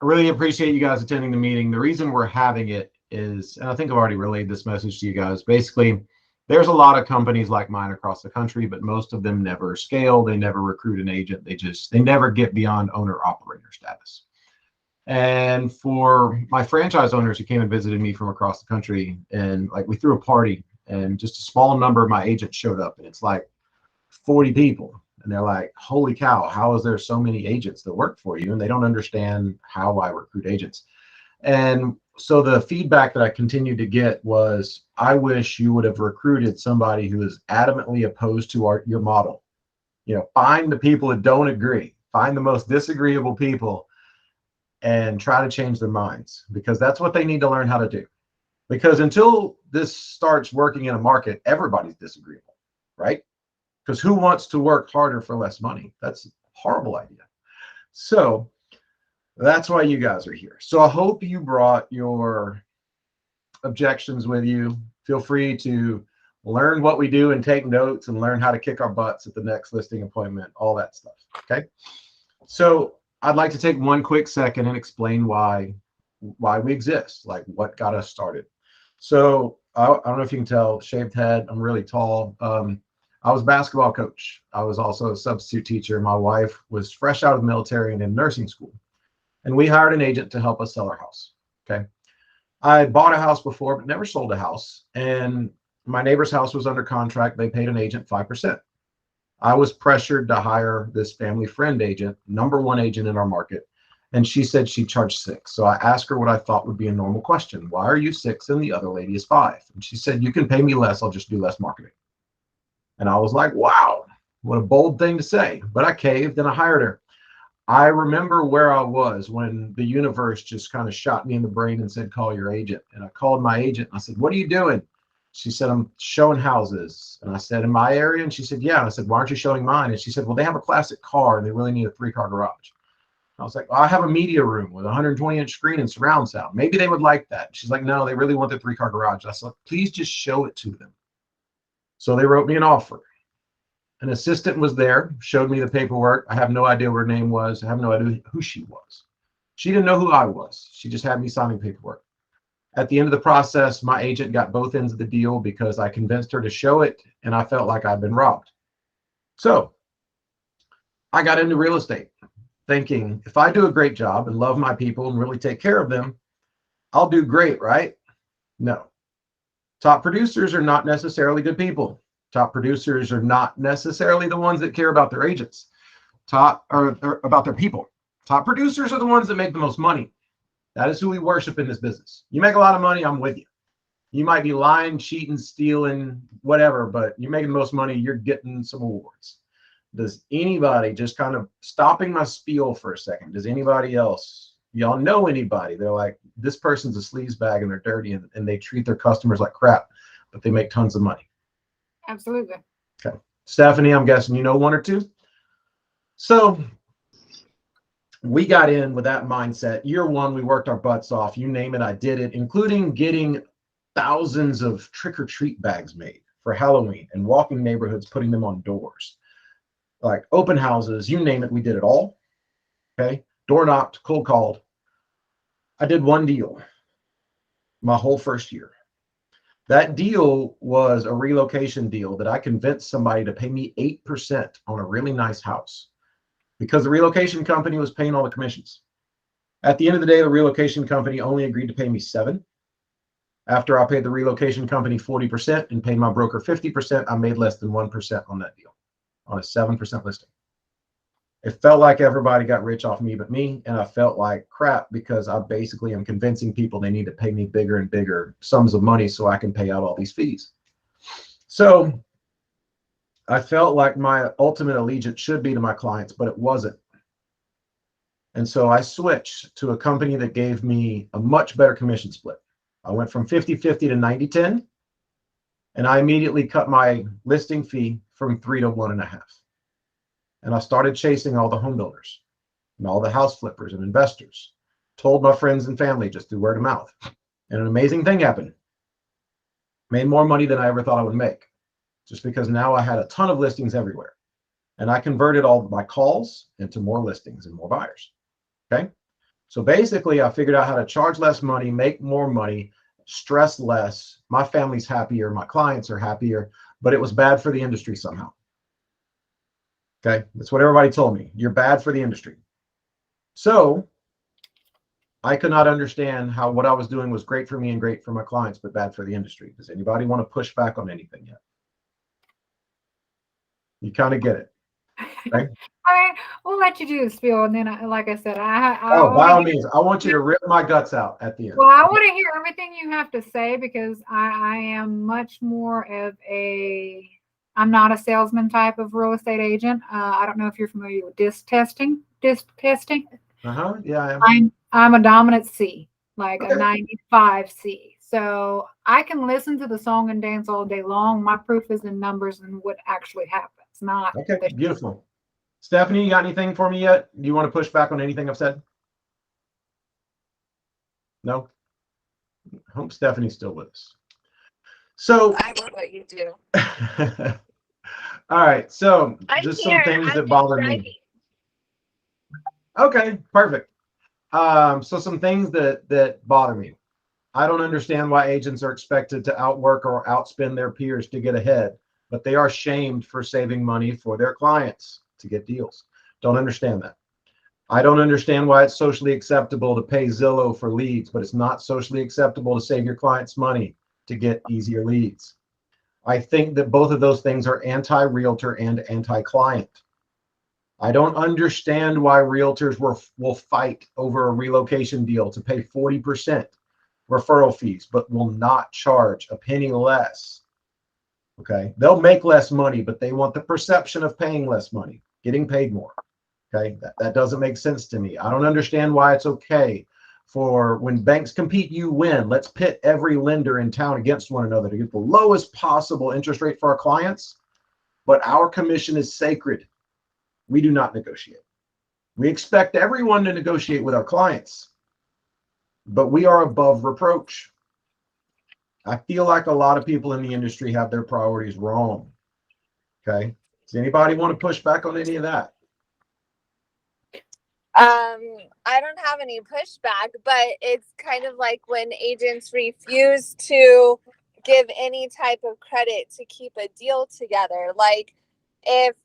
I really appreciate you guys attending the meeting. The reason we're having it is, and I think I've already relayed this message to you guys, basically, there's a lot of companies like mine across the country, but most of them never scale. They never recruit an agent. They never get beyond owner operator status. And for my franchise owners who came and visited me from across the country, and like we threw a party, and just a small number of my agents showed up, and it's like 40 people. And they're like, holy cow, how is there so many agents that work for you? And they don't understand how I recruit agents. And so the feedback that I continued to get was, I wish you would have recruited somebody who is adamantly opposed to your model. Find the people that don't agree, find the most disagreeable people and try to change their minds, because that's what they need to learn how to do. Because until this starts working in a market, everybody's disagreeable, right? Because who wants to work harder for less money? That's a horrible idea. So that's why you guys are here. So I hope you brought your objections with you. Feel free to learn what we do and take notes and learn how to kick our butts at the next listing appointment, all that stuff. Okay. So I'd like to take one quick second and explain why we exist, like what got us started. So I don't know if you can tell, shaved head, I'm really tall. I was a basketball coach. I was also a substitute teacher. My wife was fresh out of the military and in nursing school. And we hired an agent to help us sell our house. Okay. I bought a house before, but never sold a house. And my neighbor's house was under contract. They paid an agent 5%. I was pressured to hire this family friend agent, number one agent in our market. And she said she'd charge 6. So I asked her what I thought would be a normal question. Why are you 6 and the other lady is 5? And she said, you can pay me less. I'll just do less marketing. And I was like, wow, what a bold thing to say. But I caved and I hired her. I remember where I was when the universe just kind of shot me in the brain and said, call your agent. And I called my agent and I said, what are you doing? She said, I'm showing houses. And I said, in my area? And she said, yeah. And I said, why aren't you showing mine? And she said, well, they have a classic car and they really need a 3-car garage. I was like, well, I have a media room with a 120-inch screen and surround sound. Maybe they would like that. She's like, no, they really want the 3-car garage. I said, please just show it to them. So they wrote me an offer. An assistant was there, showed me the paperwork. I have no idea what her name was. I have no idea who she was. She didn't know who I was. She just had me signing paperwork. At the end of the process, my agent got both ends of the deal because I convinced her to show it, and I felt like I'd been robbed. So I got into real estate thinking, if I do a great job and love my people and really take care of them, I'll do great, right? No. Top producers are not necessarily good people. Top producers are not necessarily the ones that care about their agents, or about their people. Top producers are the ones that make the most money. That is who we worship in this business. You make a lot of money, I'm with you. You might be lying, cheating, stealing, whatever, but you're making the most money, you're getting some awards. Does anybody, just kind of stopping my spiel for a second, does anybody else, y'all know anybody? They're like, this person's a sleazebag and they're dirty and they treat their customers like crap, but they make tons of money. Absolutely. Okay. Stephanie, I'm guessing you know one or two. So we got in with that mindset. Year one, we worked our butts off. You name it, I did it, including getting thousands of trick-or-treat bags made for Halloween and walking neighborhoods, putting them on doors. Like open houses, you name it, we did it all. Okay. Door knocked, cold called. I did one deal my whole first year. That deal was a relocation deal that I convinced somebody to pay me 8% on a really nice house because the relocation company was paying all the commissions. At the end of the day, the relocation company only agreed to pay me 7. After I paid the relocation company 40% and paid my broker 50%, I made less than 1% on that deal on a 7% listing. It felt like everybody got rich off me but me, and I felt like crap because I basically am convincing people they need to pay me bigger and bigger sums of money so I can pay out all these fees. So I felt like my ultimate allegiance should be to my clients, but it wasn't. And so I switched to a company that gave me a much better commission split. I went from 50-50 to 90-10, and I immediately cut my listing fee from 3 to 1.5. And I started chasing all the home builders and all the house flippers and investors. Told my friends and family just through word of mouth. And an amazing thing happened. Made more money than I ever thought I would make, just because now I had a ton of listings everywhere. And I converted all of my calls into more listings and more buyers. Okay. So basically, I figured out how to charge less money, make more money, stress less. My family's happier, my clients are happier, but it was bad for the industry somehow. Okay, that's what everybody told me. You're bad for the industry. So I could not understand how what I was doing was great for me and great for my clients, but bad for the industry. Does anybody want to push back on anything yet? You kind of get it, right? I we'll let you do the spiel, and then, like I said, I Oh, want by to all hear. means, I want you to rip my guts out at the end. Well, I want to hear everything you have to say because I am much more of a. I'm not a salesman type of real estate agent. I don't know if you're familiar with disc testing. Disc testing. Yeah, I am. I'm a dominant C, like a Okay, 95 C. So I can listen to the song and dance all day long. My proof is in numbers and what actually happens, not okay, the. beautiful. Stephanie, you got anything for me yet? Do you want to push back on anything I've said? No? I hope Stephanie's still with us. So, I love what you do. all right. So, I'm just some here. things I'm that just bother driving. me. Okay, perfect. So some things that bother me. I don't understand why agents are expected to outwork or outspend their peers to get ahead, but they are shamed for saving money for their clients to get deals. Don't understand that. I don't understand why it's socially acceptable to pay Zillow for leads, but it's not socially acceptable to save your clients money to get easier leads. I think that both of those things are anti-realtor and anti-client. I don't understand why realtors will fight over a relocation deal to pay 40% referral fees, but will not charge a penny less. Okay. They'll make less money, but they want the perception of paying less money, getting paid more. Okay. That doesn't make sense to me. I don't understand why it's okay for when banks compete, you win. Let's pit every lender in town against one another to get the lowest possible interest rate for our clients. But our commission is sacred. We do not negotiate. We expect everyone to negotiate with our clients, but we are above reproach. I feel like a lot of people in the industry have their priorities wrong. Okay. Does anybody want to push back on any of that? I don't have any pushback, but it's kind of like when agents refuse to give any type of credit to keep a deal together. Like if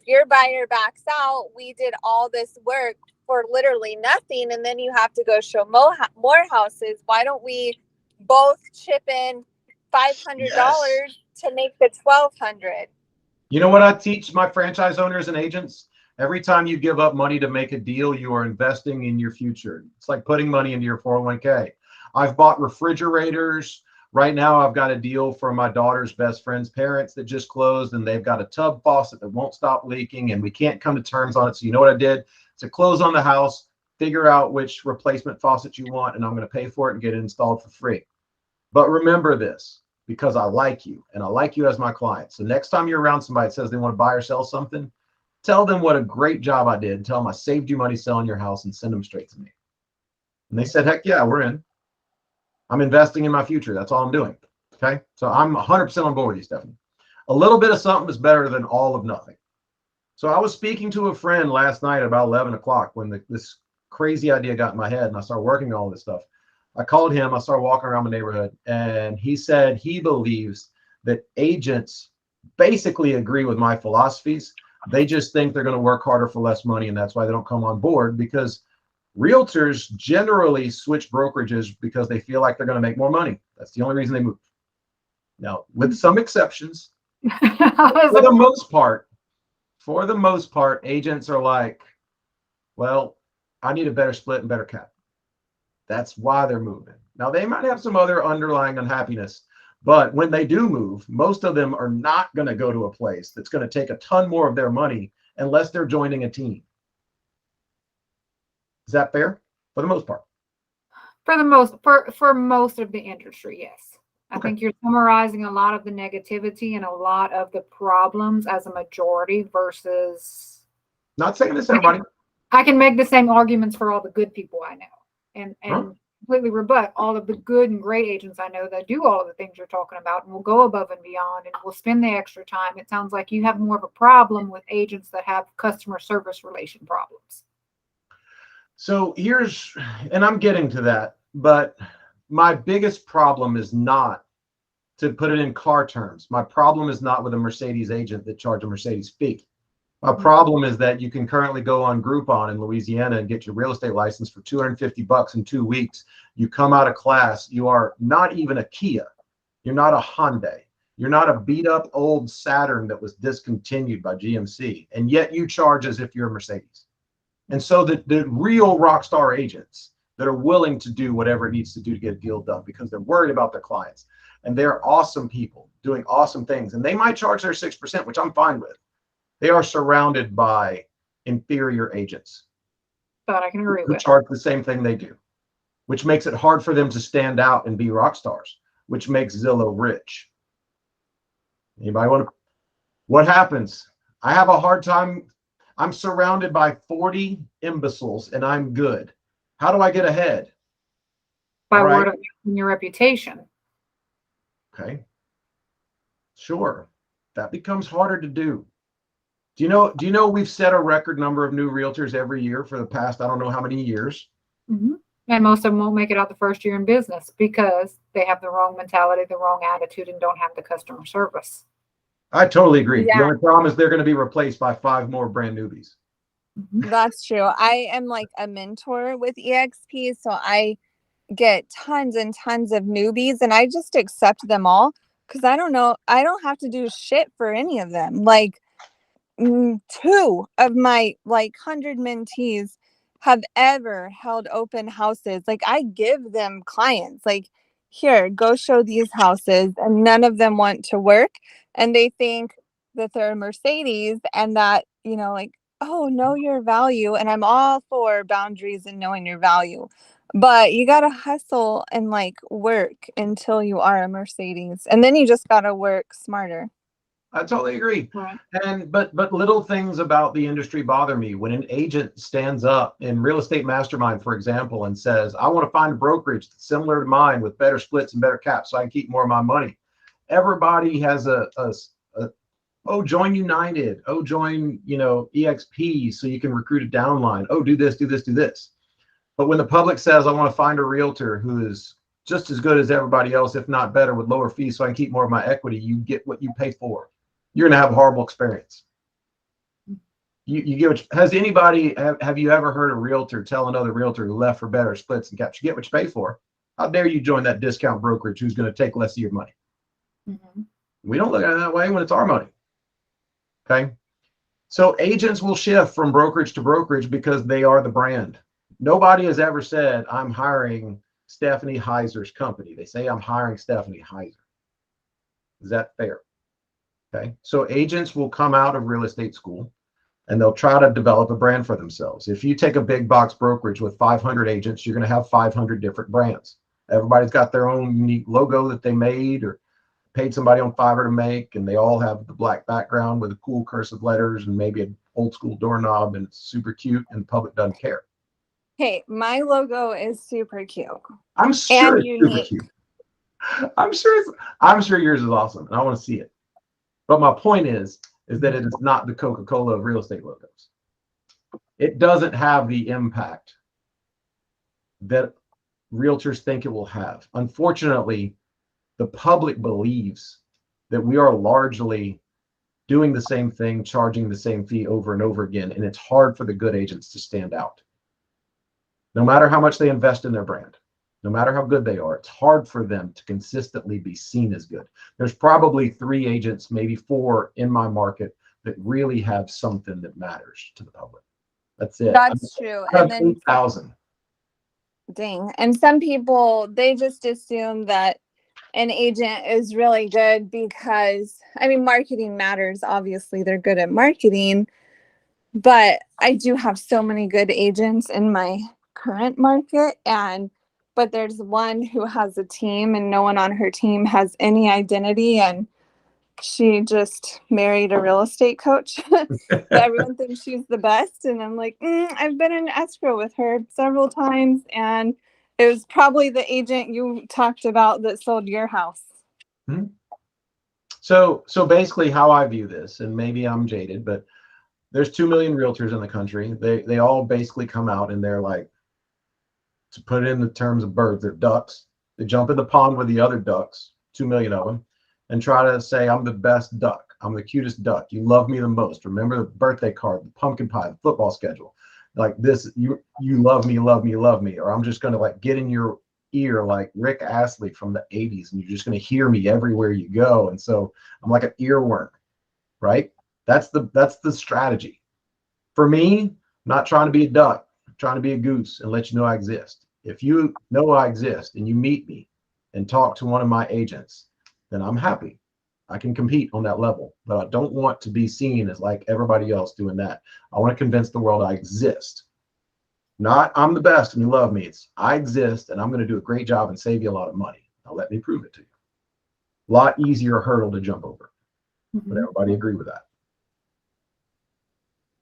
your buyer backs out, we did all this work for literally nothing, and then you have to go show more houses. Why don't we both chip in $500 to make the $1,200? You know what I teach my franchise owners and agents? Every time you give up money to make a deal, you are investing in your future. It's like putting money into your 401k. I've bought refrigerators. Right now, I've got a deal for my daughter's best friend's parents that just closed, and they've got a tub faucet that won't stop leaking, and we can't come to terms on it. So you know what I did? To close on the house, figure out which replacement faucet you want, and I'm going to pay for it and get it installed for free. But remember this, because I like you and I like you as my client. So next time you're around somebody that says they want to buy or sell something, tell them what a great job I did. Tell them I saved you money selling your house and send them straight to me. And they said, heck yeah, we're in. I'm investing in my future. That's all I'm doing. Okay. So I'm 100% on board with you, Stephanie. A little bit of something is better than all of nothing. So I was speaking to a friend last night about 11 o'clock when this crazy idea got in my head and I started working on all this stuff. I called him, I started walking around my neighborhood, and he said he believes that agents basically agree with my philosophies. They just think they're going to work harder for less money, and that's why they don't come on board, because realtors generally switch brokerages because they feel like they're going to make more money. That's the only reason they move. Now, with some exceptions, for the most part, agents are like, well, I need a better split and better cap. That's why they're moving. Now, they might have some other underlying unhappiness, but when they do move, most of them are not going to go to a place that's going to take a ton more of their money unless they're joining a team. Is that fair? For the most part. For most of the industry, yes. I Okay. think you're summarizing a lot of the negativity and a lot of the problems as a majority versus. Not saying this, everybody. I can make the same arguments for all the good people I know, and Huh? completely rebut all of the good and great agents I know that do all of the things you're talking about and will go above and beyond and will spend the extra time. It sounds like you have more of a problem with agents that have customer service relation problems. So here's, and I'm getting to that, but my biggest problem is not, to put it in car terms, my problem is not with a Mercedes agent that charge a Mercedes fee. My problem is that you can currently go on Groupon in Louisiana and get your real estate license for $250 in 2 weeks. You come out of class, you are not even a Kia. You're not a Hyundai. You're not a beat up old Saturn that was discontinued by GMC. And yet you charge as if you're a Mercedes. And so the real rock star agents that are willing to do whatever it needs to do to get a deal done because they're worried about their clients, and they're awesome people doing awesome things, and they might charge their 6%, which I'm fine with. They are surrounded by inferior agents That I can agree who with. charge the same thing they do, which makes it hard for them to stand out and be rock stars, which makes Zillow rich. Anybody want to? What happens? I have a hard time. I'm surrounded by 40 imbeciles and I'm good. How do I get ahead? By All right. word of mouth and your reputation. Okay. Sure. That becomes harder to do. Do you know we've set a record number of new realtors every year for the past, I don't know how many years. And most of them won't make it out the first year in business because they have the wrong mentality, the wrong attitude, and don't have the customer service. I totally agree. Yeah. The only problem is they're going to be replaced by 5 more brand newbies. That's true. I am like a mentor with EXP, so I get tons and tons of newbies and I just accept them all because I don't have to do shit for any of them. Like 2 of my like 100 mentees have ever held open houses. Like I give them clients, like, here, go show these houses, and none of them want to work, and they think that they're a Mercedes and that, like, oh, know your value. And I'm all for boundaries and knowing your value, but you gotta hustle and like work until you are a Mercedes, and then you just gotta work smarter. I totally agree. Right. And but little things about the industry bother me. When an agent stands up in Real Estate Mastermind, for example, and says, I want to find a brokerage that's similar to mine with better splits and better caps so I can keep more of my money. Everybody has oh, join United. Oh, join, EXP so you can recruit a downline. Oh, do this, do this, do this. But when the public says, I want to find a realtor who is just as good as everybody else, if not better, with lower fees so I can keep more of my equity, you get what you pay for. You're going to have a horrible experience. You get have you ever heard a realtor tell another realtor who left for better splits and caps, you get what you pay for? How dare you join that discount brokerage who's going to take less of your money? We don't look at it that way when it's our money. Okay. So agents will shift from brokerage to brokerage because they are the brand. Nobody has ever said, I'm hiring Stephanie Heiser's company. They say, I'm hiring Stephanie Heiser. Is that fair? Okay. So agents will come out of real estate school and they'll try to develop a brand for themselves. If you take a big box brokerage with 500 agents, you're going to have 500 different brands. Everybody's got their own unique logo that they made or paid somebody on Fiverr to make, and they all have the black background with the cool cursive letters and maybe an old school doorknob, and it's super cute and the public doesn't care. Hey, my logo is super cute. I'm sure and it's super unique. cute. I'm sure yours is awesome and I want to see it. But my point is that it is not the Coca-Cola of real estate logos. It doesn't have the impact that realtors think it will have. Unfortunately, the public believes that we are largely doing the same thing, charging the same fee over and over again, and it's hard for the good agents to stand out. No matter how much they invest in their brand, no matter how good they are, it's hard for them to consistently be seen as good. There's probably 3 agents, maybe 4 in my market that really have something that matters to the public. That's it. That's true. And then 8,000. dang. And some people, they just assume that an agent is really good because, I mean, marketing matters. Obviously, they're good at marketing, but I do have so many good agents in my current market, but there's one who has a team and no one on her team has any identity, and she just married a real estate coach. Everyone thinks she's the best, and I'm like, I've been in escrow with her several times, and it was probably the agent you talked about that sold your house. So basically how I view this, and maybe I'm jaded, but there's 2 million realtors in the country. They all basically come out and they're like, to put it in the terms of birds, they're ducks. They jump in the pond with the other ducks, 2 million of them, and try to say, I'm the best duck. I'm the cutest duck. You love me the most. Remember the birthday card, the pumpkin pie, the football schedule. Like this, you love me, love me, love me. Or I'm just going to like get in your ear like Rick Astley from the 80s, and you're just going to hear me everywhere you go. And so I'm like an earworm, right? That's the strategy. For me, not trying to be a duck, trying to be a goose and let you know I exist. If you know I exist and you meet me and talk to one of my agents, then I'm happy. I can compete on that level, but I don't want to be seen as like everybody else doing that. I want to convince the world I exist. Not I'm the best and you love me. It's I exist and I'm going to do a great job and save you a lot of money. Now let me prove it to you. A lot easier hurdle to jump over. Would everybody agree with that?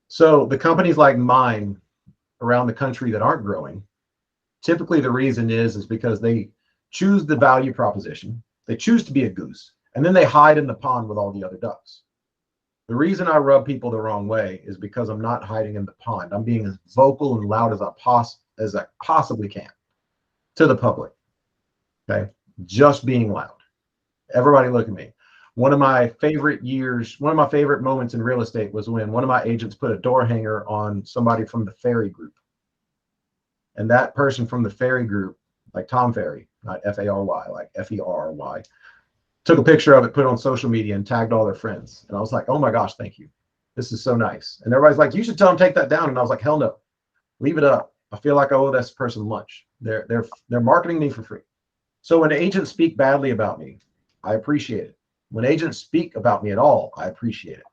So the companies like mine around the country that aren't growing, typically the reason is because they choose the value proposition. They choose to be a goose, and then they hide in the pond with all the other ducks. The reason I rub people the wrong way is because I'm not hiding in the pond. I'm being as vocal and loud as I possibly can to the public. Okay, just being loud. Everybody look at me. One of my favorite moments in real estate was when one of my agents put a door hanger on somebody from the Ferry Group. And that person from the Ferry Group, like Tom Ferry, not F-A-R-Y, like F-E-R-Y, took a picture of it, put it on social media, and tagged all their friends. And I was like, oh my gosh, thank you. This is so nice. And everybody's like, you should tell them take that down. And I was like, hell no, leave it up. I feel like I owe this person lunch. They're marketing me for free. So when agents speak badly about me, I appreciate it. When agents speak about me at all, I appreciate it.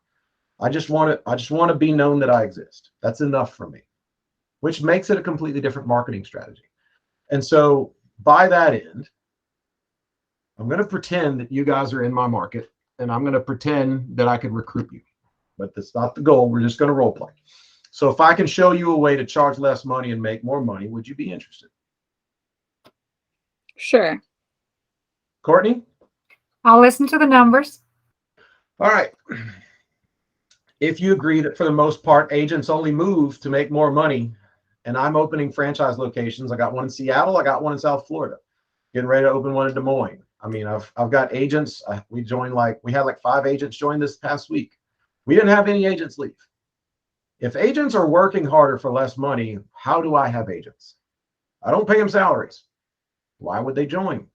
I just want to be known that I exist. That's enough for me, which makes it a completely different marketing strategy. And so by that end, I'm going to pretend that you guys are in my market, and I'm going to pretend that I could recruit you. But that's not the goal. We're just going to role play. So if I can show you a way to charge less money and make more money, would you be interested? Sure. Courtney? I'll listen to the numbers. All right. If you agree that for the most part, agents only move to make more money, and I'm opening franchise locations. I got one in Seattle. I got one in South Florida. Getting ready to open one in Des Moines. I mean, I've got agents. We had like 5 agents join this past week. We didn't have any agents leave. If agents are working harder for less money, how do I have agents? I don't pay them salaries. Why would they join?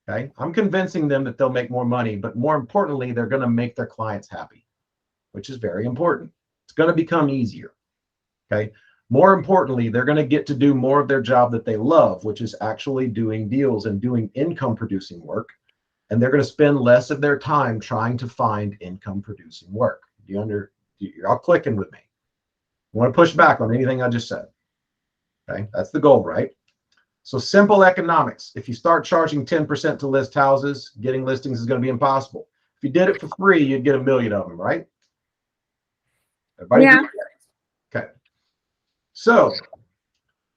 Okay. I'm convincing them that they'll make more money, but more importantly, they're going to make their clients happy, which is very important. It's going to become easier. Okay. More importantly, they're going to get to do more of their job that they love, which is actually doing deals and doing income producing work. And they're going to spend less of their time trying to find income producing work. You're all clicking with me. I want to push back on anything I just said. Okay. That's the goal, right? So simple economics. If you start charging 10% to list houses, getting listings is going to be impossible. If you did it for free, you'd get 1 million of them, right? Everybody agree? Okay. So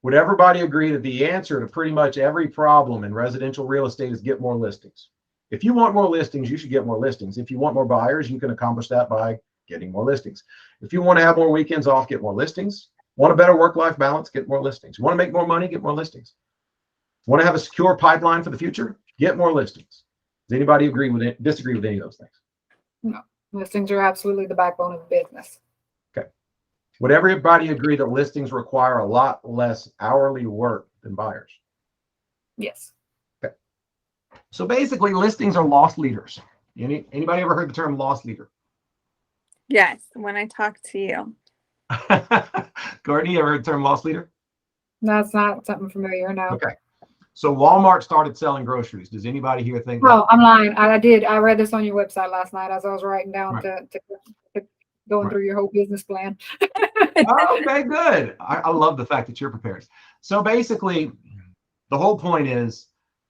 would everybody agree that the answer to pretty much every problem in residential real estate is get more listings? If you want more listings, you should get more listings. If you want more buyers, you can accomplish that by getting more listings. If you want to have more weekends off, get more listings. Want a better work-life balance, get more listings. You want to make more money, get more listings. Want to have a secure pipeline for the future? Get more listings. Does anybody agree with it? Disagree with any of those things? No, listings are absolutely the backbone of the business. Okay. Would everybody agree that listings require a lot less hourly work than buyers? Yes. Okay. So basically, listings are loss leaders. Anybody ever heard the term loss leader? Yes, when I talk to you. Courtney, you ever heard the term loss leader? That's not something familiar, no. Okay. So Walmart started selling groceries. Does anybody here think? Oh, I'm lying. I did. I read this on your website last night as I was writing down Right. to going through your whole business plan. Oh, okay, good. I love the fact that you're prepared. So basically, the whole point is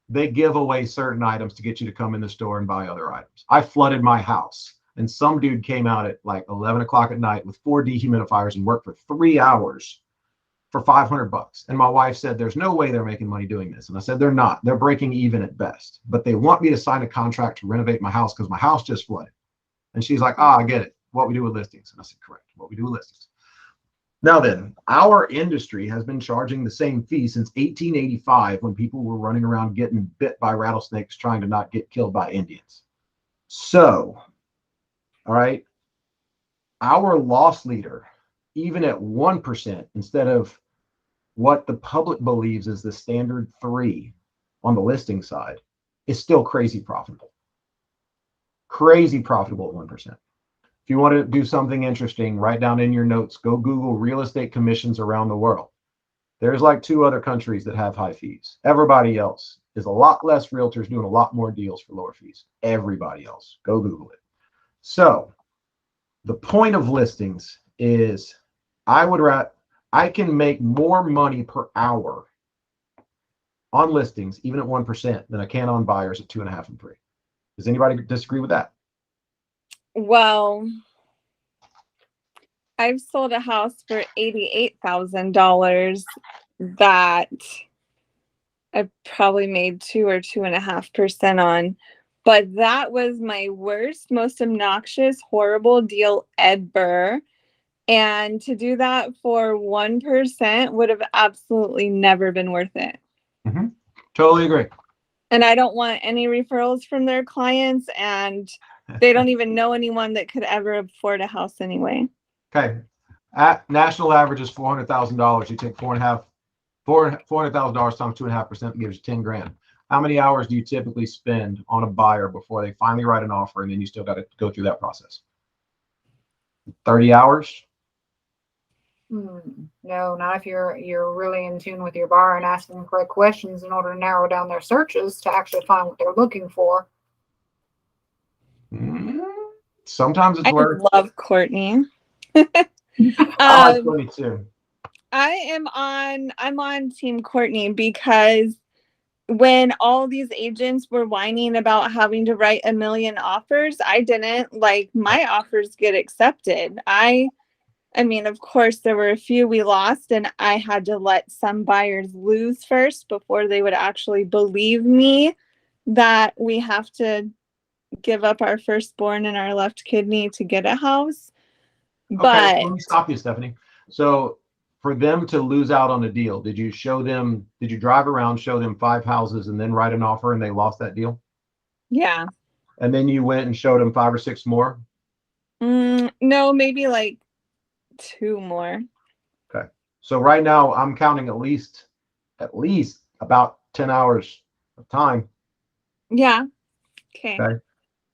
they give away certain items to get you to come in the store and buy other items. I flooded my house, and some dude came out at like 11 o'clock at night with 4 dehumidifiers and worked for 3 hours for $500. And my wife said, there's no way they're making money doing this. And I said, they're not. They're breaking even at best. But they want me to sign a contract to renovate my house because my house just flooded. And she's like, I get it. what we do with listings. And I said, correct, what we do with listings. Now then, our industry has been charging the same fee since 1885 when people were running around getting bit by rattlesnakes trying to not get killed by Indians. So, all right, our loss leader, even at 1%, instead of what the public believes is the standard 3 on the listing side, is still crazy profitable. Crazy profitable at 1%. If you want to do something interesting, write down in your notes, go Google real estate commissions around the world. There's like 2 other countries that have high fees. Everybody else is a lot less realtors doing a lot more deals for lower fees. Everybody else. Go Google it. So the point of listings is I can make more money per hour on listings, even at 1%, than I can on buyers at 2.5 and 3. Does anybody disagree with that? Well, I've sold a house for $88,000 that I probably made 2 or 2.5% on. But that was my worst, most obnoxious, horrible deal ever. And to do that for 1% would have absolutely never been worth it. Mm-hmm. Totally agree. And I don't want any referrals from their clients, and they don't even know anyone that could ever afford a house anyway. Okay. National average is $400,000. You take $400,000 times 2.5% gives you 10 grand. How many hours do you typically spend on a buyer before they finally write an offer, and then you still got to go through that process? 30 hours? No, not if you're really in tune with your buyer and asking the correct questions in order to narrow down their searches to actually find what they're looking for. Sometimes it's I worth. love Courtney. I like Courtney too. I'm on Team Courtney, because when all these agents were whining about having to write 1 million offers, I didn't. Like, my offers get accepted. I mean, of course, there were a few we lost, and I had to let some buyers lose first before they would actually believe me that we have to give up our firstborn and our left kidney to get a house. Okay, But let me stop you, Stephanie. So for them to lose out on a deal, did you drive around, show them 5 houses, and then write an offer and they lost that deal? yeah. And then you went and showed them 5 or 6 more? No, maybe like 2 more. Okay. So right now I'm counting at least about 10 hours of time. Yeah. Okay.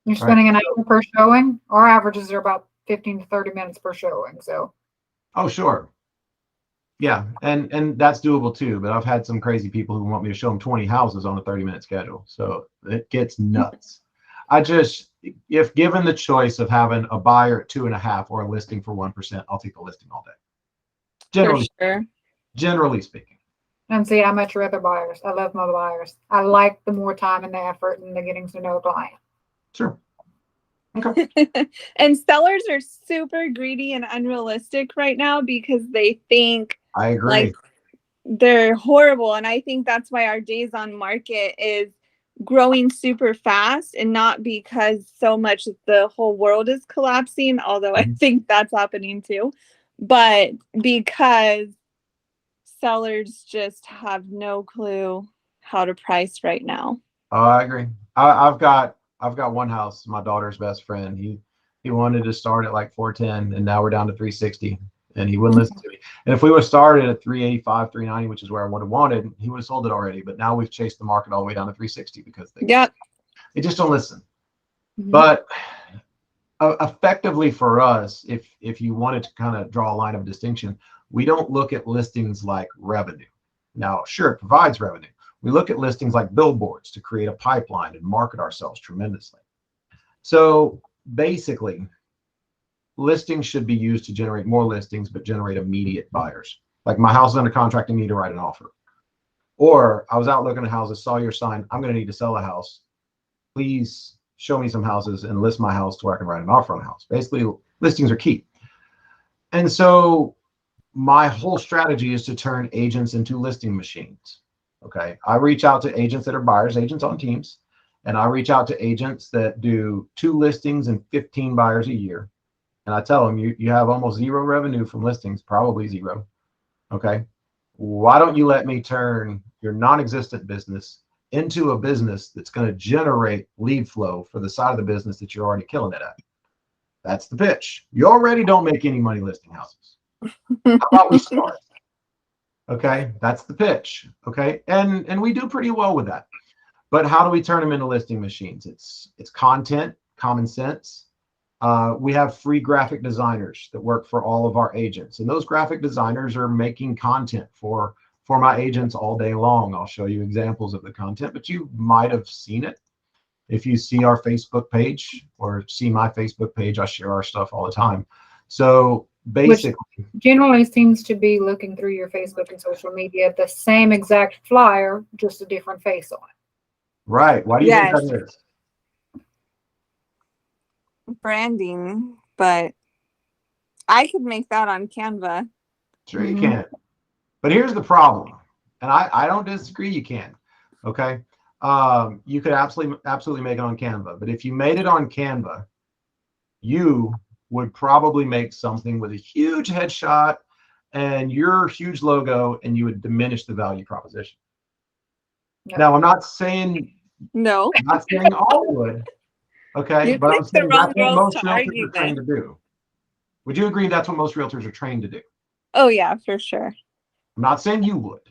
You're spending an hour per showing. Our averages are about 15 to 30 minutes per showing. So. Oh, sure. Yeah. And that's doable too. But I've had some crazy people who want me to show them 20 houses on a 30-minute schedule. So it gets nuts. If given the choice of having a buyer at 2.5 or a listing for 1%, I'll take a listing all day. Generally speaking. And see, I much rather buyers. I love my buyers. I like the more time and the effort and the getting to know a client. Sure. Okay. And sellers are super greedy and unrealistic right now because they think I agree. Like, they're horrible. And I think that's why our days on market is growing super fast, and not because so much the whole world is collapsing, although I think that's happening too, but because sellers just have no clue how to price right now. Oh, I agree. I've got one house, my daughter's best friend. He wanted to start at like 410, and now we're down to 360, and he wouldn't listen to me. And if we would have started at 385, 390, which is where I would have wanted, he would have sold it already. But now we've chased the market all the way down to 360 because they just don't listen. But effectively for us, if you wanted to kind of draw a line of distinction, we don't look at listings like revenue. Now, sure, it provides revenue. We look at listings like billboards to create a pipeline and market ourselves tremendously. So basically, listings should be used to generate more listings, but generate immediate buyers. Like, my house is under contract, I need to write an offer. Or I was out looking at houses, saw your sign, I'm going to need to sell a house. Please show me some houses and list my house to where I can write an offer on a house. Basically, listings are key. And so my whole strategy is to turn agents into listing machines. Okay. I reach out to agents that are buyers, agents on teams, and I reach out to agents that do 2 listings and 15 buyers a year. and I tell them, you have almost zero revenue from listings, probably zero. Okay. Why don't you let me turn your non-existent business into a business that's going to generate lead flow for the side of the business that you're already killing it at? That's the pitch. You already don't make any money listing houses. How about we start? Okay, that's the pitch. Okay, and we do pretty well with that. But how do we turn them into listing machines? It's content, common sense. We have free graphic designers that work for all of our agents, and those graphic designers are making content for my agents all day long. I'll show you examples of the content, but you might have seen it. If you see our Facebook page or see my Facebook page, I share our stuff all the time. So basically, Generally seems to be looking through your Facebook and social media, the same exact flyer, just a different face on it. right. Why do you Yes. think that is? Branding, but I could make that on Canva. Sure, you Mhm. can. But here's the problem, and I don't disagree. You can. Okay. You could absolutely make it on Canva, but if you made it on Canva, you would probably make something with a huge headshot and your huge logo, and you would diminish the value proposition. Yep. Now, I'm not saying No, all would, okay, you but I'm picked the saying wrong that's what girls most to realtors argue are trained to do. Would you agree that's what most realtors are trained to do? Oh yeah, for sure. I'm not saying you would.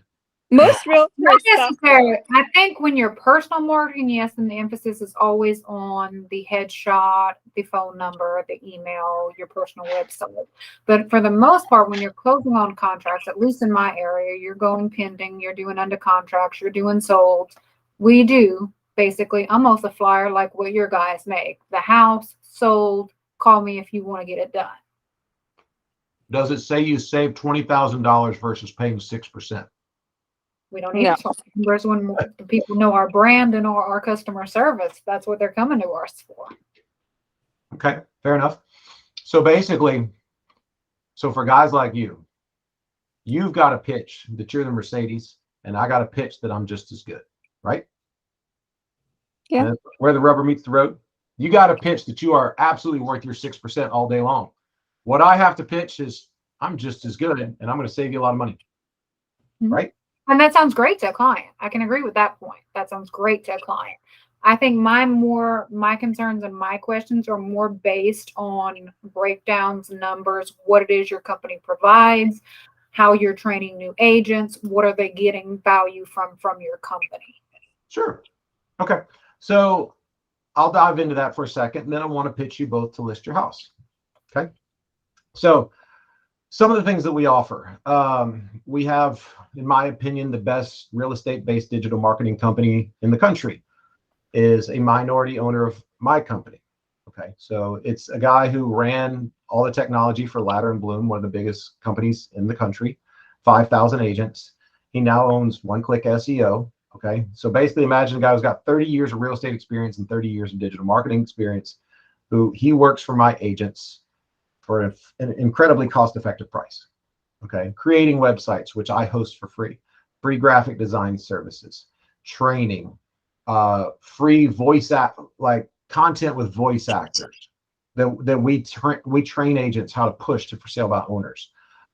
Most realtors Not suck. necessarily. I think when you're personal marketing, yes, and the emphasis is always on the headshot, the phone number, the email, your personal website. But for the most part, when you're closing on contracts, at least in my area, you're going pending, you're doing under contracts, you're doing sold. We do basically almost a flyer like what your guys make. The house sold, call me if you want to get it done. Does it say you saved $20,000 versus paying 6%? We don't need No. to talk numbers when the people know our brand and our customer service. That's what they're coming to us for. Okay, fair enough. So basically, so for guys like you, you've got a pitch that you're the Mercedes, and I got a pitch that I'm just as good, right? Yeah. And that's where the rubber meets the road. You got a pitch that you are absolutely worth your 6% all day long. What I have to pitch is I'm just as good, and I'm going to save you a lot of money, right? And that sounds great to a client. I can agree with that point. That sounds great to a client. I think my concerns and my questions are more based on breakdowns, numbers, what it is your company provides, how you're training new agents, what are they getting value from your company. Sure. Okay. So I'll dive into that for a second, and then I want to pitch you both to list your house. Okay. So some of the things that we offer, we have, in my opinion, the best real estate-based digital marketing company in the country is a minority owner of my company. Okay, so it's a guy who ran all the technology for Ladder and Bloom, one of the biggest companies in the country, 5,000 agents. He now owns One Click SEO. Okay, so basically imagine a guy who's got 30 years of real estate experience and 30 years of digital marketing experience, who he works for my agents for an incredibly cost-effective price. Okay, creating websites, which I host for free graphic design services, training, free voice like content with voice actors that we train agents how to push to for sale by owners,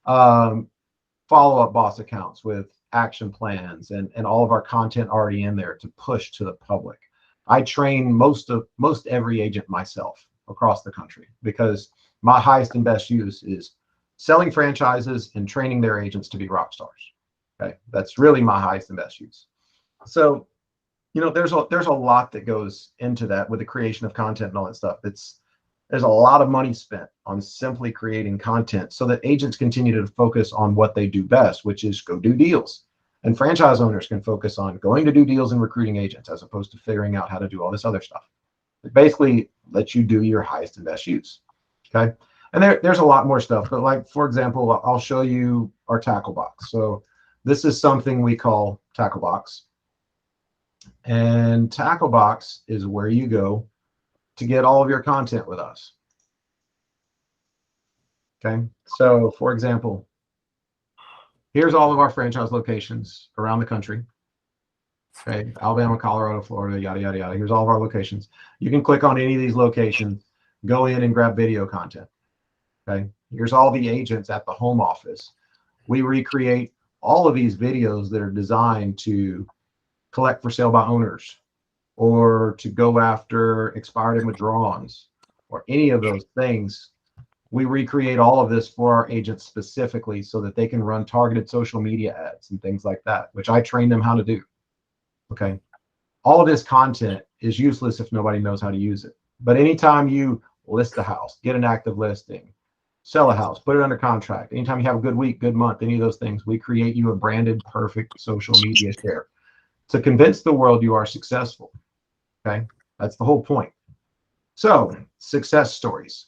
follow-up boss accounts with action plans and all of our content already in there to push to the public. I train most every agent myself across the country because my highest and best use is selling franchises and training their agents to be rock stars. Okay, that's really my highest and best use. So, you know, there's a lot that goes into that with the creation of content and all that stuff. There's a lot of money spent on simply creating content so that agents continue to focus on what they do best, which is go do deals. And franchise owners can focus on going to do deals and recruiting agents as opposed to figuring out how to do all this other stuff. It basically lets you do your highest and best use. Okay. And there's a lot more stuff, but like, for example, I'll show you our tackle box. So this is something we call tackle box. And tackle box is where you go to get all of your content with us. Okay. So for example, here's all of our franchise locations around the country. Okay. Alabama, Colorado, Florida, yada, yada, yada. Here's all of our locations. You can click on any of these locations, go in and grab video content. Okay. Here's all the agents at the home office. We recreate all of these videos that are designed to collect for sale by owners or to go after expired and withdrawals or any of those things. We recreate all of this for our agents specifically so that they can run targeted social media ads and things like that, which I train them how to do. Okay. All of this content is useless if nobody knows how to use it. But anytime you list a house, get an active listing, sell a house, put it under contract, anytime you have a good week, good month, any of those things, we create you a branded, perfect social media share to convince the world you are successful. Okay. That's the whole point. So, success stories.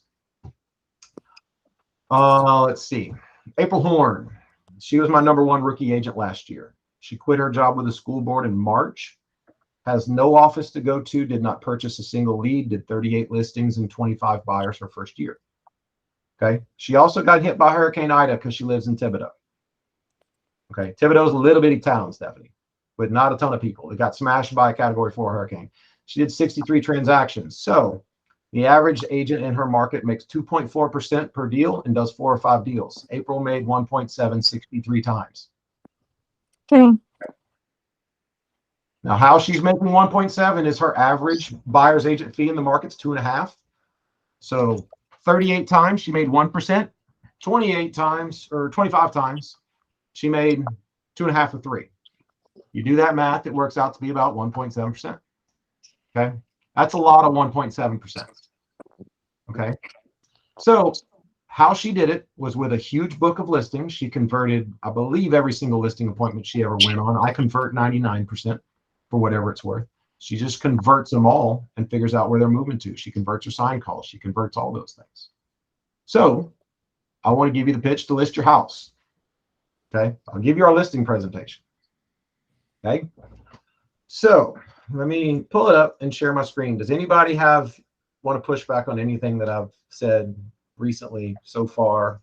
Let's see. April Horn. She was my #1 rookie agent last year. She quit her job with the school board in March, has no office to go to, did not purchase a single lead, did 38 listings and 25 buyers her first year. Okay. She also got hit by Hurricane Ida because she lives in Thibodaux. Okay. Thibodaux is a little bitty town, Stephanie, with not a ton of people. It got smashed by a Category 4 hurricane. She did 63 transactions. So the average agent in her market makes 2.4% per deal and does 4 or 5 deals. April made 1.7 63 times. Okay. Now, how she's making 1.7 is her average buyer's agent fee in the market's 2.5. So 38 times she made 1%. 28 times or 25 times she made 2.5 or 3. You do that math, it works out to be about 1.7%. Okay, that's a lot of 1.7%. Okay, so how she did it was with a huge book of listings. She converted, I believe, every single listing appointment she ever went on. I convert 99% for whatever it's worth. She just converts them all and figures out where they're moving to. She converts her sign calls. She converts all those things. So I want to give you the pitch to list your house. Okay, I'll give you our listing presentation. Okay, so let me pull it up and share my screen. Does anybody want to push back on anything that I've said recently so far?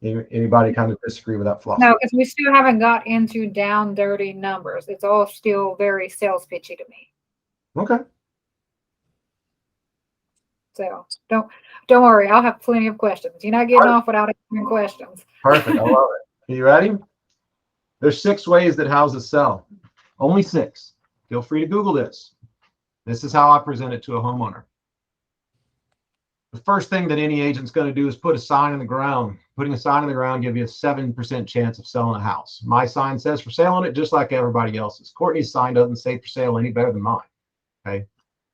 Anybody kind of disagree with that philosophy? No, because we still haven't got into down dirty numbers. It's all still very sales pitchy to me. Okay. So don't worry. I'll have plenty of questions. You're not getting off without answering questions. Perfect. I love it. Are you ready? There's 6 ways that houses sell. Only 6. Feel free to Google this. This is how I present it to a homeowner. The first thing that any agent's going to do is put a sign in the ground. Putting a sign in the ground gives you a 7% chance of selling a house. My sign says for sale on it, just like everybody else's. Courtney's sign doesn't say for sale any better than mine. Okay.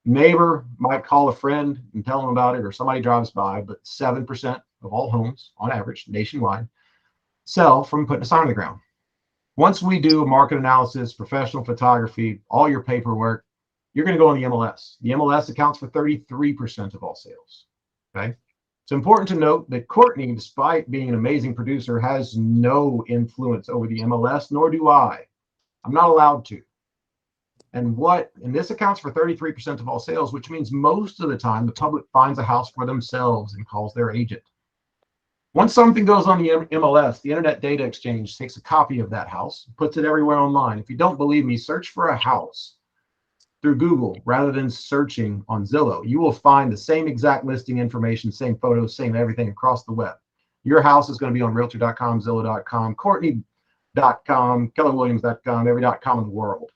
Neighbor might call a friend and tell them about it, or somebody drives by, but 7% of all homes, on average, nationwide, sell from putting a sign in the ground. Once we do a market analysis, professional photography, all your paperwork, you're going to go on the MLS. The MLS accounts for 33% of all sales. Okay. It's important to note that Courtney, despite being an amazing producer, has no influence over the MLS, nor do I. I'm not allowed to. And this accounts for 33% of all sales, which means most of the time the public finds a house for themselves and calls their agent. Once something goes on the MLS, the Internet Data Exchange takes a copy of that house, puts it everywhere online. If you don't believe me, search for a house through Google rather than searching on Zillow. You will find the same exact listing information, same photos, same everything across the web. Your house is going to be on Realtor.com, Zillow.com, Courtney.com, KellerWilliams.com, every .com in the world.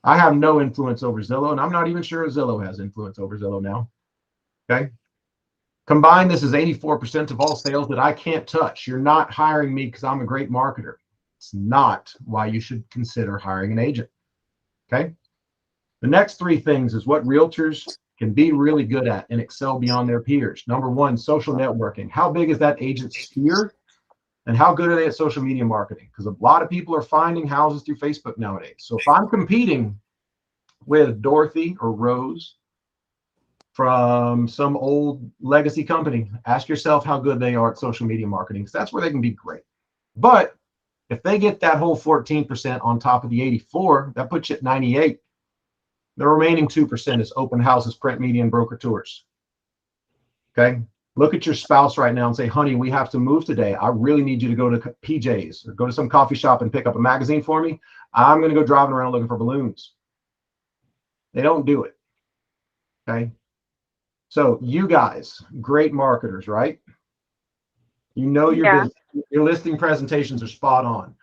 I have no influence over Zillow, and I'm not even sure Zillow has influence over Zillow now. Okay. Combined, this is 84% of all sales that I can't touch. You're not hiring me because I'm a great marketer. It's not why you should consider hiring an agent. Okay. The next 3 things is what realtors can be really good at and excel beyond their peers. Number 1, social networking. How big is that agent's sphere? And how good are they at social media marketing? Because a lot of people are finding houses through Facebook nowadays. So if I'm competing with Dorothy or Rose from some old legacy company, ask yourself how good they are at social media marketing, because that's where they can be great. But if they get that whole 14% on top of the 84, that puts you at 98. The remaining 2% is open houses, print media, and broker tours. Okay. Look at your spouse right now and say, honey, we have to move today. I really need you to go to PJ's or go to some coffee shop and pick up a magazine for me. I'm going to go driving around looking for balloons. They don't do it. Okay. So you guys, great marketers, right? You know your Yeah. business. Your listing presentations are spot on.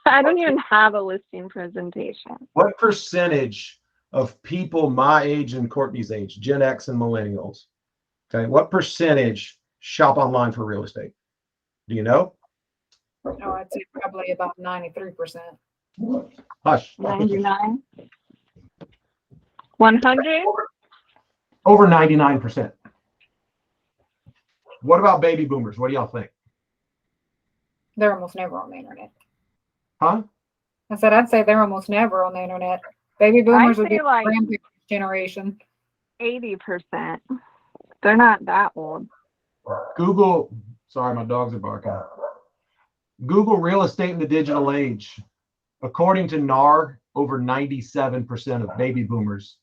I don't even have a listing presentation. What percentage of people my age and Courtney's age, Gen X and millennials, okay, what percentage shop online for real estate? Do you know? Oh, I'd say probably about 93%. Hush. 99? 100? Over 99%. What about baby boomers? What do y'all think? They're almost never on the internet. Huh? I said, I'd say they're almost never on the internet. Baby boomers would be say the like grandparents' generation. 80%. They're not that old. Google, sorry, my dogs are barking. Google real estate in the digital age. According to NAR, over 97% of baby boomers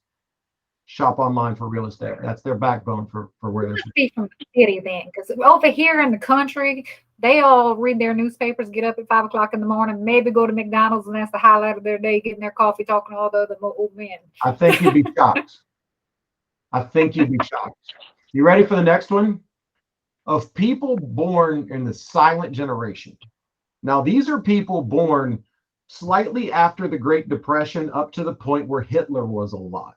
shop online for real estate. That's their backbone for where they're. Must be from the city then, because over here in the country, they all read their newspapers, get up at 5 o'clock in the morning, maybe go to McDonald's, and that's the highlight of their day, getting their coffee, talking to all the other old men. I think you'd be shocked. I think you'd be shocked. You ready for the next one? Of people born in the silent generation. Now, these are people born slightly after the Great Depression up to the point where Hitler was alive.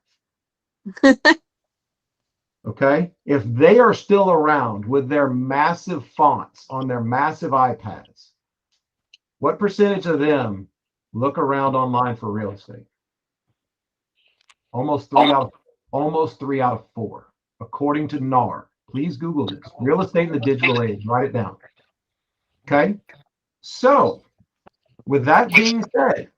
Okay? If they are still around with their massive fonts on their massive iPads, what percentage of them look around online for real estate? Almost three out of four, according to NAR. Please Google this. Real estate in the digital age. Write it down. Okay? So, with that being said,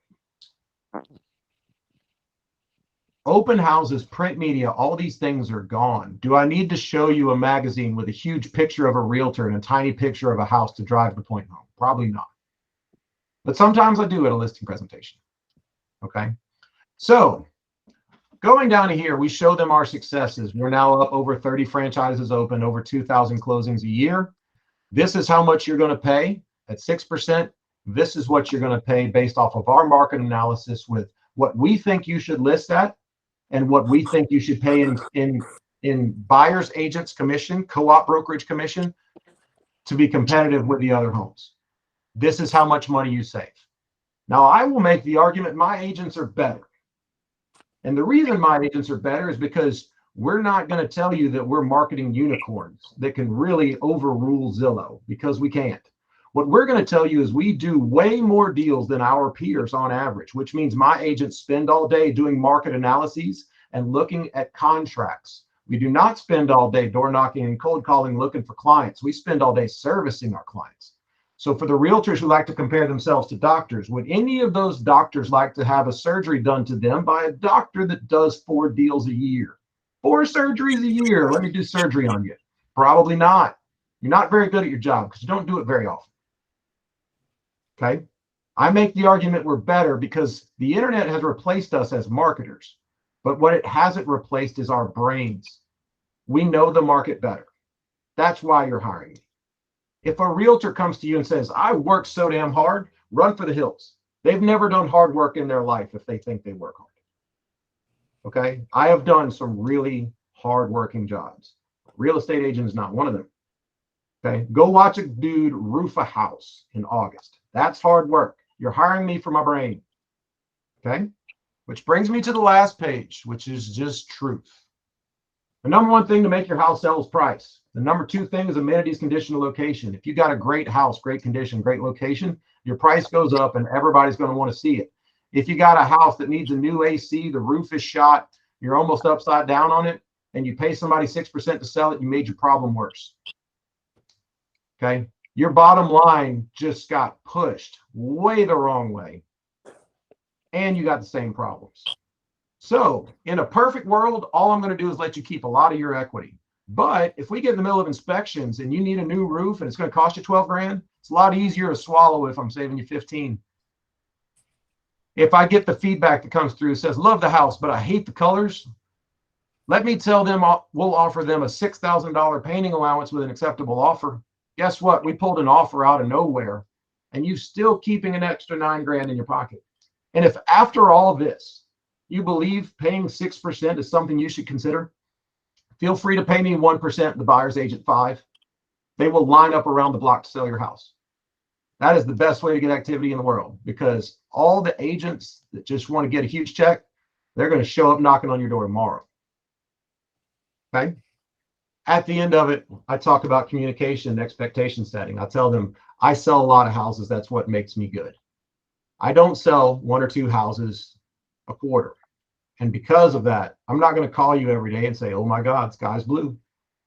open houses, print media, all these things are gone. Do I need to show you a magazine with a huge picture of a realtor and a tiny picture of a house to drive the point home? Probably not. But sometimes I do at a listing presentation. Okay? So, going down to here, we show them our successes. We're now up over 30 franchises open, over 2,000 closings a year. This is how much you're going to pay at 6%. This is what you're going to pay based off of our market analysis with what we think you should list at and what we think you should pay in buyers, agents commission, co-op brokerage commission to be competitive with the other homes. This is how much money you save. Now, I will make the argument my agents are better. And the reason my agents are better is because we're not going to tell you that we're marketing unicorns that can really overrule Zillow, because we can't. What we're going to tell you is we do way more deals than our peers on average, which means my agents spend all day doing market analyses and looking at contracts. We do not spend all day door knocking and cold calling looking for clients. We spend all day servicing our clients. So for the realtors who like to compare themselves to doctors, would any of those doctors like to have a surgery done to them by a doctor that does 4 deals a year? 4 surgeries a year. Let me do surgery on you. Probably not. You're not very good at your job because you don't do it very often. Okay? I make the argument we're better because the internet has replaced us as marketers. But what it hasn't replaced is our brains. We know the market better. That's why you're hiring me. If a realtor comes to you and says, I work so damn hard, run for the hills. They've never done hard work in their life if they think they work hard. Okay? I have done some really hard-working jobs. Real estate agent is not one of them. Okay? Go watch a dude roof a house in August. That's hard work. You're hiring me for my brain. Okay? Which brings me to the last page, which is just truth. The number one thing to make your house sell is price. The number 2 thing is amenities, condition, and location. If you got a great house, great condition, great location, your price goes up and everybody's going to want to see it. If you got a house that needs a new AC, the roof is shot, you're almost upside down on it, and you pay somebody 6% to sell it, you made your problem worse. Okay? Your bottom line just got pushed way the wrong way, and you got the same problems. So in a perfect world, all I'm going to do is let you keep a lot of your equity. But if we get in the middle of inspections and you need a new roof and it's going to cost you 12 grand, it's a lot easier to swallow if I'm saving you 15. If I get the feedback that comes through that says, love the house, but I hate the colors, let me tell them we'll offer them a $6,000 painting allowance with an acceptable offer. Guess what? We pulled an offer out of nowhere and you're still keeping an extra 9 grand in your pocket. And if after all this, you believe paying 6% is something you should consider, Feel free to pay me 1%, the buyer's agent 5. They will line up around the block to sell your house. That is the best way to get activity in the world, because all the agents that just want to get a huge check, they're going to show up knocking on your door tomorrow. Okay. At the end of it, I talk about communication and expectation setting. I tell them I sell a lot of houses. That's what makes me good. I don't sell 1 or 2 houses a quarter. And because of that, I'm not going to call you every day and say, oh my God, sky's blue,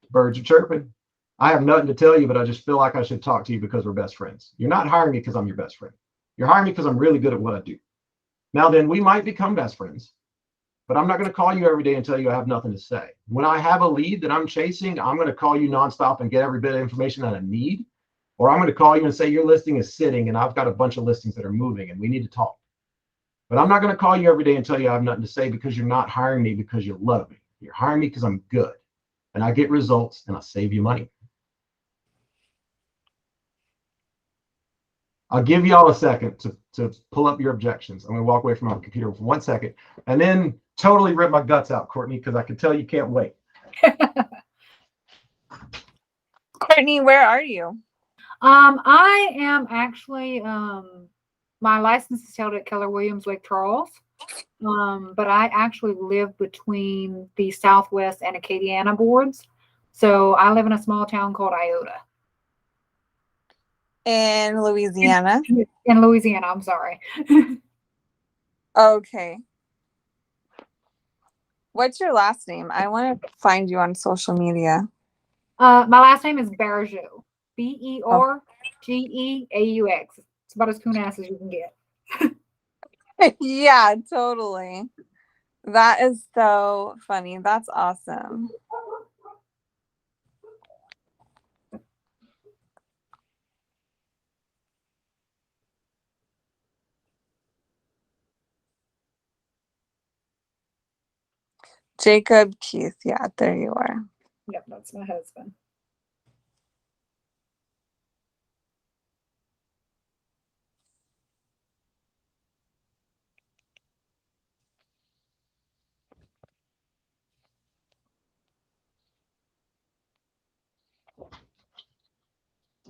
birds are chirping. I have nothing to tell you, but I just feel like I should talk to you because we're best friends. You're not hiring me because I'm your best friend. You're hiring me because I'm really good at what I do. Now then, we might become best friends, but I'm not going to call you every day and tell you I have nothing to say. When I have a lead that I'm chasing, I'm going to call you nonstop and get every bit of information that I need. Or I'm going to call you and say your listing is sitting and I've got a bunch of listings that are moving and we need to talk. But I'm not going to call you every day and tell you I have nothing to say, because you're not hiring me because you love me. You're hiring me because I'm good and I get results and I save you money. I'll give y'all a second to pull up your objections. I'm going to walk away from my computer for 1 second and then totally rip my guts out, Courtney, because I can tell you can't wait. Courtney, where are you? I am actually, my license is held at Keller Williams, Lake Charles. But I actually live between the Southwest and Acadiana boards. So I live in a small town called Iota. In Louisiana. In Louisiana, I'm sorry. Okay. What's your last name? I want to find you on social media. My last name is Bergeaux. Bergeaux. It's about as coon ass as you can get. Yeah, totally. That is so funny. That's awesome. Jacob Keith. Yeah, there you are. Yep, that's my husband.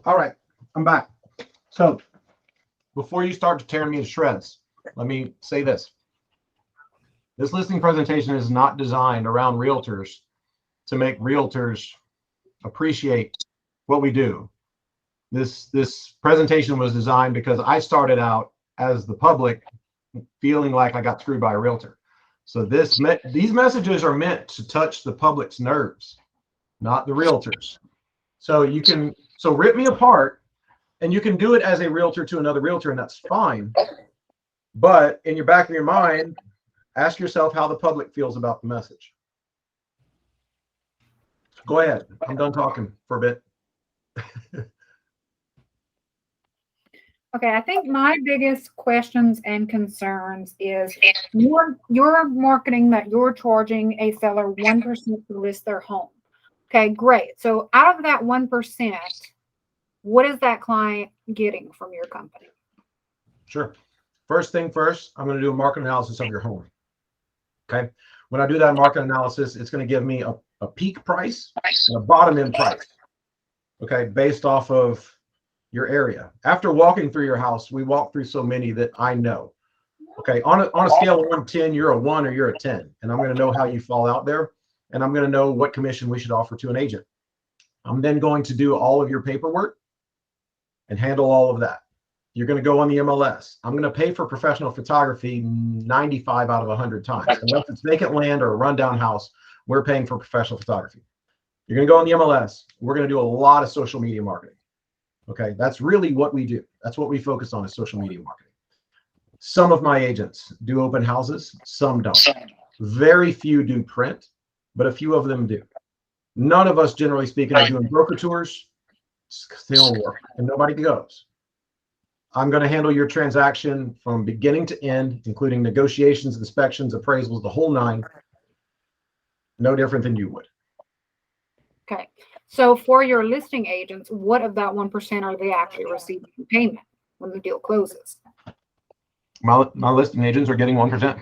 All right, I'm back. So before you start to tear me to shreds, let me say this. This listing presentation is not designed around realtors to make realtors appreciate what we do. This presentation was designed because I started out as the public feeling like I got screwed by a realtor. So these messages are meant to touch the public's nerves, not the realtors. So rip me apart, and you can do it as a realtor to another realtor, and that's fine. But in your back of your mind, ask yourself how the public feels about the message. Go ahead. I'm done talking for a bit. Okay, I think my biggest questions and concerns is you're marketing that you're charging a seller 1% to list their home. Okay, great. So out of that 1%, what is that client getting from your company? Sure. First thing first, I'm going to do a market analysis of your home. Okay. When I do that market analysis, it's going to give me a peak price and a bottom end price. Okay. Based off of your area. After walking through your house, we walk through so many that I know. Okay. On a scale of 1 to 10, you're a 1 or you're a 10. And I'm going to know how you fall out there. And I'm going to know what commission we should offer to an agent. I'm then going to do all of your paperwork and handle all of that. You're going to go on the MLS. I'm going to pay for professional photography 95 out of 100 times. Unless it's vacant land or a rundown house, we're paying for professional photography. You're going to go on the MLS. We're going to do a lot of social media marketing. Okay, that's really what we do. That's what we focus on, is social media marketing. Some of my agents do open houses, some don't. Very few do print, but a few of them do. None of us, generally speaking, are doing broker tours. Still work, and nobody goes. I'm going to handle your transaction from beginning to end, including negotiations, inspections, appraisals, the whole 9. No different than you would. Okay. So for your listing agents, what of that 1% are they actually receiving payment when the deal closes? My listing agents are getting 1%.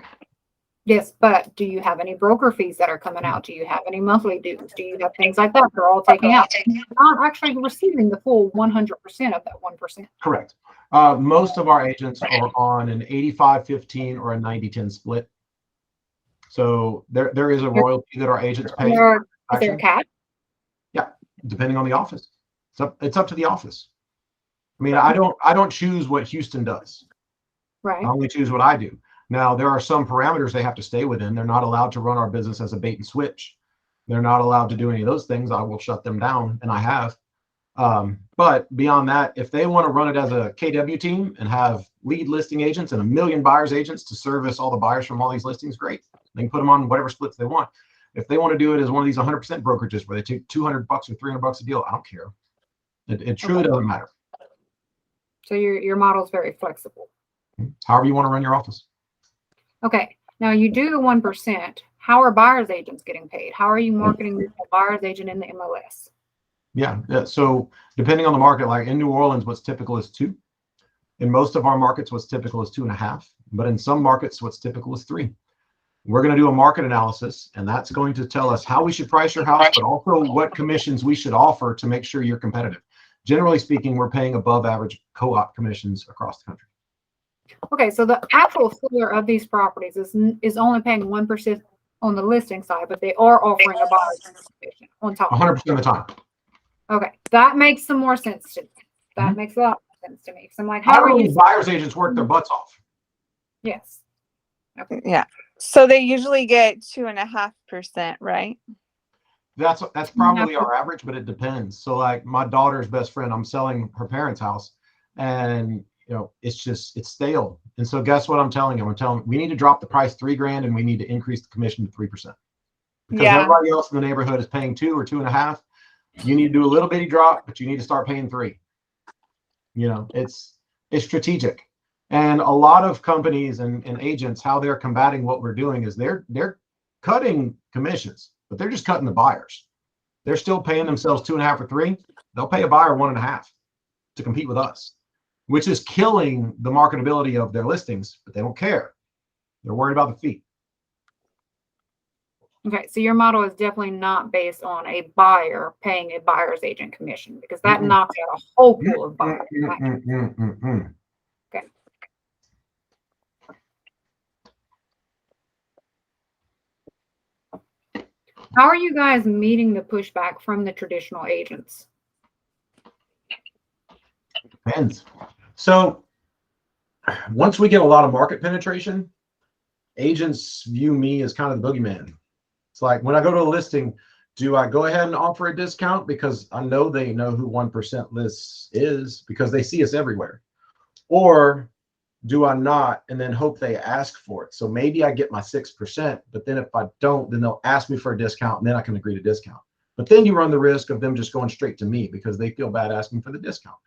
Yes, but do you have any broker fees that are coming out? Do you have any monthly dues? Do you have things like that? They're all taken out. You're not actually receiving the full 100% of that 1%. Correct. Most of our agents are on an 85-15 or a 90-10 split. So there is a royalty that our agents pay. Is there a cap? Depending on the office. It's up to the office. I mean, I don't choose what Houston does. Right. I only choose what I do. Now, there are some parameters they have to stay within. They're not allowed to run our business as a bait and switch. They're not allowed to do any of those things. I will shut them down, and I have. But beyond that, if they want to run it as a KW team and have lead listing agents and 1 million buyers agents to service all the buyers from all these listings, great. They can put them on whatever splits they want. If they want to do it as one of these 100% brokerages where they take $200 or $300 a deal, I don't care. It truly doesn't matter. So your model is very flexible. However you want to run your office. Okay. Now you do the 1%. How are buyers agents getting paid? How are you marketing the buyer's agent in the MLS? Yeah. So depending on the market, like in New Orleans, what's typical is 2. In most of our markets, what's typical is 2.5. But in some markets, what's typical is 3. We're going to do a market analysis, and that's going to tell us how we should price your house, but also what commissions we should offer to make sure you're competitive. Generally speaking, we're paying above average co-op commissions across the country. Okay, so the actual seller of these properties is only paying 1% on the listing side, but they are offering a buyer's commission on top. 100% of the time. Okay, that makes some more sense to me. That makes a lot of sense to me. So I'm like, how How are do you? buyers agents work their butts off? Yes. Okay. Yeah. So they usually get 2.5%, right? That's probably our average, but it depends. So like my daughter's best friend, I'm selling her parents' house, and it's stale. And so guess what I'm telling him? I'm telling him we need to drop the price $3,000 and we need to increase the commission to 3%. Because everybody else in the neighborhood is paying 2 or 2.5. You need to do a little bitty drop, but you need to start paying 3. It's strategic. And a lot of companies and agents, how they're combating what we're doing is they're cutting commissions, but they're just cutting the buyers. They're still paying themselves 2.5 or 3. They'll pay a buyer 1.5 to compete with us, which is killing the marketability of their listings, but they don't care. They're worried about the fee. Okay, so your model is definitely not based on a buyer paying a buyer's agent commission, because that knocks out a whole pool of buyers. Okay. How are you guys meeting the pushback from the traditional agents? Depends. So once we get a lot of market penetration, agents view me as kind of the boogeyman. It's like when I go to a listing, do I go ahead and offer a discount because I know they know who 1% lists is because they see us everywhere? Or do I not and then hope they ask for it? So maybe I get my 6%, but then if I don't, then they'll ask me for a discount and then I can agree to discount. But then you run the risk of them just going straight to me because they feel bad asking for the discount.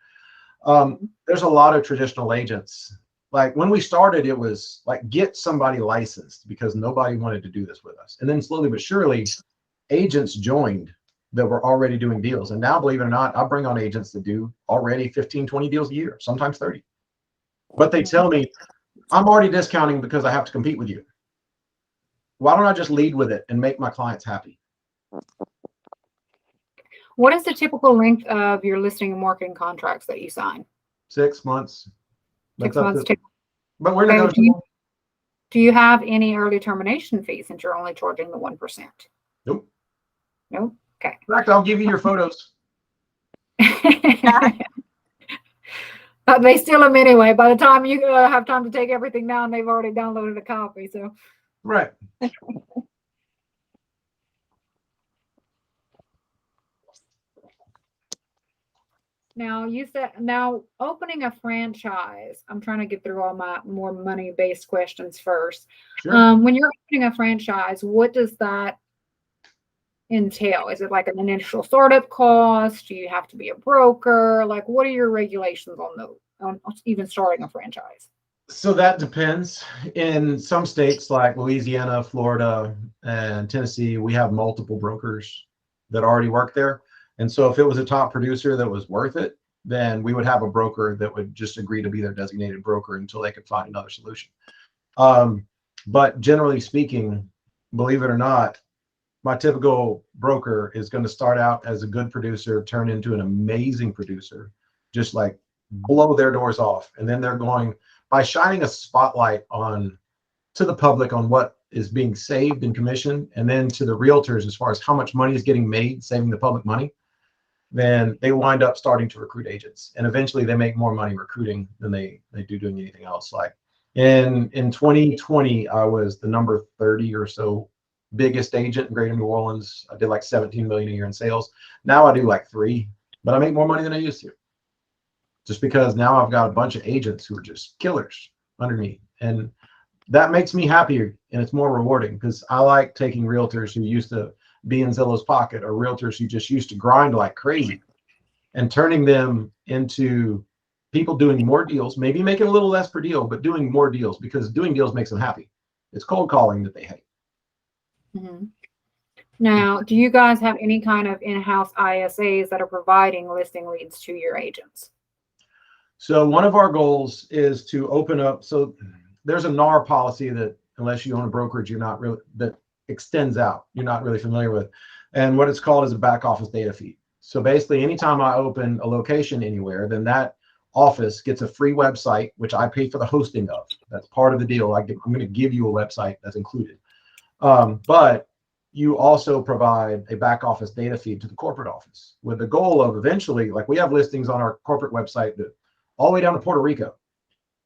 There's a lot of traditional agents. Like when we started, it was like get somebody licensed because nobody wanted to do this with us. And then slowly but surely, agents joined that were already doing deals. And now, believe it or not, I bring on agents that do already 15, 20 deals a year, sometimes 30. But they tell me, I'm already discounting because I have to compete with you. Why don't I just lead with it and make my clients happy? What is the typical length of your listing and marketing contracts that you sign? 6 months. 6 months. But we're negotiable. Do you have any early termination fees since you're only charging the 1%? Nope. Nope. Okay. In fact, I'll give you your photos. They steal them anyway. By the time you have time to take everything down, they've already downloaded a copy. So Right. now you said opening a franchise. I'm trying to get through all my more money-based questions first. Sure. When you're opening a franchise, what does that entail? Is it like an initial startup cost? Do you have to be a broker? Like, what are your regulations on even starting a franchise? So that depends. In some states like Louisiana, Florida, and Tennessee, we have multiple brokers that already work there. And so if it was a top producer that was worth it, then we would have a broker that would just agree to be their designated broker until they could find another solution. But generally speaking, believe it or not, my typical broker is going to start out as a good producer, turn into an amazing producer, just like blow their doors off. And then they're going, by shining a spotlight on to the public on what is being saved in commission, and then to the realtors as far as how much money is getting made saving the public money, then they wind up starting to recruit agents. And eventually they make more money recruiting than they do doing anything else. Like in 2020, I was the number 30 or so biggest agent in Greater New Orleans. I did like 17 million a year in sales. Now I do like 3, but I make more money than I used to. Just because now I've got a bunch of agents who are just killers under me. And that makes me happier, and it's more rewarding because I like taking realtors who used to be in Zillow's pocket, or realtors who just used to grind like crazy, and turning them into people doing more deals, maybe making a little less per deal, but doing more deals, because doing deals makes them happy. It's cold calling that they hate. Mhm. Now, do you guys have any kind of in-house ISAs that are providing listing leads to your agents? So one of our goals is to open up. So there's a NAR policy that unless you own a brokerage, you're not really, that extends out, you're not really familiar with. And what it's called is a back office data feed. So basically, anytime I open a location anywhere, then that office gets a free website, which I pay for the hosting of. That's part of the deal. I'm going to give you a website that's included. But you also provide a back office data feed to the corporate office with the goal of eventually, like we have listings on our corporate website that all the way down to Puerto Rico.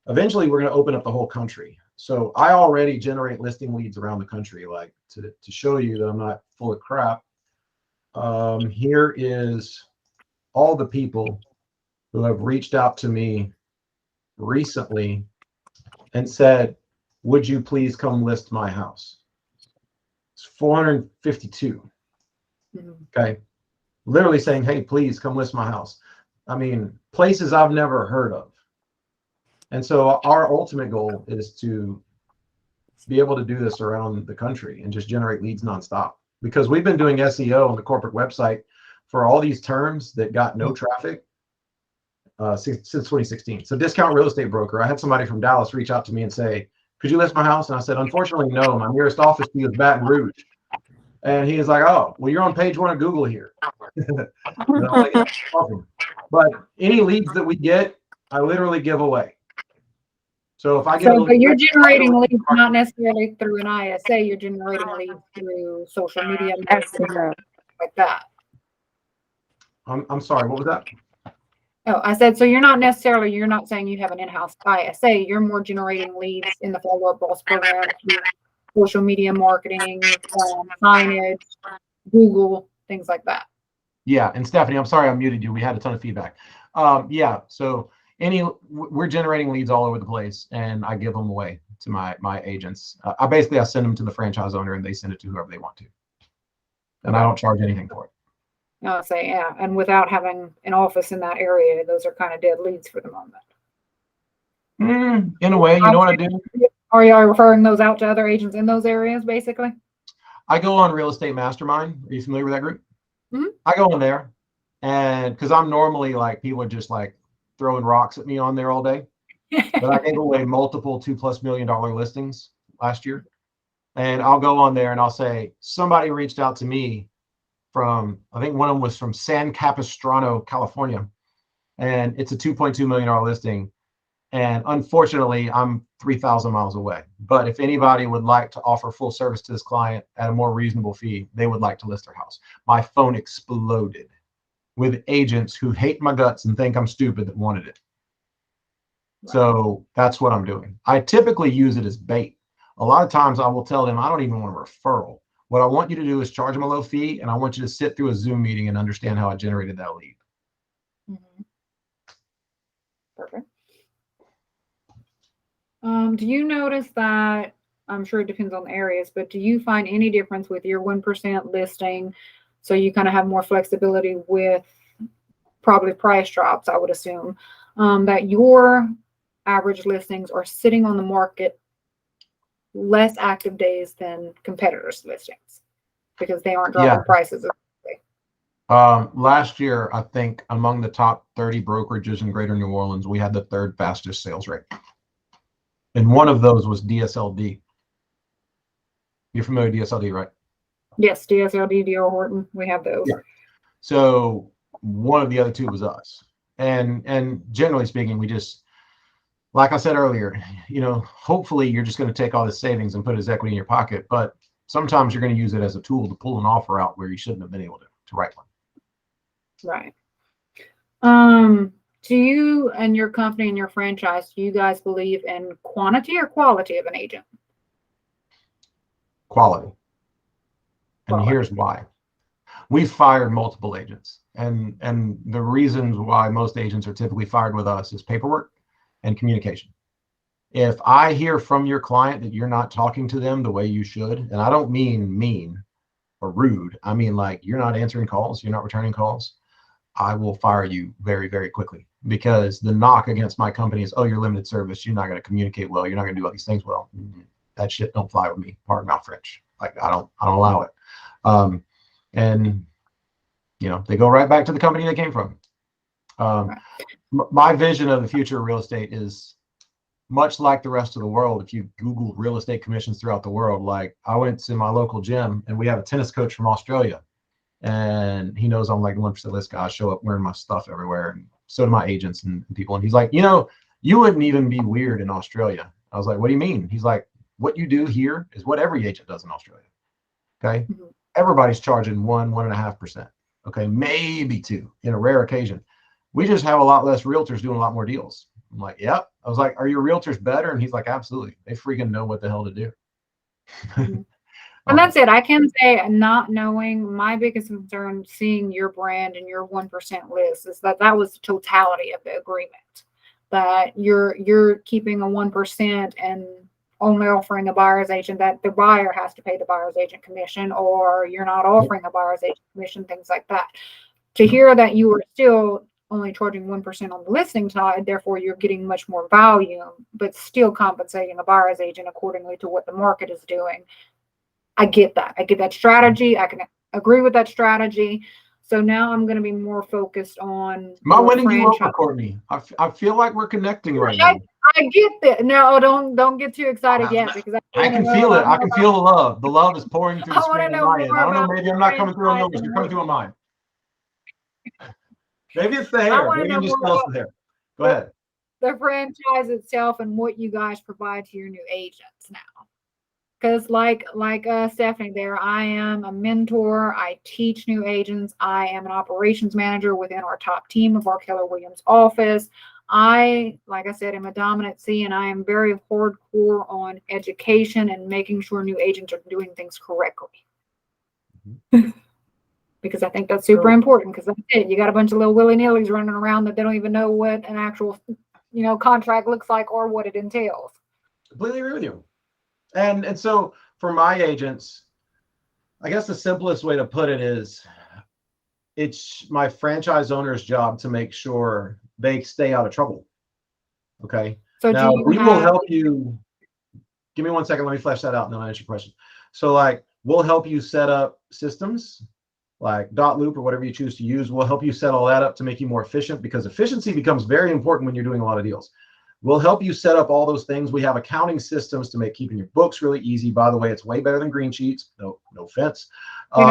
Eventually, we're going to open up the whole country. So I already generate listing leads around the country, like to show you that I'm not full of crap. Here is all the people who have reached out to me recently and said, would you please come list my house? It's 452. Okay. Literally saying, hey, please come list my house. I mean, places I've never heard of. And so our ultimate goal is to be able to do this around the country and just generate leads nonstop, because we've been doing SEO on the corporate website for all these terms that got no traffic since 2016. So discount real estate broker. I had somebody from Dallas reach out to me and say, could you list my house? And I said, unfortunately, no. My nearest office to you is Baton Rouge. And he is like, oh, well, you're on page 1 of Google here. And I'm like, yeah, awesome. But any leads that we get, I literally give away. So if I get but you're generating leads not necessarily through an ISA, you're generating leads through social media, like that. I'm sorry, what was that? Oh, I said, so you're not saying you have an in-house ISA, you're more generating leads in the follow-up boss program, social media marketing, signage, Google, things like that. Yeah, and Stephanie, I'm sorry I muted you. We had a ton of feedback. Yeah, so we're generating leads all over the place, and I give them away to my agents. I send them to the franchise owner, and they send it to whoever they want to, and I don't charge anything for it. I'll say, yeah, and without having an office in that area, those are kind of dead leads for the moment. In a way, you know what I do? Are you referring those out to other agents in those areas, basically? I go on Real Estate Mastermind. Are you familiar with that group? Mm-hmm. I go in there, and because I'm normally like, people are just like throwing rocks at me on there all day. But I gave away multiple $2+ million listings last year. And I'll go on there and I'll say, somebody reached out to me from, I think one of them was from San Capistrano, California. And it's a $2.2 million listing. And unfortunately, I'm 3,000 miles away. But if anybody would like to offer full service to this client at a more reasonable fee, they would like to list their house. My phone exploded with agents who hate my guts and think I'm stupid that wanted it. Right. So that's what I'm doing. I typically use it as bait. A lot of times I will tell them, I don't even want a referral. What I want you to do is charge them a low fee, and I want you to sit through a Zoom meeting and understand how I generated that lead. Mm-hmm. Perfect. Do you notice that, I'm sure it depends on the areas, but do you find any difference with your 1% listing? So you kind of have more flexibility with probably price drops, I would assume, that your average listings are sitting on the market less active days than competitors' listings because they aren't dropping prices. Last year, I think among the top 30 brokerages in Greater New Orleans, we had the 3rd fastest sales rate. And one of those was DSLD. You're familiar with DSLD, right? Yes, DSLD, D.R. Horton, we have those. Yeah. So one of the other two was us. And generally speaking, we just, like I said earlier, hopefully you're just going to take all this savings and put it as equity in your pocket. But sometimes you're going to use it as a tool to pull an offer out where you shouldn't have been able to write one. Right. Do you and your company and your franchise, do you guys believe in quantity or quality of an agent? Quality. And Quality. here's why. We've fired multiple agents. And the reasons why most agents are typically fired with us is paperwork and communication. If I hear from your client that you're not talking to them the way you should, and I don't mean mean or rude, I mean like you're not answering calls, you're not returning calls, I will fire you very, very quickly, because the knock against my company is, oh, you're limited service, you're not going to communicate well, you're not going to do all these things well. That shit don't fly with me. Pardon my French. Like I don't allow it. And they go right back to the company they came from. My vision of the future of real estate is much like the rest of the world. If you Google real estate commissions throughout the world, like I went to my local gym and we have a tennis coach from Australia, and he knows I'm like the 1% list guy. I show up wearing my stuff everywhere, and so do my agents and people. And he's like, you wouldn't even be weird in Australia. I was like, what do you mean? He's like, what you do here is what every agent does in Australia. Okay. Mm-hmm. Everybody's charging 1.5%. Okay. Maybe 2 in a rare occasion. We just have a lot less realtors doing a lot more deals. I'm like, yep. I was like, are your realtors better? And he's like, absolutely. They freaking know what the hell to do. Mm-hmm. And that's it. I can say, not knowing, my biggest concern seeing your brand and your 1% list is that was the totality of the agreement. That you're keeping a 1% and only offering a buyer's agent, that the buyer has to pay the buyer's agent commission, or you're not offering a buyer's agent commission, things like that. To hear that you are still only charging 1% on the listing side, therefore you're getting much more volume, but still compensating a buyer's agent accordingly to what the market is doing. I get that. I get that strategy. I can agree with that strategy. So now I'm going to be more focused on. Am I winning you over, Courtney? I feel like we're connecting right now. I get that. No, don't get too excited yet, because I can feel it. I can feel the love. The love is pouring through the screen on my end. I don't know. Maybe I'm not coming through on yours. You're coming through on mine. Maybe it's the hair. Maybe you just fell off the hair. Go ahead. The franchise itself and what you guys provide to your new agents now. Because like Stephanie there, I am a mentor. I teach new agents. I am an operations manager within our top team of our Keller Williams office. I, like I said, am a dominant C, and I am very hardcore on education and making sure new agents are doing things correctly. Mm-hmm. Because I think that's super important, because that's it. You got a bunch of little willy-nillys running around that they don't even know what an actual, contract looks like or what it entails. Completely agree with you. And so for my agents, I guess the simplest way to put it is it's my franchise owner's job to make sure they stay out of trouble. Okay. So now we will help you. Give me 1 second. Let me flesh that out and then I'll answer your question. So we'll help you set up systems like Dotloop or whatever you choose to use. We'll help you set all that up to make you more efficient, because efficiency becomes very important when you're doing a lot of deals. We'll help you set up all those things. We have accounting systems to make keeping your books really easy. By the way, it's way better than green sheets. No offense. But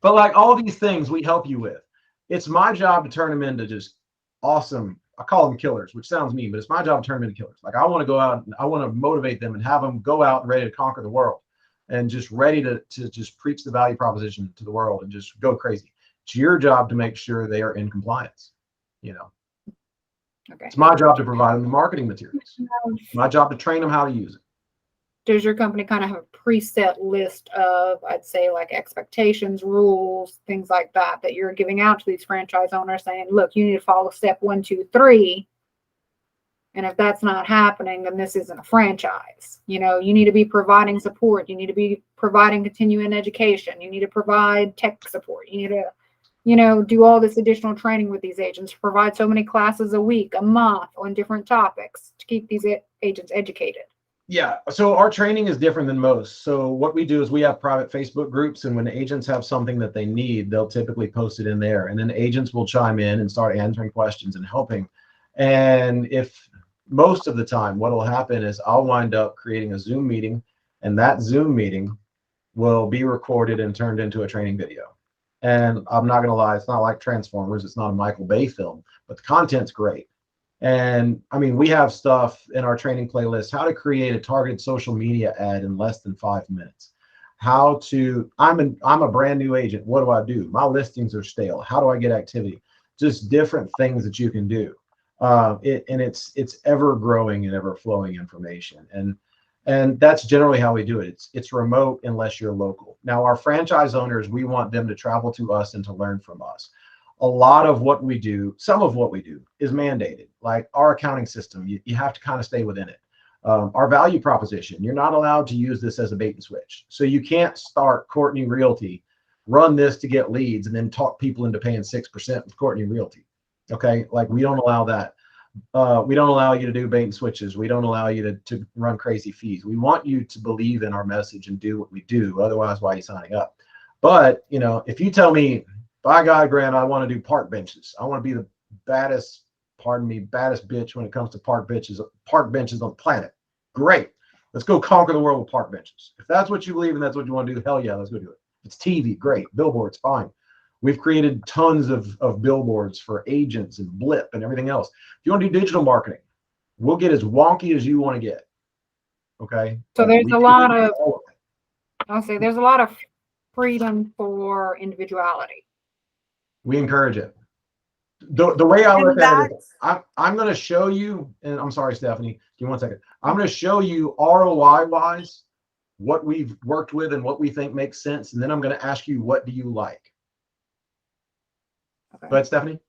all these things we help you with. It's my job to turn them into just awesome. I call them killers, which sounds mean, but it's my job to turn them into killers. I want to go out and I want to motivate them and have them go out and ready to conquer the world and just ready to just preach the value proposition to the world and just go crazy. It's your job to make sure they are in compliance. Okay. It's my job to provide them the marketing materials. My job to train them how to use it. Does your company kind of have a preset list of, I'd say, expectations, rules, things like that you're giving out to these franchise owners, saying, look, you need to follow step 1, 2, 3. And if that's not happening, then this isn't a franchise. You need to be providing support. You need to be providing continuing education. You need to provide tech support. You need to do all this additional training with these agents, provide so many classes a week, a month on different topics to keep these agents educated. Yeah. So our training is different than most. So what we do is we have private Facebook groups, and when agents have something that they need, they'll typically post it in there. And then agents will chime in and start answering questions and helping. And if most of the time, what will happen is I'll wind up creating a Zoom meeting, and that Zoom meeting will be recorded and turned into a training video. And I'm not going to lie, it's not like Transformers. It's not a Michael Bay film, but the content's great. And I mean, we have stuff in our training playlist, how to create a targeted social media ad in less than 5 minutes. How to, I'm a brand new agent. What do I do? My listings are stale. How do I get activity? Just different things that you can do. It's ever growing and ever flowing information. And that's generally how we do it. It's remote unless you're local. Now, our franchise owners, we want them to travel to us and to learn from us. A lot of what we do, some of what we do is mandated, like our accounting system. You have to kind of stay within it. Our value proposition, you're not allowed to use this as a bait and switch. So you can't start Courtney Realty, run this to get leads, and then talk people into paying 6% with Courtney Realty. Okay, like we don't allow that. We don't allow you to do bait and switches. We don't allow you to run crazy fees. We want you to believe in our message and do what we do. Otherwise, why are you signing up? But, you know, if you tell me, by God, Grant, I want to do park benches. I want to be the baddest, baddest bitch when it comes to park benches on the planet. Great. Let's go conquer the world with park benches. If that's what you believe and that's what you want to do, hell yeah, let's go do it. If it's TV, great. Billboards, fine. We've created tons of billboards for agents and Blip and everything else. If you want to do digital marketing, we'll get as wonky as you want to get. Okay. So there's We a can lot do of, all it. I'll say there's a lot of freedom for individuality. We encourage it. The way I look And at it that's is I'm going to show you, and I'm sorry, Stephanie, give me 1 second. I'm going to show you ROI wise what we've worked with and what we think makes sense. And then I'm going to ask you, what do you like? Okay. Go ahead, Stephanie.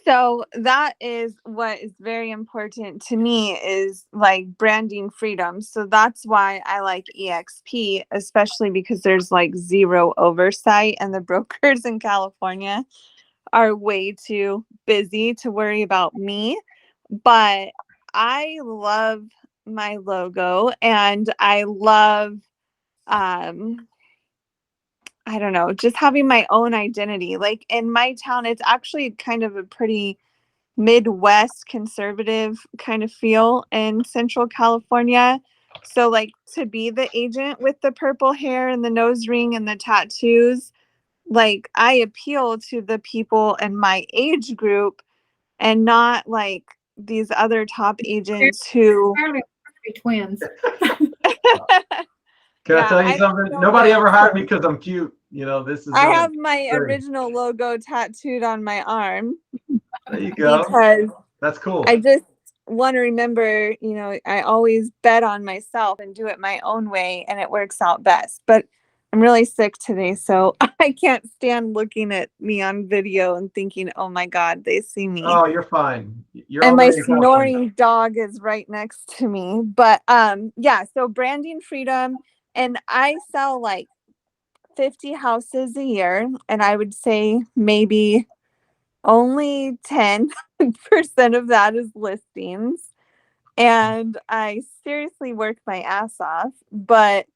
So that is what is very important to me, is like branding freedom. So that's why I like EXP, especially because there's like zero oversight, and the brokers in California are way too busy to worry about me. But I love my logo, and I love I don't know, just having my own identity. Like in my town, it's actually kind of a pretty Midwest conservative kind of feel in Central California. So like to be the agent with the purple hair and the nose ring and the tattoos, like I appeal to the people in my age group, and not like these other top agents who Apparently, be twins. Can I Yeah, tell you I don't something? know Nobody the ever hired me answer. because I'm cute. You know, this is I not have my very- original logo tattooed on my arm There you go. because That's cool. I just want to remember, you know, I always bet on myself and do it my own way, and it works out best. But I'm really sick today, so I can't stand looking at me on video and thinking, oh my God, they see me. Oh, you're fine. You're And my already in California. snoring dog is right next to me. But yeah, so branding freedom. And I sell like 50 houses a year, and I would say maybe only 10% of that is listings. And I seriously work my ass off, but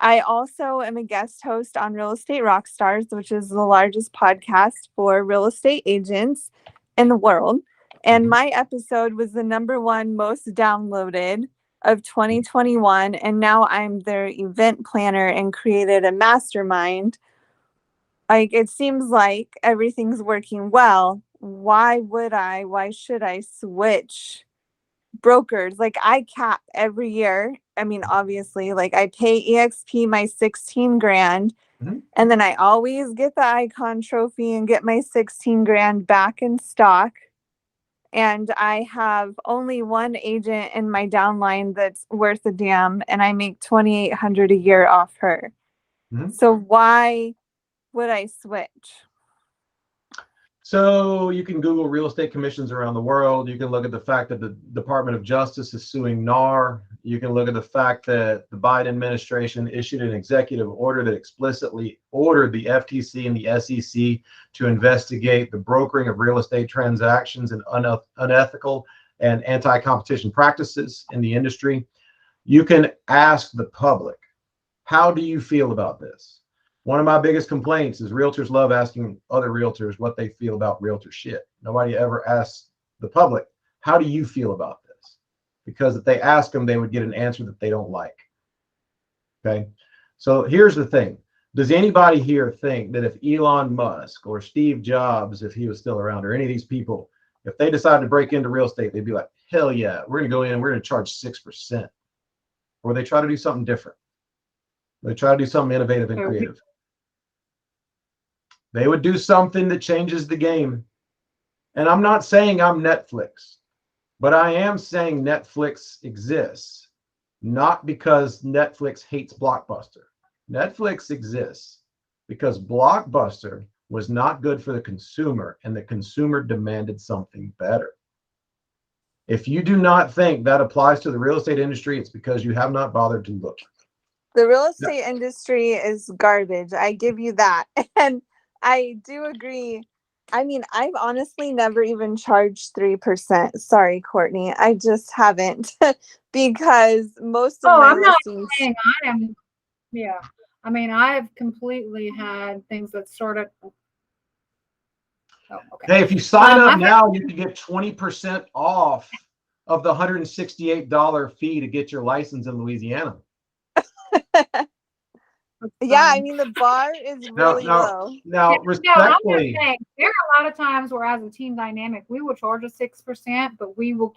I also am a guest host on Real Estate Rockstars, which is the largest podcast for real estate agents in the world. And my episode was the #1 most downloaded of 2021. And now I'm their event planner and created a mastermind. Like, it seems like everything's working well. Why should I switch brokers? Like, I cap every year. I mean, obviously, like I pay EXP my 16 grand, and then I always get the icon trophy and get my 16 grand back in stock. And I have only one agent in my downline that's worth a damn, and I make $2,800 a year off her. So why would I switch? So you can Google real estate commissions around the world. You can look at the fact that the Department of Justice is suing NAR. You can look at the fact that the Biden administration issued an executive order that explicitly ordered the FTC and the SEC to investigate the brokering of real estate transactions and unethical and anti-competition practices in the industry. You can ask the public, how do you feel about this? One of my biggest complaints is realtors love asking other realtors what they feel about realtor shit. Nobody ever asks the public, How do you feel about this? Because if they ask them, they would get an answer that they don't like. Okay. So here's the thing. Does anybody here think that if Elon Musk or Steve Jobs, if he was still around, or any of these people, if they decided to break into real estate, they'd be like, hell yeah, we're going to go in and we're going to charge 6%. Or they try to do something different. They try to do something innovative and creative. They would do something that changes the game. And I'm not saying I'm Netflix, but I am saying Netflix exists, not because Netflix hates Blockbuster. Netflix exists because Blockbuster was not good for the consumer, and the consumer demanded something better. If you do not think that applies to the real estate industry, it's because you have not bothered to look. The real estate industry is garbage. I give you that. And I do agree. I mean, I've honestly never even charged 3%. Sorry, Courtney. I just haven't because most of my I'm not listings. saying I am. Yeah. I mean, I've completely had things that started. Oh, okay. Hey, if you sign up I've now, you can get 20% off of the $168 fee to get your license in Louisiana. Yeah, I mean, the bar is really low. Now, I'm just respectfully, saying, there are a lot of times where as a team dynamic, we will charge a 6%, but we will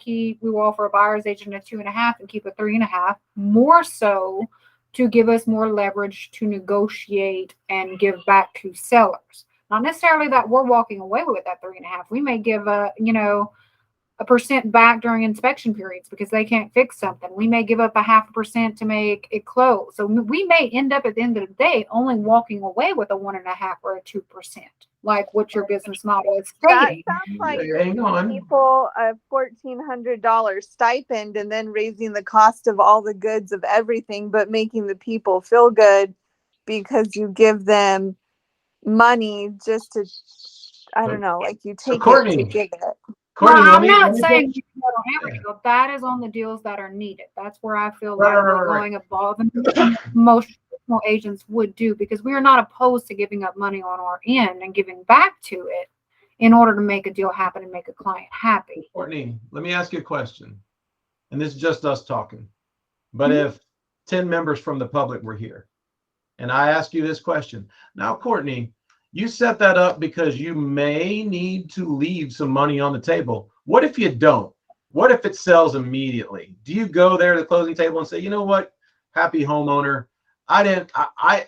offer a buyer's agent a 2.5 and keep a 3.5, more so to give us more leverage to negotiate and give back to sellers. Not necessarily that we're walking away with that 3.5. We may give a percent back during inspection periods because they can't fix something. We may give up 0.5% to make it close. So we may end up at the end of the day only walking away with a 1.5 or a 2%, like what your business model is stating. That sounds like hang on. people a $1,400 stipend and then raising the cost of all the goods of everything, but making the people feel good because you give them money just to, I don't know, like you take it to give it. Courtney, I'm not saying you don't have it, but that is on the deals that are needed. That's where I feel like we're going above and most agents would do, because we are not opposed to giving up money on our end and giving back to it in order to make a deal happen and make a client happy. Courtney, let me ask you a question. And this is just us talking. But if 10 members from the public were here and I ask you this question, now, Courtney, you set that up because you may need to leave some money on the table. What if you don't? What if it sells immediately? Do you go there to the closing table and say, you know what, happy homeowner, I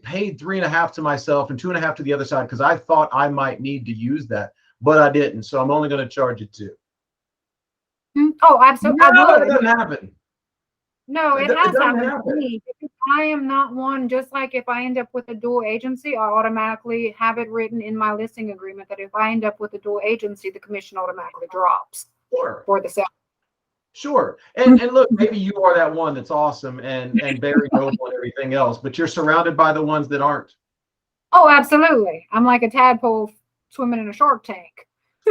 paid 3.5 to myself and 2.5 to the other side because I thought I might need to use that, but I didn't. So I'm only going to charge you 2. Oh, absolutely. No, it doesn't happen. No, it has doesn't happened to me because I am not one, just like if I end up with a dual agency, I automatically have it written in my listing agreement that if I end up with a dual agency, the commission automatically drops for the sale. Sure. And look, maybe you are that one that's awesome and very noble and everything else, but you're surrounded by the ones that aren't. Oh, absolutely. I'm like a tadpole swimming in a shark tank.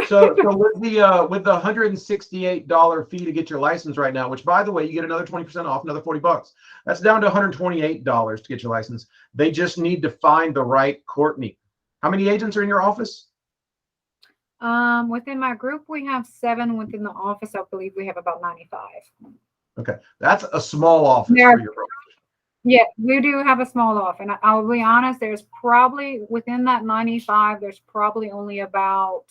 So with the $168 fee to get your license right now, which by the way, you get another 20% off, another $40. That's down to $128 to get your license. They just need to find the right Courtney. How many agents are in your office? Within my group, we have 7. Within the office, I believe we have about 95. Okay, that's a small office for your brokerage. Yeah, we do have a small office, and I'll be honest. There's probably within that 95. There's probably only about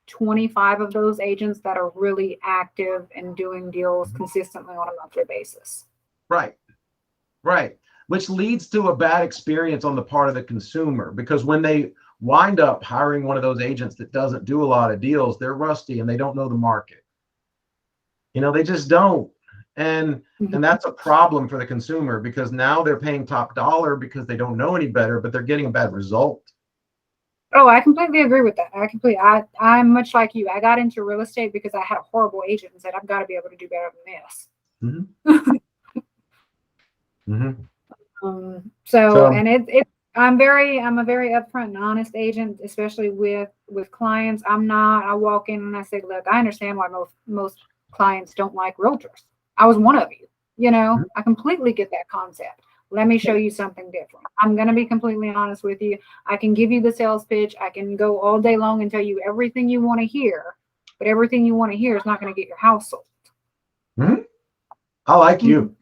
25 of those agents that are really active and doing deals consistently on a monthly basis. Right. Which leads to a bad experience on the part of the consumer, because when they wind up hiring one of those agents that doesn't do a lot of deals, they're rusty and they don't know the market. They just don't. And that's a problem for the consumer, because now they're paying top dollar because they don't know any better, but they're getting a bad result. Oh, I completely agree with that. I'm much like you. I got into real estate because I had a horrible agent and said, I've got to be able to do better than this. So and I'm a very upfront and honest agent, especially with clients. I walk in and I say, look, I understand why most clients don't like realtors. I was one of you, I completely get that concept. Let me show you something different. I'm going to be completely honest with you. I can give you the sales pitch. I can go all day long and tell you everything you want to hear. but everything you want to hear is not going to get your house sold. I like you.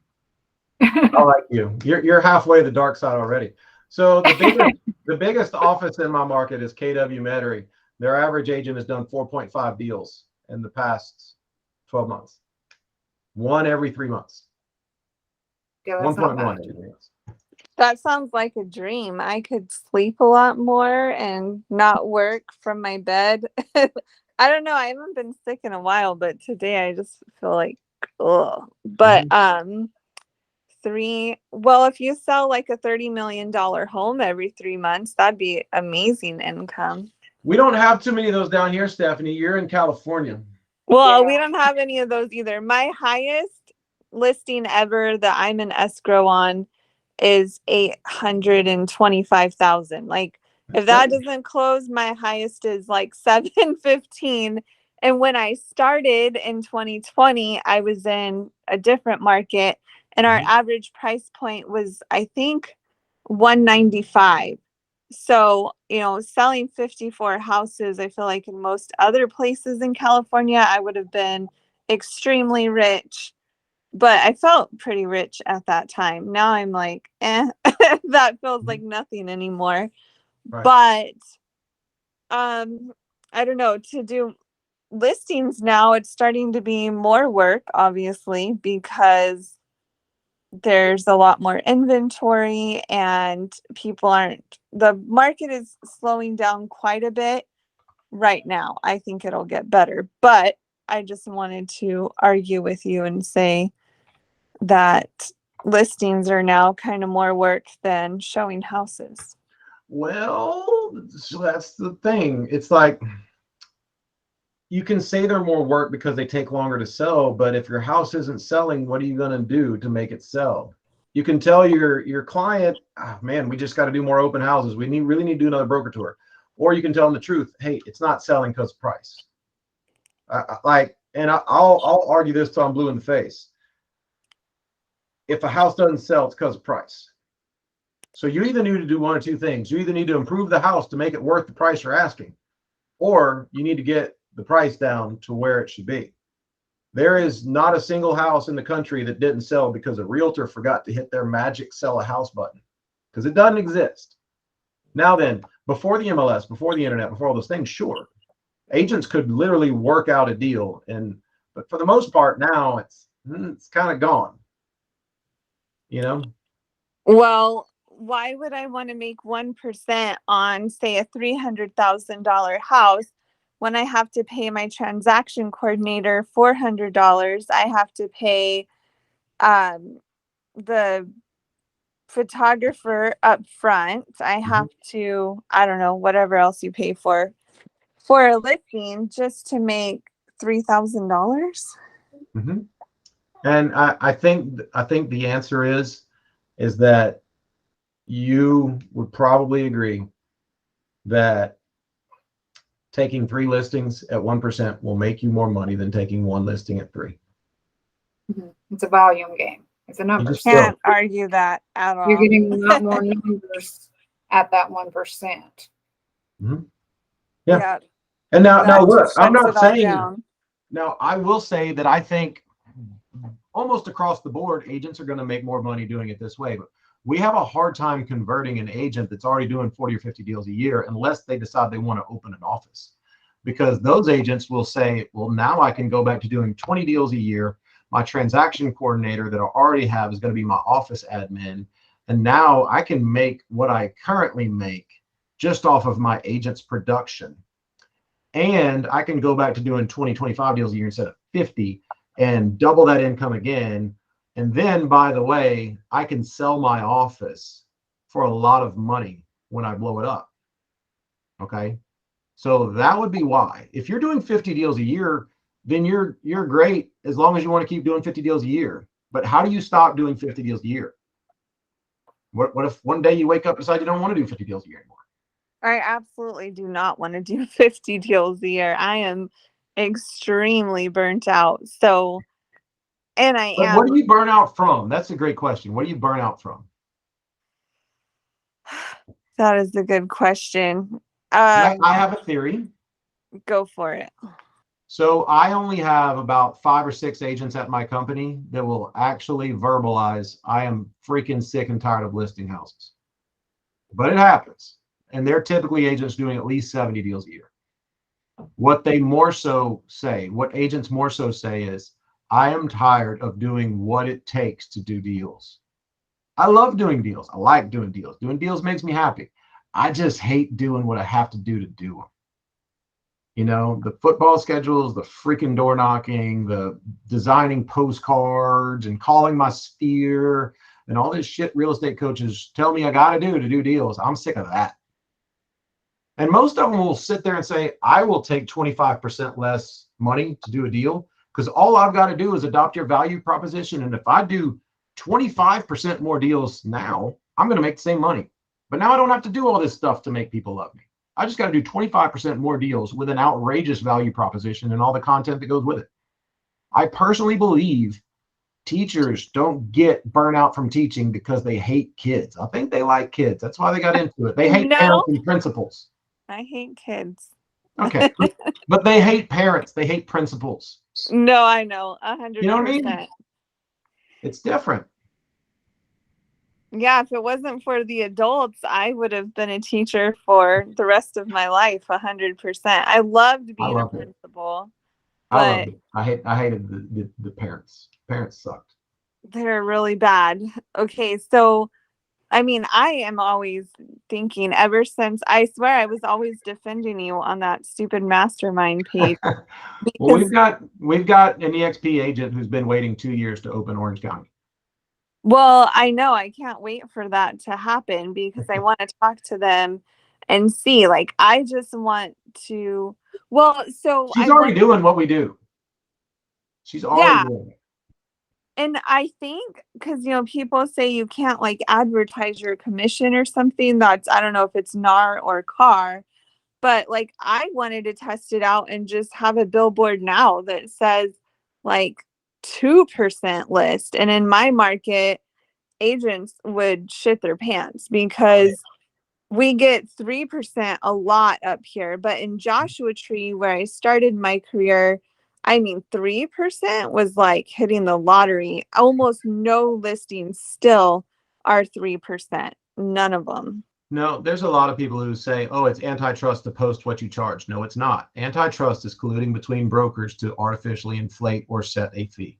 I like you. You're halfway to the dark side already. So the biggest office in my market is KW Metairie. Their average agent has done 4.5 deals in the past 12 months. One every 3 months. Yeah, that's not 1.1 bad. every 3 months. That sounds like a dream. I could sleep a lot more and not work from my bed. I don't know. I haven't been sick in a while, but today I just feel like, ugh. But if you sell like a $30 million home every 3 months, that'd be amazing income. We don't have too many of those down here, Stephanie. You're in California. Well, Yeah. we don't have any of those either. My highest listing ever that I'm in escrow on is 825,000. Like, if that doesn't close, my highest is like 715. And when I started in 2020, I was in a different market, and our average price point was, I think, 195. So, selling 54 houses, I feel like in most other places in California, I would have been extremely rich, but I felt pretty rich at that time. Now I'm like, that feels like nothing anymore. Right. But, I don't know, to do listings now, it's starting to be more work, obviously, because there's a lot more inventory and the market is slowing down quite a bit right now. I think it'll get better, but I just wanted to argue with you and say that listings are now kind of more work than showing houses. Well, so that's the thing. It's like, you can say they're more work because they take longer to sell, but if your house isn't selling, what are you going to do to make it sell? You can tell your client, man, we just got to do more open houses. We really need to do another broker tour. Or you can tell them the truth. Hey, it's not selling because of price. I'll argue this till I'm blue in the face. If a house doesn't sell, it's because of price. So you either need to do one or two things. You either need to improve the house to make it worth the price you're asking, or you need to get the price down to where it should be. There is not a single house in the country that didn't sell because a realtor forgot to hit their magic sell a house button, because it doesn't exist. Now then, before the MLS, before the internet, before all those things, sure, agents could literally work out a deal, but for the most part now it's kind of gone. Well, why would I want to make 1% on, say, a $300,000 house when I have to pay my transaction coordinator $400? I have to pay the photographer up front. I have to, I don't know, whatever else you pay for a listing just to make $3,000. And I think the answer is that you would probably agree that taking 3 listings at 1% will make you more money than taking 1 listing at 3. It's a volume game. It's a number. Can't argue that at all. You're getting a lot more numbers at that 1%. Yeah. And now look, I'm not saying. Now I will say that I think almost across the board, agents are going to make more money doing it this way, but we have a hard time converting an agent that's already doing 40 or 50 deals a year unless they decide they want to open an office, because those agents will say, well, now I can go back to doing 20 deals a year. My transaction coordinator that I already have is going to be my office admin. And now I can make what I currently make just off of my agent's production. And I can go back to doing 20, 25 deals a year instead of 50 and double that income again. And then, by the way, I can sell my office for a lot of money when I blow it up. Okay. So that would be why. If you're doing 50 deals a year, then you're great as long as you want to keep doing 50 deals a year. But how do you stop doing 50 deals a year? What if one day you wake up and decide you don't want to do 50 deals a year anymore? I absolutely do not want to do 50 deals a year. I am extremely burnt out. So, and I am. What do you burn out from? That's a great question. What do you burn out from? That is a good question. I have a theory. Go for it. So I only have about 5 or 6 agents at my company that will actually verbalize, I am freaking sick and tired of listing houses. But it happens. And they're typically agents doing at least 70 deals a year. What they more so say, what agents more so say is, I am tired of doing what it takes to do deals. I love doing deals. I like doing deals. Doing deals makes me happy. I just hate doing what I have to do them. You know, the football schedules, the freaking door knocking, the designing postcards and calling my sphere and all this shit real estate coaches tell me I got to do deals. I'm sick of that. And most of them will sit there and say, I will take 25% less money to do a deal because all I've got to do is adopt your value proposition. And if I do 25% more deals now, I'm going to make the same money. But now I don't have to do all this stuff to make people love me. I just got to do 25% more deals with an outrageous value proposition and all the content that goes with it. I personally believe teachers don't get burnout from teaching because they hate kids. I think they like kids. That's why they got into it. They hate parents and principals. I hate kids. Okay. But they hate parents. They hate principals. No, I know. 100%. You know what I mean? It's different. Yeah, if it wasn't for the adults, I would have been a teacher for the rest of my life, 100%. I loved being a principal. I loved it. I hated the parents. Parents sucked. They're really bad. Okay, so I mean, I am always thinking ever since, I swear I was always defending you on that stupid mastermind page. Well, we've got an EXP agent who's been waiting 2 years to open Orange County. Well, I know I can't wait for that to happen because I want to talk to them and see, like, I just want to, well, so she's already doing what we do. She's already doing it. And I think because, you know, people say you can't like advertise your commission or something. That's, I don't know if it's NAR or CAR, but like I wanted to test it out and just have a billboard now that says like 2% list. And in my market, agents would shit their pants because we get 3% a lot up here. But in Joshua Tree, where I started my career, I mean, 3% was like hitting the lottery. Almost no listings still are 3%. None of them. No, there's a lot of people who say, oh, it's antitrust to post what you charge. No, it's not. Antitrust is colluding between brokers to artificially inflate or set a fee.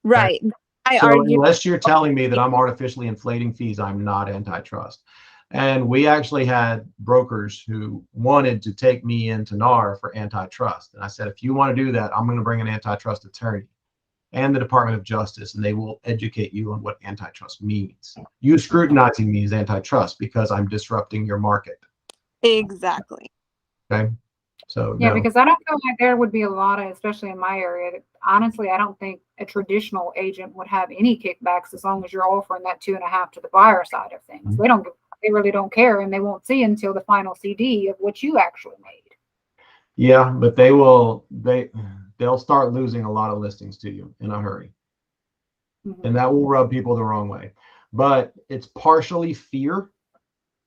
Right. Okay? So unless you're telling me that I'm artificially inflating fees, I'm not antitrust. And we actually had brokers who wanted to take me into NAR for antitrust. And I said, if you want to do that, I'm going to bring an antitrust attorney and the Department of Justice, and they will educate you on what antitrust means. You scrutinizing me is antitrust because I'm disrupting your market. Exactly. Okay. So yeah, no. because I don't feel like there would be a lot of, especially in my area. Honestly, I don't think a traditional agent would have any kickbacks as long as you're offering that 2.5 to the buyer side of things. Mm-hmm. They really don't care, and they won't see until the final CD of what you actually made. Yeah, but they'll start losing a lot of listings to you in a hurry. Mm-hmm. And that will rub people the wrong way. But it's partially fear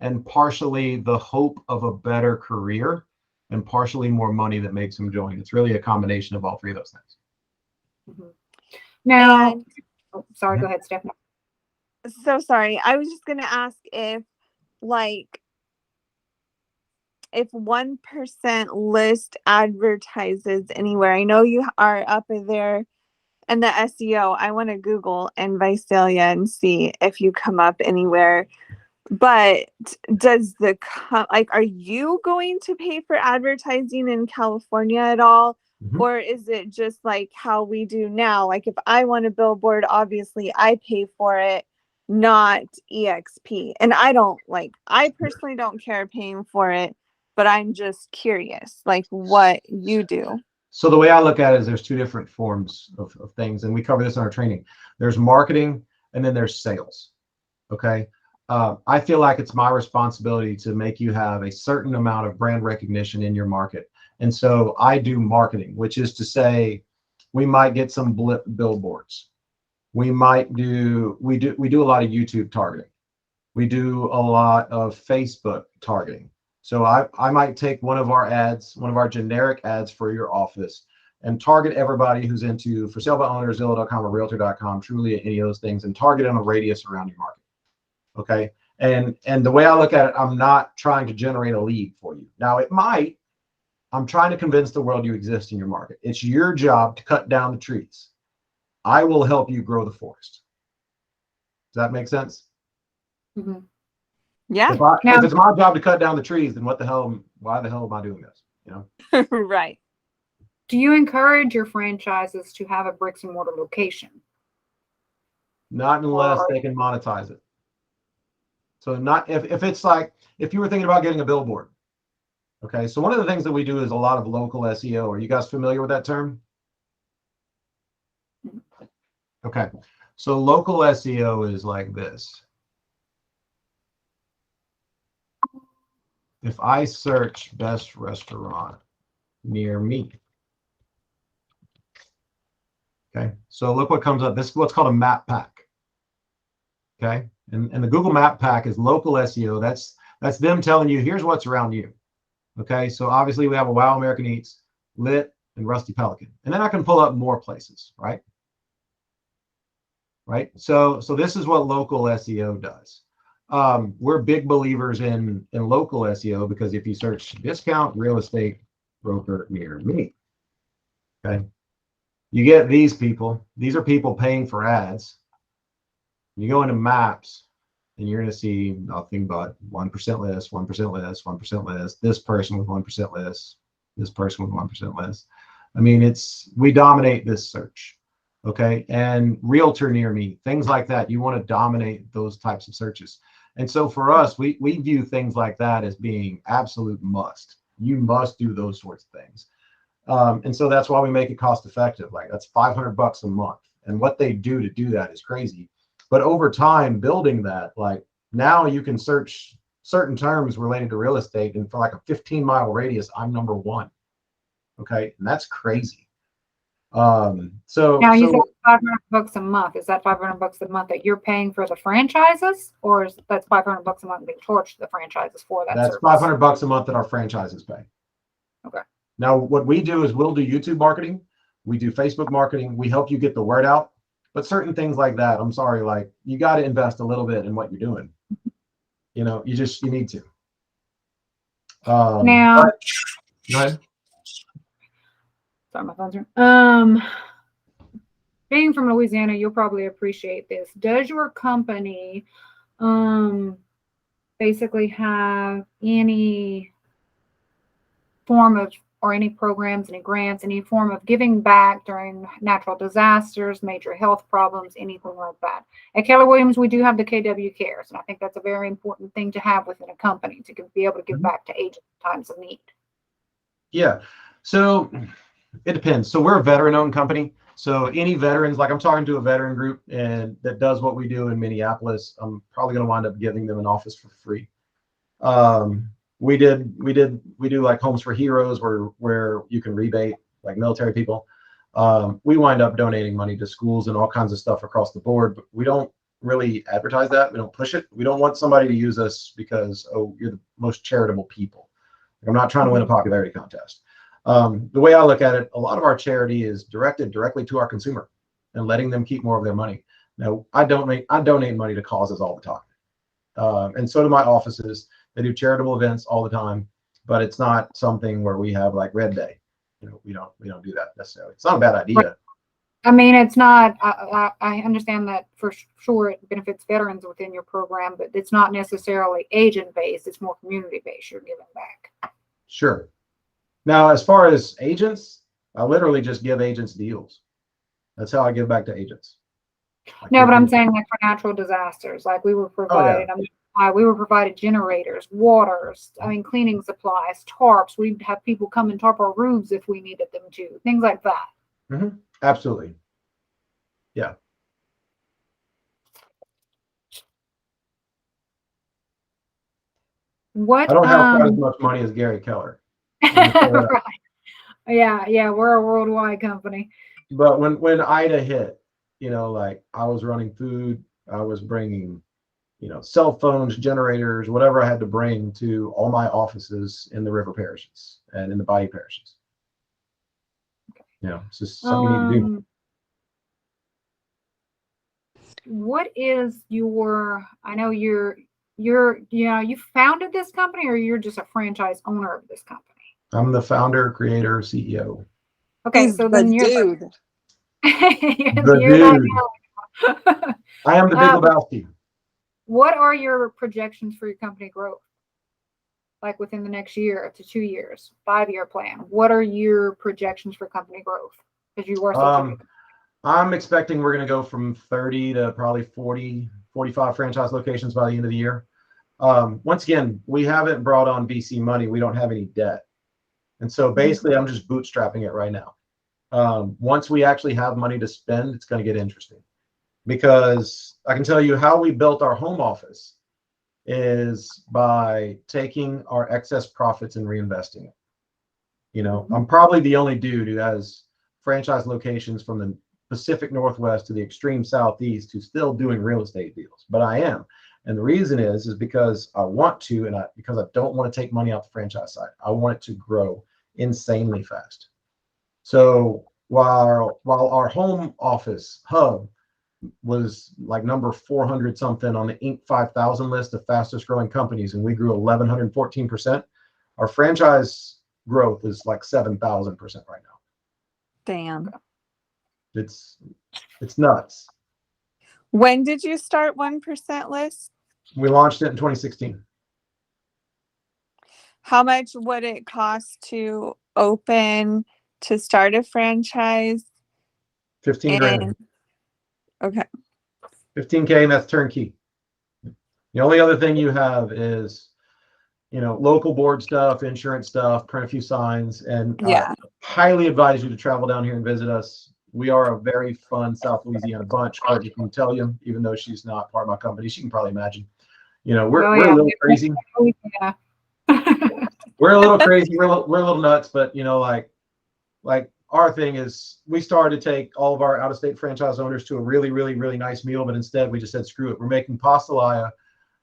and partially the hope of a better career and partially more money that makes them join. It's really a combination of all three of those things. Mm-hmm. Now, sorry, go ahead, Stephanie. So sorry. I was just going to ask if 1% list advertises anywhere. I know you are up there in the SEO. I want to Google and Visalia and see if you come up anywhere. But does are you going to pay for advertising in California at all? Mm-hmm. Or is it just like how we do now? Like if I want a billboard, obviously I pay for it, not EXP. And I personally don't care paying for it, but I'm just curious, like what you do. So the way I look at it is there's two different forms of things, and we cover this in our training. There's marketing and then there's sales. Okay. I feel like it's my responsibility to make you have a certain amount of brand recognition in your market. And so I do marketing, which is to say we might get some billboards. We do a lot of YouTube targeting. We do a lot of Facebook targeting. So I might take one of our ads, one of our generic ads for your office, and target everybody who's into for sale by owners, Zillow.com or Realtor.com, Truly, any of those things, and target in a radius around your market. Okay. And the way I look at it, I'm not trying to generate a lead for you. Now it might, I'm trying to convince the world you exist in your market. It's your job to cut down the trees. I will help you grow the forest. Does that make sense? Mhm. Yeah. If it's my job to cut down the trees, then why the hell am I doing this? You know? Right. Do you encourage your franchises to have a bricks and mortar location? Not unless they can monetize it. So not if it's like, if you were thinking about getting a billboard. Okay. So one of the things that we do is a lot of local SEO. Are you guys familiar with that term? Okay. So local SEO is like this. If I search best restaurant near me. Okay. So look what comes up. This is what's called a map pack. Okay. And the Google Map Pack is local SEO. That's them telling you, here's what's around you. Okay. So obviously we have a Wow American Eats, Lit, and Rusty Pelican. And then I can pull up more places, right? Right. So this is what local SEO does. We're big believers in local SEO because if you search discount real estate broker near me, okay, you get these people. These are people paying for ads. You go into maps and you're going to see nothing but 1% list, 1% list, 1% list, this person with 1% list, this person with 1% list. I mean, we dominate this search. Okay. And realtor near me, things like that. You want to dominate those types of searches. And so for us, we view things like that as being absolute must. You must do those sorts of things. And so that's why we make it cost effective. Like that's $500 a month. And what they do to do that is crazy. But over time, building that, like now you can search certain terms related to real estate, and for like a 15-mile radius, I'm number one. Okay, and that's crazy. So now you said $500 a month. Is that $500 a month that you're paying for the franchises, or is that's $500 a month being charged to the franchises for that? That's service? $500 a month that our franchises pay. Okay. Now what we do is we'll do YouTube marketing, we do Facebook marketing, we help you get the word out. But certain things like that, I'm sorry, like you got to invest a little bit in what you're doing. You know, you need to. Now, go ahead. Sorry, my phone's ringing. Being from Louisiana, you'll probably appreciate this. Does your company basically have any form of, or any programs, any grants, any form of giving back during natural disasters, major health problems, anything like that? At Keller Williams, we do have the KW Cares, and I think that's a very important thing to have within a company to be able to give back to agents in times of need. Yeah, so it depends. So we're a veteran-owned company. So any veterans, like I'm talking to a veteran group and that does what we do in Minneapolis, I'm probably going to wind up giving them an office for free. We do like Homes for Heroes where you can rebate like military people. We wind up donating money to schools and all kinds of stuff across the board, but we don't really advertise that. We don't push it. We don't want somebody to use us because, oh, you're the most charitable people. I'm not trying to win a popularity contest. The way I look at it, a lot of our charity is directed directly to our consumer and letting them keep more of their money. Now, I donate money to causes all the time. And so do my offices. They do charitable events all the time, but it's not something where we have like Red Day. You know, we don't do that necessarily. It's not a bad idea. Right. I mean, it's not, I understand that for sure it benefits veterans within your program, but it's not necessarily agent-based. It's more community-based. You're giving back. Sure. Now, as far as agents, I literally just give agents deals. That's how I give back to agents. No, but I'm saying like for natural disasters, like we were provided, we were provided generators, waters, I mean, cleaning supplies, tarps. We'd have people come and tarp our roofs if we needed them to, things like that. Mm-hmm. Absolutely. Yeah. What? I don't have quite as much money as Gary Keller. Right. Yeah, we're a worldwide company. But when Ida hit, you know, like I was running food, I was bringing, you know, cell phones, generators, whatever I had to bring to all my offices in the river parishes and in the bayou parishes. It's just something you need to do. What is your, I know you founded this company, or you're just a franchise owner of this company? I'm the founder, creator, CEO. Okay, He's so the then you're dude. The you're that dude. guy. I am the Big Um, Lebowski. What are your projections for your company growth? Like within the next year to 2 years, 5-year plan. What are your projections for company growth? Because you are such a big. I'm expecting we're going to go from 30 to probably 40, 45 franchise locations by the end of the year. Once again, we haven't brought on VC money. We don't have any debt. And so basically, I'm just bootstrapping it right now. Once we actually have money to spend, it's going to get interesting. Because I can tell you how we built our home office is by taking our excess profits and reinvesting it. I'm probably the only dude who has franchise locations from the Pacific Northwest to the extreme Southeast who's still doing real estate deals, but I am. And the reason is because I want to, and because I don't want to take money out the franchise side. I want it to grow insanely fast. So while our home office hub was like number 400 something on the Inc. 5000 list of fastest growing companies, and we grew 1,114%. Our franchise growth is like 7,000% right now. Damn. It's nuts. When did you start 1% List? We launched it in 2016. How much would it cost to start a franchise? 15 grand. Okay. 15K, and that's turnkey. The only other thing you have is, local board stuff, insurance stuff, print a few signs, and highly advise you to travel down here and visit us. We are a very fun South Louisiana bunch. Cardi can tell you, even though she's not part of my company, she can probably imagine. We're a little crazy. Yeah. We're a little crazy. We're a little nuts, but like our thing is, we started to take all of our out-of-state franchise owners to a really, really, really nice meal, but instead we just said, screw it. We're making pastelaya.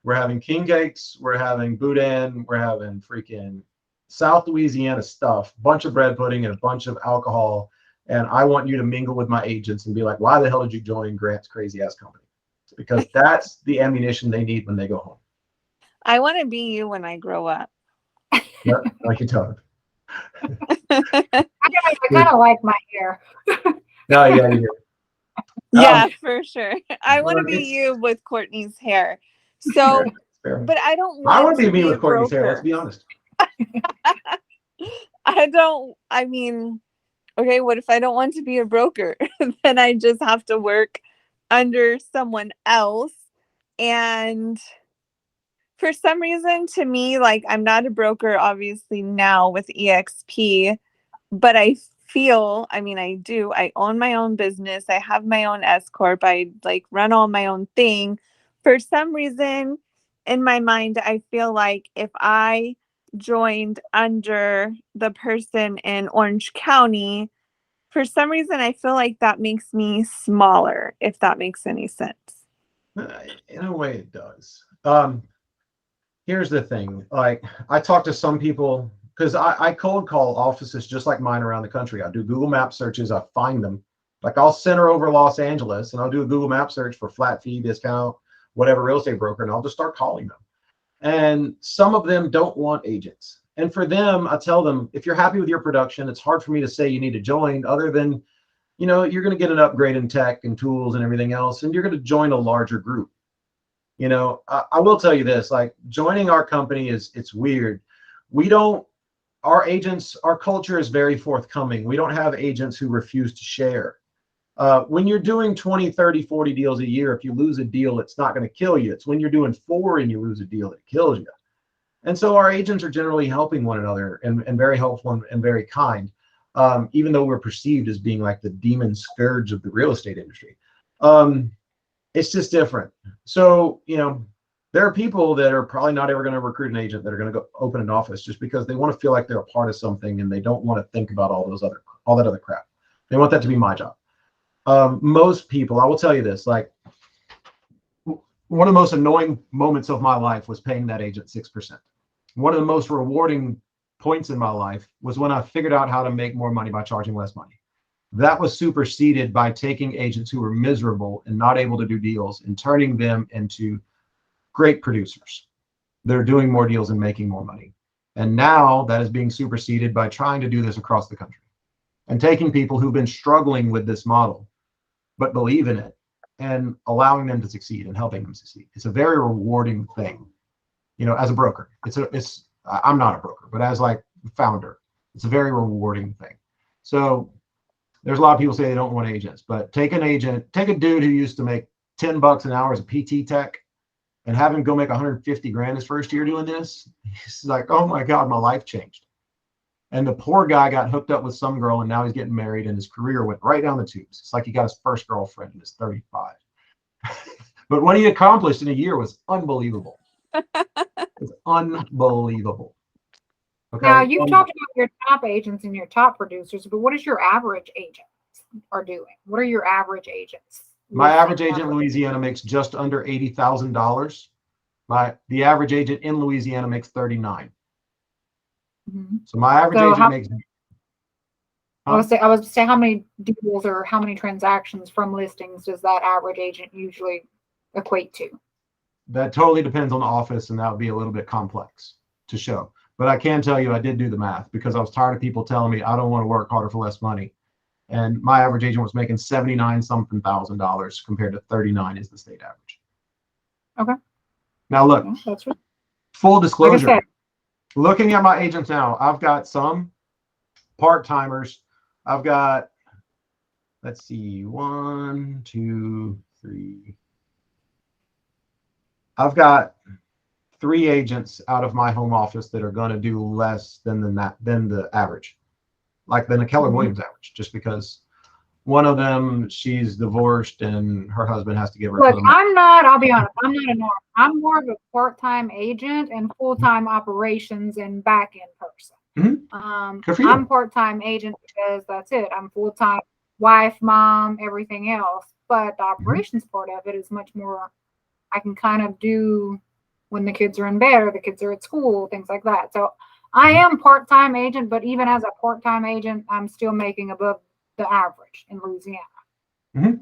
We're having king cakes. We're having boudin. We're having freaking South Louisiana stuff, bunch of bread pudding and a bunch of alcohol. And I want you to mingle with my agents and be like, why the hell did you join Grant's crazy ass company? Because that's the ammunition they need when they go home. I want to be you when I grow up. Yeah, like you tell them. I kind of like my hair. No, yeah. Yeah, for sure. I want to be you with Courtney's hair. So, fair. But I don't I want to to be me with Courtney's broker. hair. Let's be honest. Okay, what if I don't want to be a broker? Then I just have to work under someone else. And for some reason, to me, like, I'm not a broker, obviously, now with EXP, but I own my own business. I have my own S Corp. I run all my own thing. For some reason, in my mind, I feel like if I joined under the person in Orange County, for some reason, I feel like that makes me smaller, if that makes any sense. In a way, it does. Here's the thing. Like, I talk to some people, because I cold call offices just like mine around the country. I do Google Map searches. I find them. Like, I'll center over Los Angeles, and I'll do a Google Map search for flat fee, discount, whatever real estate broker, and I'll just start calling them. And some of them don't want agents. And for them, I tell them, if you're happy with your production, it's hard for me to say you need to join, other than, you're going to get an upgrade in tech and tools and everything else, and you're going to join a larger group. I will tell you this, like, joining our company it's weird. Our agents, our culture is very forthcoming. We don't have agents who refuse to share. When you're doing 20, 30, 40 deals a year, if you lose a deal, it's not going to kill you. It's when you're doing 4 and you lose a deal that kills you. And so our agents are generally helping one another and very helpful and very kind, even though we're perceived as being like the demon scourge of the real estate industry. It's just different. So, there are people that are probably not ever going to recruit an agent that are going to go open an office just because they want to feel like they're a part of something and they don't want to think about all that other crap. They want that to be my job. Most people, I will tell you this, like, one of the most annoying moments of my life was paying that agent 6%. One of the most rewarding points in my life was when I figured out how to make more money by charging less money. That was superseded by taking agents who were miserable and not able to do deals and turning them into great producers. They're doing more deals and making more money. And now that is being superseded by trying to do this across the country and taking people who've been struggling with this model, but believe in it and allowing them to succeed and helping them succeed. It's a very rewarding thing, you know, as a broker. I'm not a broker, but as like founder, it's a very rewarding thing. So there's a lot of people say they don't want agents, but take a dude who used to make $10 an hour as a PT tech and have him go make 150 grand his first year doing this. He's like, oh my God, my life changed. And the poor guy got hooked up with some girl and now he's getting married and his career went right down the tubes. It's like he got his first girlfriend and he's 35. But what he accomplished in a year was unbelievable. It's unbelievable. Okay. Now you've talked about your top agents and your top producers, but what is your average agents are doing? What are your average agents? My average agent in Louisiana makes just under $80,000. The average agent in Louisiana makes 39. Mm-hmm. So my average agent makes. I would say how many deals or how many transactions from listings does that average agent usually equate to? That totally depends on the office, and that would be a little bit complex to show. But I can tell you I did do the math because I was tired of people telling me I don't want to work harder for less money. And my average agent was making $79-something thousand compared to 39 is the state average. Okay. Now look, that's right. Full disclosure, like looking at my agents now, I've got some part-timers. I've got, let's see, 1, 2, 3. I've got 3 agents out of my home office that are going to do less than the average, like than a Keller Williams average, just because one of them, she's divorced and her husband has to give her. Look, I'll be honest, I'm not a norm. I'm more of a part-time agent and full-time operations and back-end person. I'm part-time agent because that's it. I'm full-time wife, mom, everything else. But the operations part of it is much more, I can kind of do when the kids are in bed or the kids are at school, things like that. So I am part-time agent, but even as a part-time agent, I'm still making above the average in Louisiana.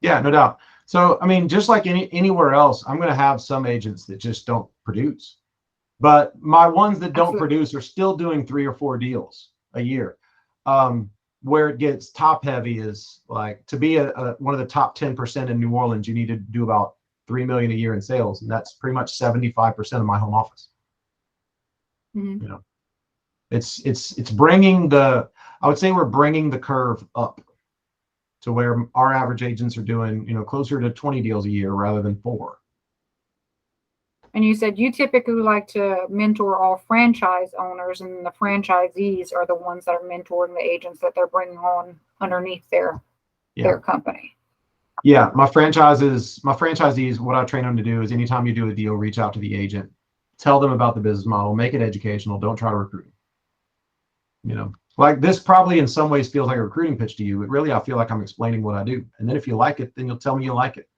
Yeah, no doubt. So, I mean, just like anywhere else, I'm going to have some agents that just don't produce. But my ones that don't produce are still doing 3 or 4 deals a year. Where it gets top heavy is like to be one of the top 10% in New Orleans, you need to do about $3 million a year in sales, and that's pretty much 75% of my home office. You know, it's bringing I would say we're bringing the curve up to where our average agents are doing, you know, closer to 20 deals a year rather than 4. And you said you typically like to mentor all franchise owners, and the franchisees are the ones that are mentoring the agents that they're bringing on underneath their company. Yeah, my franchisees, what I train them to do is anytime you do a deal, reach out to the agent, tell them about the business model, make it educational, don't try to recruit them. You know, like this probably in some ways feels like a recruiting pitch to you, but really I feel like I'm explaining what I do. And then if you like it, then you'll tell me you like it.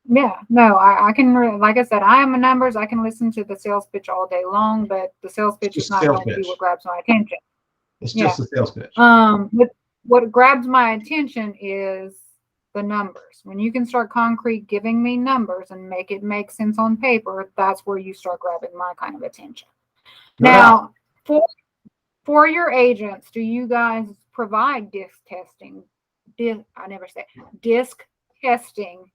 Yeah, no, I can, like I said, I am a numbers. I can listen to the sales pitch all day long, but the sales pitch is not going to be what grabs my attention. It's just a sales pitch. But what grabs my attention is the numbers. When you can start concrete giving me numbers and make it make sense on paper, that's where you start grabbing my kind of attention. Now, for your agents, do you guys provide disc testing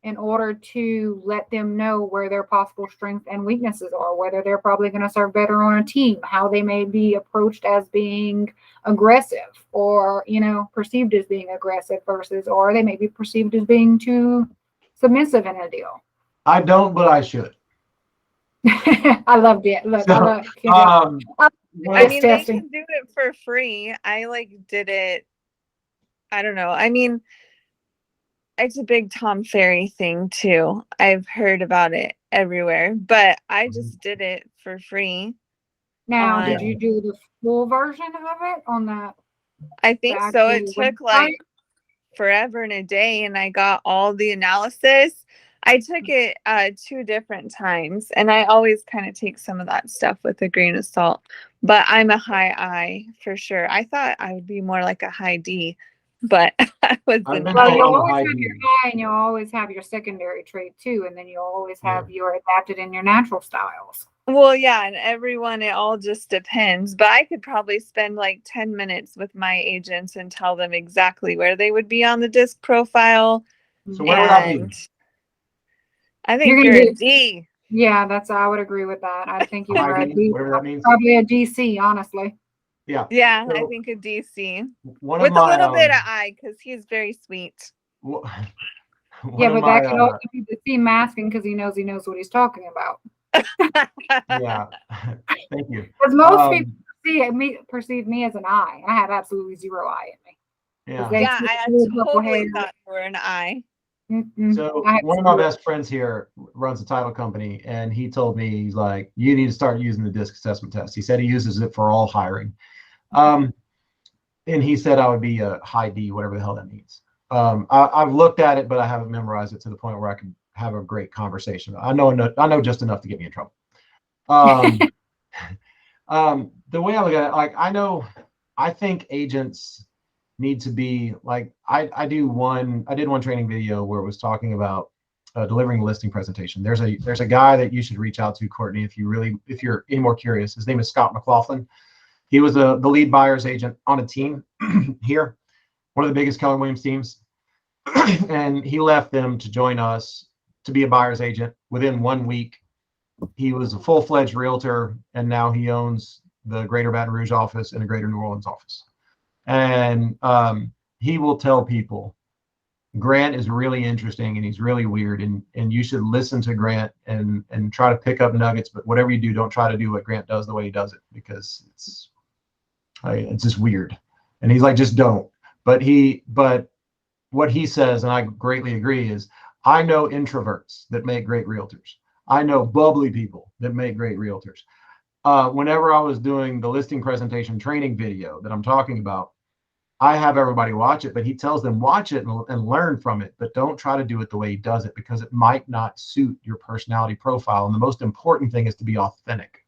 in order to let them know where their possible strengths and weaknesses are, whether they're probably going to serve better on a team, how they may be approached as being aggressive or, you know, perceived as being aggressive versus, or they may be perceived as being too submissive in a deal? I don't, but I should. I loved it. Look, so, I mean, they can do it for free. I did it. I don't know. I mean, it's a big Tom Ferry thing too. I've heard about it everywhere, but I just did it for free. Now, did you do the full version of it on that? I think so. It took forever and a day, and I got all the analysis. I took it 2 different times, and I always kind of take some of that stuff with a grain of salt. but I'm a high I for sure. I thought I would be more like a high D, but I was I've in been Well, told you'll I'm a always high have D. your high and you'll always have your secondary trait too. And then you'll always have your adapted and your natural styles. Well, yeah, and everyone, it all just depends. But I could probably spend like 10 minutes with my agents and tell them exactly where they would be on the disc profile. So where would I be? And I think You're you're, gonna a D. Yeah, I would agree with that. I think A you were high a D, D, whatever that means. probably a DC, honestly. Yeah. Yeah, I So think a DC. one With of my a little bit of I, because he's very sweet. one Yeah, of but my that could also be the C masking because he knows what he's talking about. yeah. Thank you. Because most Um, people perceive me as an I. I have absolutely zero I in me. yeah. They Yeah, see I the purple totally hair. thought you were an I. So I have one of my zero. best friends here runs a title company, and he told me, he's like, you need to start using the disc assessment test. He said he uses it for all hiring. And he said I would be a high D, whatever the hell that means. I've looked at it, but I haven't memorized it to the point where I can have a great conversation. I know just enough to get me in trouble. The way I look at it, like I think agents need to be like, I did one training video where it was talking about delivering a listing presentation. There's a guy that you should reach out to, Courtney, if you're any more curious. His name is Scott McLaughlin. He was the lead buyer's agent on a team here, one of the biggest Keller Williams teams. And he left them to join us to be a buyer's agent. Within 1 week, he was a full-fledged realtor, and now he owns the Greater Baton Rouge office and the Greater New Orleans office. And he will tell people, Grant is really interesting and he's really weird, and you should listen to Grant and try to pick up nuggets. But whatever you do, don't try to do what Grant does the way he does it, because it's just weird. And he's like, just don't. But what he says, and I greatly agree, is I know introverts that make great realtors. I know bubbly people that make great realtors. Whenever I was doing the listing presentation training video that I'm talking about, I have everybody watch it, but he tells them watch it and learn from it, but don't try to do it the way he does it, because it might not suit your personality profile. And the most important thing is to be authentic.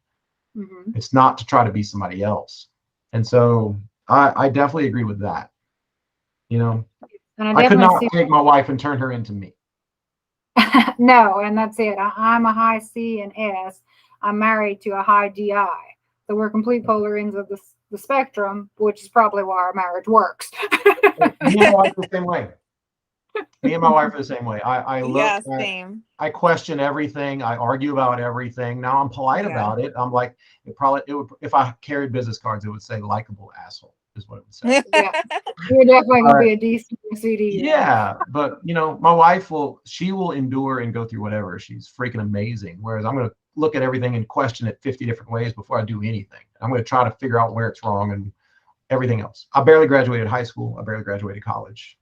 Mm-hmm. It's not to try to be somebody else. And so I definitely agree with that. You know, And I could not definitely take my wife and turn her into me. No, and that's it. I'm a high C and S. I'm married to a high DI. So we're complete polar ends of the spectrum, which is probably why our marriage works. Me and my wife are the same way. Me and my wife are the same way. Same. I question everything. I argue about everything. Now I'm polite about it. I'm like, it would, if I carried business cards, it would say likable asshole is what it would say. Yeah. You're definitely going to be a DC or CD. Yeah. But you know, my wife will endure and go through whatever. She's freaking amazing. Whereas I'm going to look at everything and question it 50 different ways before I do anything. I'm going to try to figure out where it's wrong and everything else. I barely graduated high school. I barely graduated college.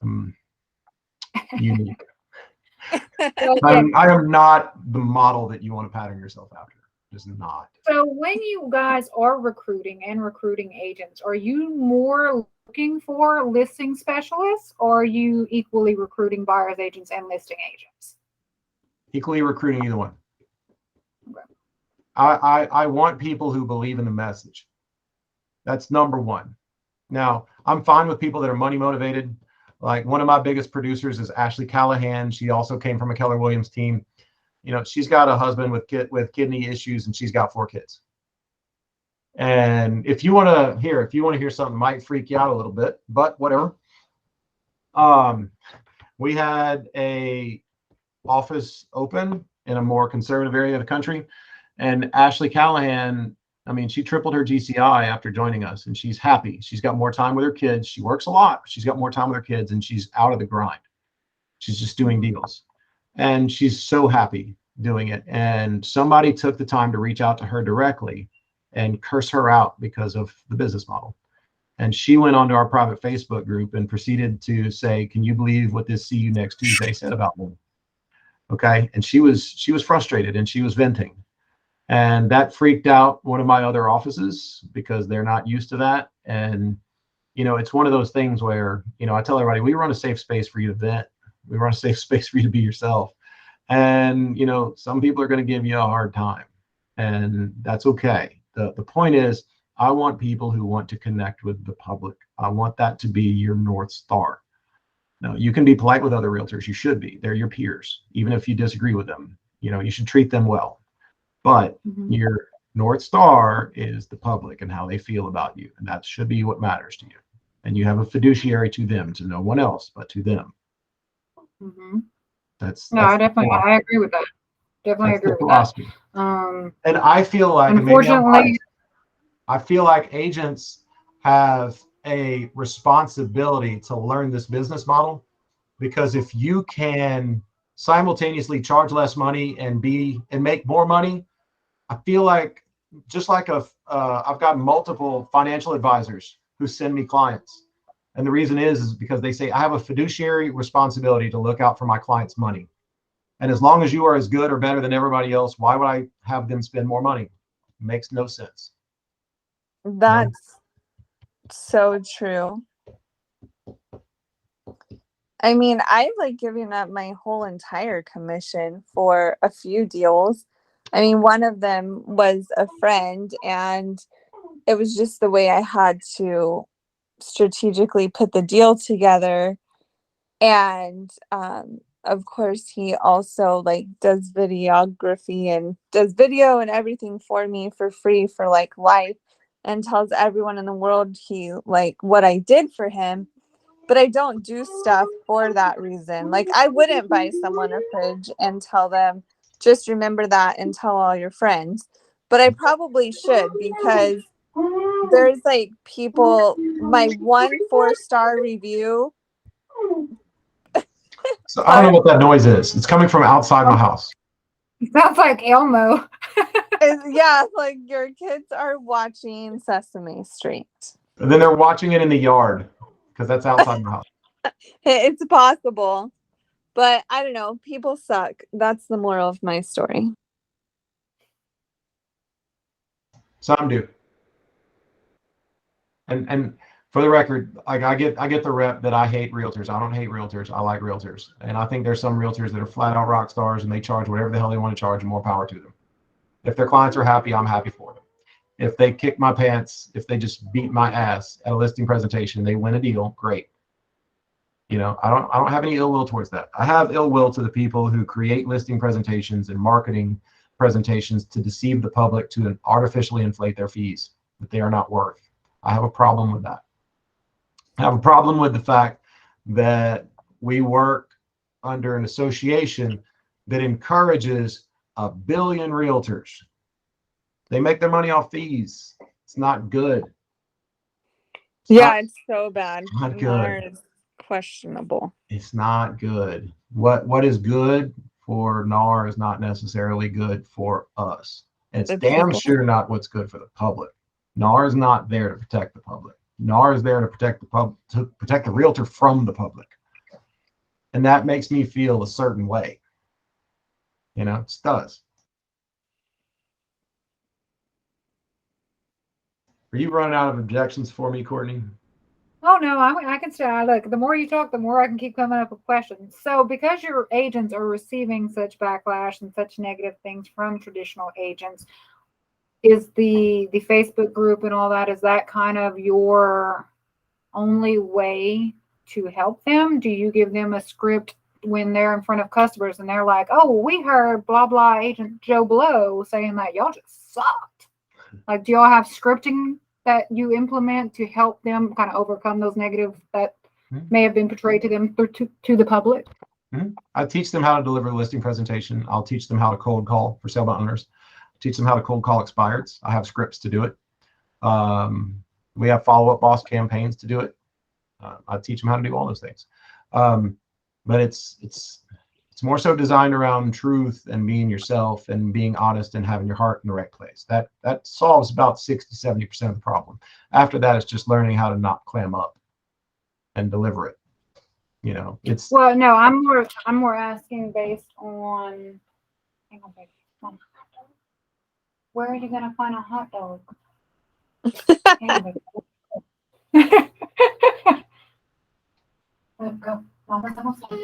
I'm unique. I am not the model that you want to pattern yourself after. Just not. So when you guys are recruiting agents, are you more looking for listing specialists, or are you equally recruiting buyers agents and listing agents? Equally recruiting either one. Okay. I want people who believe in the message. That's number one. Now, I'm fine with people that are money motivated. Like one of my biggest producers is Ashley Callahan. She also came from a Keller Williams team. You know, she's got a husband with kidney issues, and she's got 4 kids. And if you want to hear something might freak you out a little bit, but whatever. We had a office open in a more conservative area of the country, and Ashley Callahan, I mean, she tripled her GCI after joining us, and she's happy. She's got more time with her kids. She works a lot, but she's got more time with her kids, and she's out of the grind. She's just doing deals, and she's so happy doing it. And somebody took the time to reach out to her directly and curse her out because of the business model. And she went onto our private Facebook group and proceeded to say, "Can you believe what this See You Next Tuesday said about me?" Okay. And she was frustrated, and she was venting. And that freaked out one of my other offices because they're not used to that. And, you know, it's one of those things where, you know, I tell everybody, we run a safe space for you to vent. We run a safe space for you to be yourself. And, you know, some people are going to give you a hard time. and that's okay. The point is, I want people who want to connect with the public. I want that to be your North Star. Now, you can be polite with other realtors. You should be. They're your peers, even if you disagree with them. You should treat them well. But Mhm. your North Star is the public and how they feel about you, and that should be what matters to you. And you have a fiduciary to them, to no one else but to them. Mhm. That's No, that's I the definitely, philosophy. I agree with that. Definitely That's the agree with that. philosophy. Um, And I feel like, and maybe I'm unfortunately, biased, I feel like agents have a responsibility to learn this business model, because if you can simultaneously charge less money and make more money, I feel like, just like I've got multiple financial advisors who send me clients, and the reason is because they say I have a fiduciary responsibility to look out for my clients' money, and as long as you are as good or better than everybody else, why would I have them spend more money? It makes no sense. That's so true. I mean, I've like given up my whole entire commission for a few deals. I mean, one of them was a friend, and it was just the way I had to strategically put the deal together. And of course, he also like does videography and does video and everything for me for free for like life, and tells everyone in the world he like what I did for him. But I don't do stuff for that reason. Like, I wouldn't buy someone a fridge and tell them, just remember that and tell all your friends. But I probably should, because there's like people, my 1 4-star review. So I don't know Sorry, what that noise is. It's coming from outside my house. it sounds like Elmo. yeah, like your kids are watching Sesame Street. And then they're watching it in the yard because that's outside my house. It's possible. But I don't know. People suck. That's the moral of my story. Some do. And for the record, like I get the rep that I hate realtors. I don't hate realtors. I like realtors. And I think there's some realtors that are flat out rock stars and they charge whatever the hell they want to charge, and more power to them. If their clients are happy, I'm happy for them. If they kick my pants, if they just beat my ass at a listing presentation, they win a deal, great. I don't have any ill will towards that. I have ill will to the people who create listing presentations and marketing presentations to deceive the public, to artificially inflate their fees that they are not worth. I have a problem with that. I have a problem with the fact that we work under an association that encourages a billion realtors. They make their money off fees. It's not good. Yeah, it's so bad. Not good. NAR is questionable. It's not good. What is good for NAR is not necessarily good for us. And it's The damn people. sure not what's good for the public. NAR is not there to protect the public. NAR is there to protect the public, to protect the realtor from the public. And that makes me feel a certain way. It does. Are you running out of objections for me, Courtney? Oh no, I can still look. The more you talk, the more I can keep coming up with questions. So, because your agents are receiving such backlash and such negative things from traditional agents, is the Facebook group and all that, is that kind of your only way to help them? Do you give them a script when they're in front of customers and they're like, "Oh, we heard blah blah agent Joe Blow saying that y'all just sucked"? Like, do y'all have scripting that you implement to help them kind of overcome those negatives that may have been portrayed to them to the public? I teach them how to deliver a listing presentation. I'll teach them how to cold call for sale by owners. Teach them how to cold call expireds. I have scripts to do it. We have follow-up boss campaigns to do it. I teach them how to do all those things. But it's more so designed around truth and being yourself and being honest and having your heart in the right place. That solves about 60-70% of the problem. After that, it's just learning how to not clam up and deliver it. It's Well, no, I'm more asking based on. Hang on, baby. Come on. Where are you gonna find a hot dog? Hang on, baby. Let's go. Mama's almost done.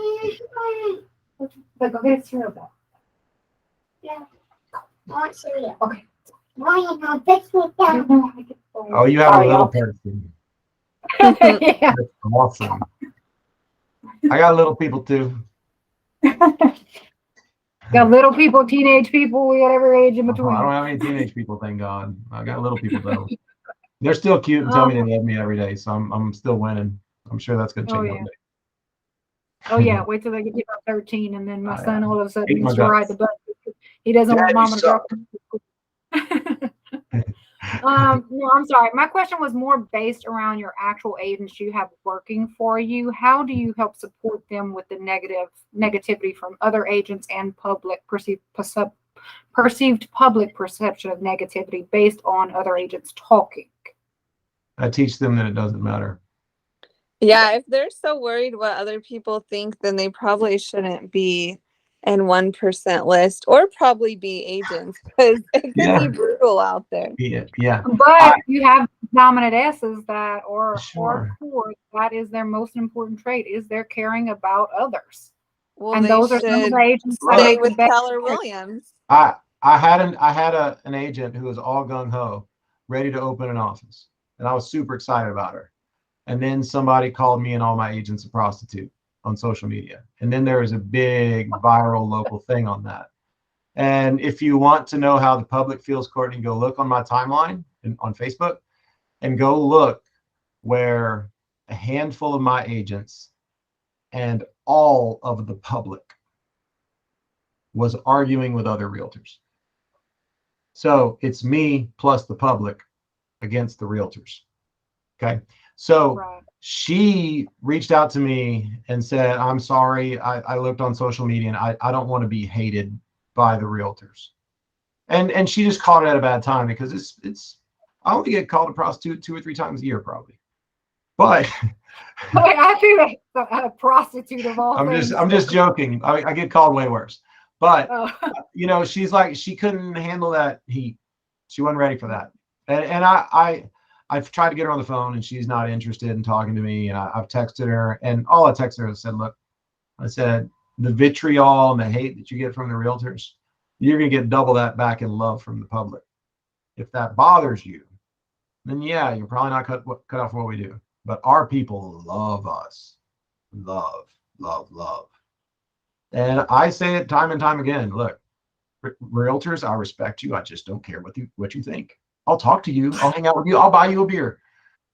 But go get a cereal bowl. Yeah. Okay. Oh, you have a little person. Yeah. That's awesome. I got little people too. Got little people, teenage people, we got every age in I between. don't have any teenage people, thank God. I got little people though. They're still cute and tell me they love me every day, so I'm still winning. I'm sure that's gonna Oh, change yeah. one day. Oh yeah, wait till they get to about 13, and then my Oh, son yeah. all of a sudden Hate my needs to ride guts. the bus. He doesn't want Dad, you mama to drop suck. him. No, I'm sorry. My question was more based around your actual agents you have working for you. How do you help support them with the negativity from other agents and perceived public perception of negativity based on other agents talking? I teach them that it doesn't matter. Yeah, if they're so worried what other people think, then they probably shouldn't be in 1% list or probably be agents because it can Yeah. be brutal out there. Yeah. But you have dominant S's that are Sure. hardcore. That is their most important trait, is they're caring about others. Well, And they those are some of should the agents that stay make the with best. Keller Williams. I had an agent who was all gung ho, ready to open an office, and I was super excited about her. And then somebody called me and all my agents a prostitute on social media, and then there was a big viral local thing on that. And if you want to know how the public feels, Courtney, go look on my timeline on Facebook, and go look where a handful of my agents and all of the public was arguing with other realtors. So it's me plus the public against the realtors. Okay. So Right. she reached out to me and said, I'm sorry. I looked on social media and I don't want to be hated by the realtors. And she just caught it at a bad time because it's I only get called a prostitute 2 or 3 times a year probably. But I feel like a prostitute of all things. I'm just joking. I get called way worse. But Oh. you know, she's like, she couldn't handle that heat. She wasn't ready for that. And I've tried to get her on the phone and she's not interested in talking to me. And I've texted her, and all I texted her said, look, I said, the vitriol and the hate that you get from the realtors, you're going to get double that back in love from the public. If that bothers you, then yeah, you're probably not cut off what we do. But our people love us. Love, love, love. And I say it time and time again. Look, realtors, I respect you. I just don't care what you think. I'll talk to you. I'll hang out with you. I'll buy you a beer,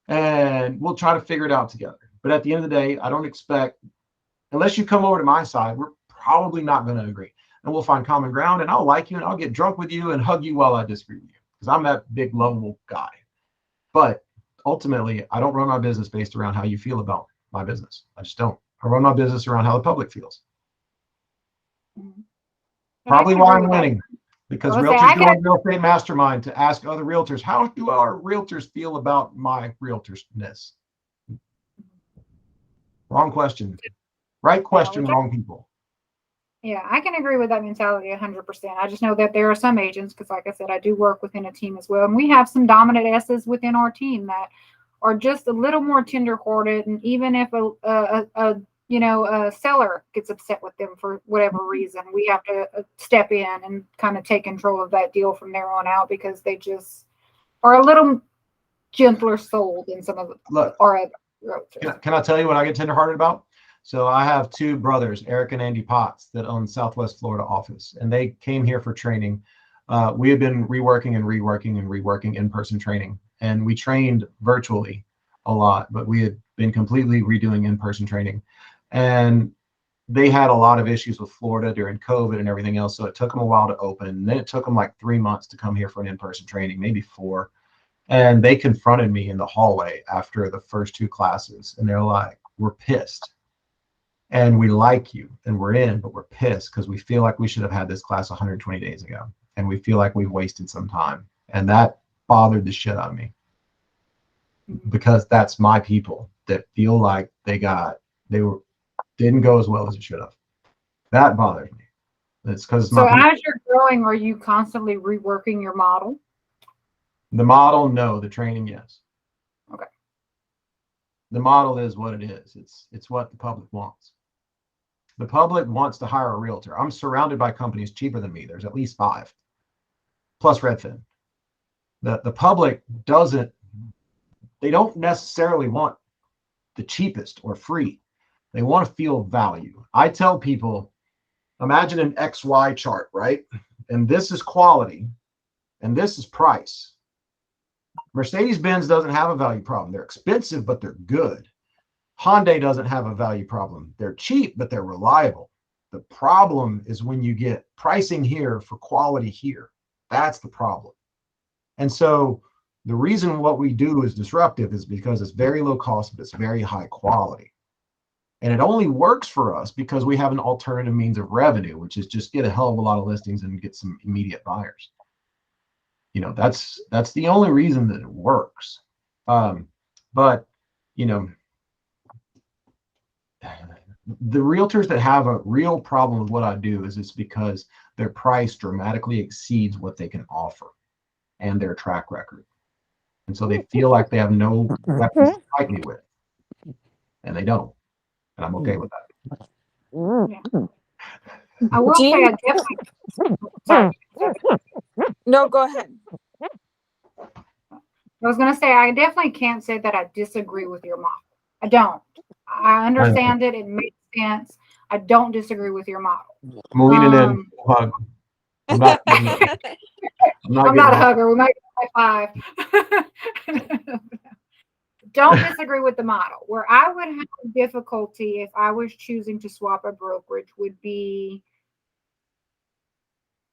and we'll try to figure it out together. But at the end of the day, I don't expect, unless you come over to my side, we're probably not going to agree. And we'll find common ground, and I'll like you, and I'll get drunk with you and hug you while I disagree with you, because I'm that big lovable guy. But ultimately, I don't run my business based around how you feel about my business. I just don't. I run my business around how the public feels. Probably why I'm winning, because realtors go on Real Estate Mastermind to ask other realtors, how do our realtors feel about my realtorsness? Wrong question. Right question, wrong people. Yeah, I can agree with that mentality 100%. I just know that there are some agents, because like I said, I do work within a team as well. And we have some dominant S's within our team that are just a little more tenderhearted. And even if a seller gets upset with them for whatever reason, we have to step in and kind of take control of that deal from there on out, because they just are a little gentler souled than some of our other realtors. Can I tell you what I get tenderhearted about? So I have 2 brothers, Eric and Andy Potts, that own Southwest Florida office, and they came here for training. We had been reworking in-person training, and we trained virtually a lot, but we had been completely redoing in-person training. And they had a lot of issues with Florida during COVID and everything else. So it took them a while to open. And then it took them like 3 months to come here for an in-person training, maybe 4. And they confronted me in the hallway after the first 2 classes. And they're like, we're pissed. And we like you and we're in, but we're pissed because we feel like we should have had this class 120 days ago. And we feel like we've wasted some time. And that bothered the shit out of me, because that's my people that feel like didn't go as well as it should have. That bothers me. It's because so as you're growing, are you constantly reworking your model? The model, no. The training, yes. Okay. The model is what it is. It's what the public wants. The public wants to hire a realtor. I'm surrounded by companies cheaper than me. There's at least 5. plus Redfin. The public they don't necessarily want the cheapest or free. They want to feel value. I tell people, imagine an XY chart, right? And this is quality and this is price. Mercedes-Benz doesn't have a value problem. They're expensive, but they're good. Hyundai doesn't have a value problem. They're cheap, but they're reliable. The problem is when you get pricing here for quality here. That's the problem. And so the reason what we do is disruptive is because it's very low cost, but it's very high quality. And it only works for us because we have an alternative means of revenue, which is just get a hell of a lot of listings and get some immediate buyers. You know, that's the only reason that it works. But, you know, the realtors that have a real problem with what I do is it's because their price dramatically exceeds what they can offer and their track record. And so they feel like they have no weapons to fight me with. And they don't. And I'm okay with that. I will say I definitely. Sorry. No, go ahead. I was going to say, I definitely can't say that I disagree with your model. I don't. I understand it. It makes sense. I don't disagree with your model. I'm leaning in. Hug. I'm not a hugger. We might be high five. Don't disagree with the model. Where I would have difficulty if I was choosing to swap a brokerage would be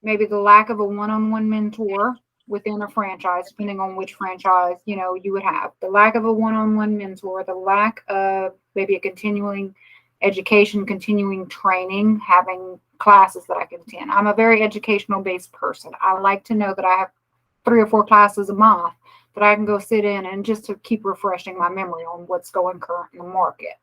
maybe the lack of a one-on-one mentor within a franchise, depending on which franchise, you know, you would have. The lack of a one-on-one mentor, the lack of maybe a continuing education, continuing training, having classes that I can attend. I'm a very educational based person. I like to know that I have 3 or 4 classes a month that I can go sit in and just to keep refreshing my memory on what's going current in the market.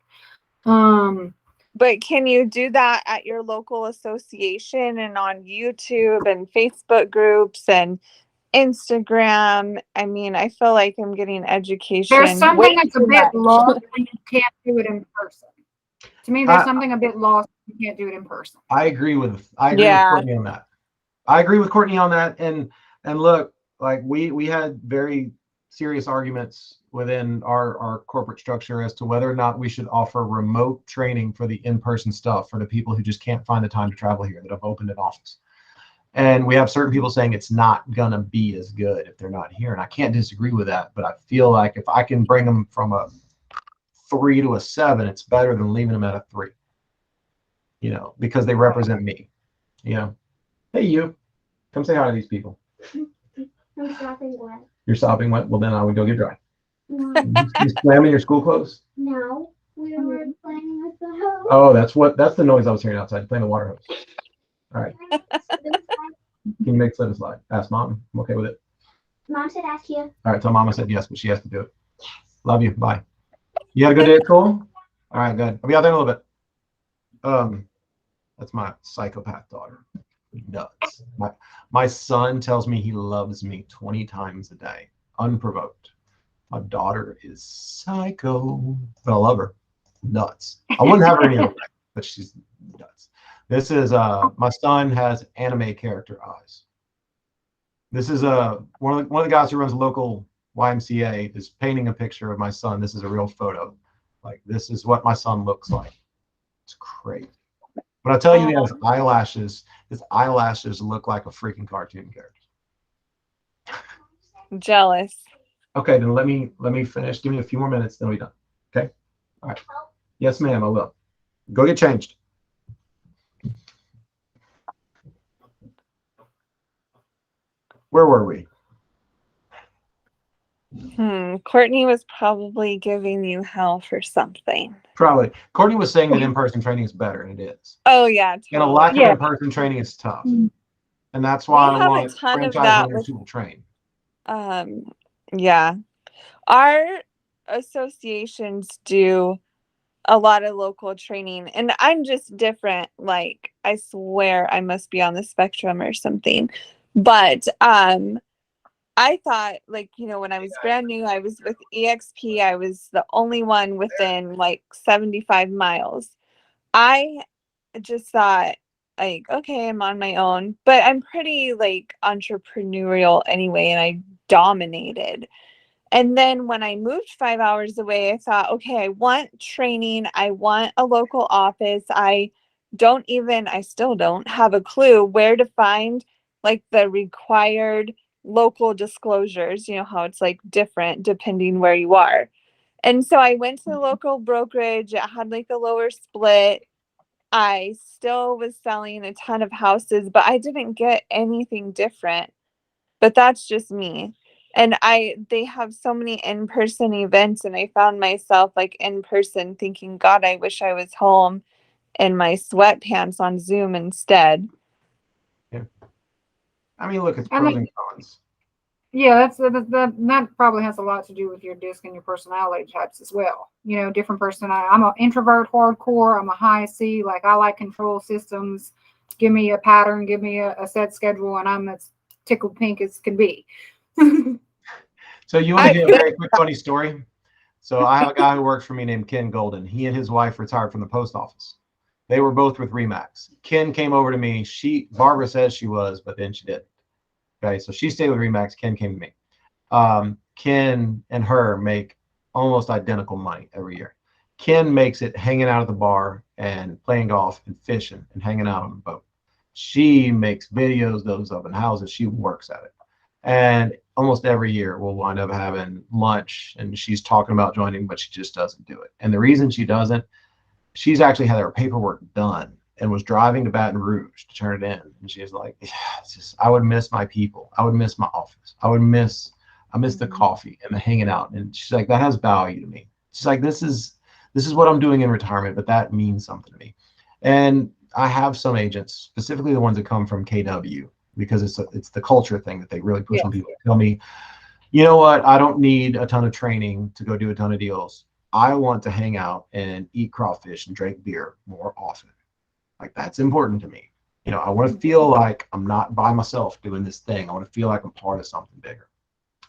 But can you do that at your local association and on YouTube and Facebook groups and Instagram? I mean, I feel like I'm getting education. There's something way that's a too bit much. lost when you can't do it in person. To me, there's something a bit lost when you can't do it in person. I agree with Yeah. Courtney on that. I agree with Courtney on that. And look, like we had very serious arguments within our corporate structure as to whether or not we should offer remote training for the in-person stuff for the people who just can't find the time to travel here that have opened an office. And we have certain people saying it's not gonna be as good if they're not here. And I can't disagree with that, but I feel like if I can bring them from a 3 to a 7, it's better than leaving them at a 3. You know, because they represent me. You know, hey, you, come say hi to these people. I'm sopping wet. You're sopping wet. Well, then I would go get dry. No, You slamming your school clothes? no, we were playing with the hose. Oh, that's the noise I was hearing outside. Playing the water hose. All right. Can you make slip and slide? Ask mom. I'm okay with it. Mom said ask you. All right. Tell mama said yes, but she has to do it. Love you. Bye. You had a good day at school? All right, good. I'll be out there in a little bit. That's my psychopath daughter. Nuts. My son tells me he loves me 20 times a day, unprovoked. My daughter is psycho, but I love her. Nuts. I wouldn't have her any other way, but she's nuts. This is my son has anime character eyes. This is one of the guys who runs a local YMCA is painting a picture of my son. This is a real photo. Like, this is what my son looks like. It's crazy. But I tell you, he has eyelashes. His eyelashes look like a freaking cartoon character. Jealous. Okay, then let me finish. Give me a few more minutes, then we'll be done. Okay? All right. Yes, ma'am, I will. Go get changed. Where were we? Courtney was probably giving you hell for something. Probably. Courtney was saying that in-person training is better, and it is. Oh yeah. Totally. And a lack of in-person training is tough. And that's why I want franchise owners to train. Yeah. Our associations do a lot of local training, and I'm just different. Like, I swear I must be on the spectrum or something. But I thought, like, you know, when I was brand new, I was with EXP. I was the only one within like 75 miles. I just thought like, okay, I'm on my own, but I'm pretty like entrepreneurial anyway, and I dominated. And then when I moved 5 hours away, I thought, okay, I want training. I want a local office. I still don't have a clue where to find like the required local disclosures. You know how it's like different depending where you are. And so I went to the local brokerage. It had like a lower split. I still was selling a ton of houses, but I didn't get anything different. But that's just me. And they have so many in-person events, and I found myself like in person thinking, God, I wish I was home in my sweatpants on Zoom instead. I mean, look, it's And pros then- and cons. Yeah, that probably has a lot to do with your disc and your personality types as well. You know, different personality. I'm an introvert hardcore. I'm a high C. Like I like control systems. Give me a pattern, give me a set schedule, and I'm as tickled pink as can be. So you want to hear a very quick funny story? So I have a guy who works for me named Ken Golden. He and his wife retired from the post office. They were both with Remax. Ken came over to me. Barbara says she was, but then she didn't. Okay, so she stayed with Remax. Ken came to me. Ken and her make almost identical money every year. Ken makes it hanging out at the bar and playing golf and fishing and hanging out on the boat. She makes videos, those up in houses. She works at it. And almost every year we'll wind up having lunch and she's talking about joining, but she just doesn't do it. And the reason she doesn't, she's actually had her paperwork done and was driving to Baton Rouge to turn it in. And she's like, yeah, I would miss my people. I would miss my office. I miss the coffee and the hanging out. And she's like, that has value to me. She's like, this is what I'm doing in retirement, but that means something to me. And I have some agents, specifically the ones that come from KW, because it's the culture thing that they really push on people. Tell me, you know what? I don't need a ton of training to go do a ton of deals. I want to hang out and eat crawfish and drink beer more often. Like that's important to me. You know, I want to feel like I'm not by myself doing this thing. I want to feel like I'm part of something bigger.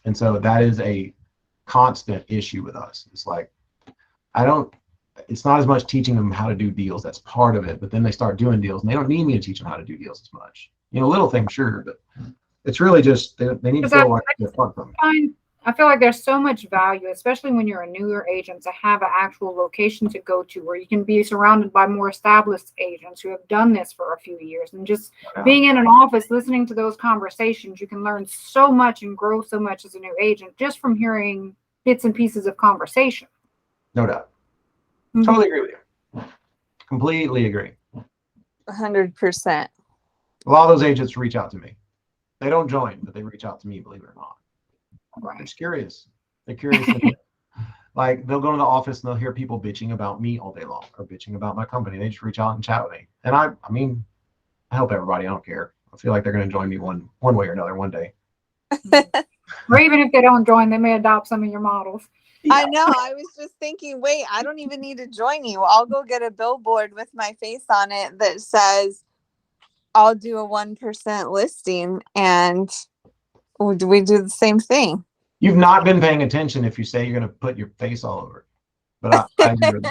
And so that is a constant issue with us. It's like, it's not as much teaching them how to do deals. That's part of it. But then they start doing deals and they don't need me to teach them how to do deals as much. You know, little things, sure, but it's really just they need to feel like they're part of them. I feel like there's so much value, especially when you're a newer agent, to have an actual location to go to where you can be surrounded by more established agents who have done this for a few years. And just being in an office, listening to those conversations, you can learn so much and grow so much as a new agent just from hearing bits and pieces of conversation. No doubt. Mhm. Totally agree with you. Completely agree. 100%. A lot of those agents reach out to me. They don't join, but they reach out to me, believe it or not. They're Right. just curious. They're curious. Like they'll go to the office and they'll hear people bitching about me all day long or bitching about my company. They just reach out and chat with me. And I mean, I help everybody. I don't care. I feel like they're going to join me one way or another one day. Or even if they don't join, they may adopt some of your models. I know. I was just thinking, wait, I don't even need to join you. I'll go get a billboard with my face on it that says, I'll do a 1% listing, and we do the same thing. You've not been paying attention if you say you're going to put your face all over it. But I do.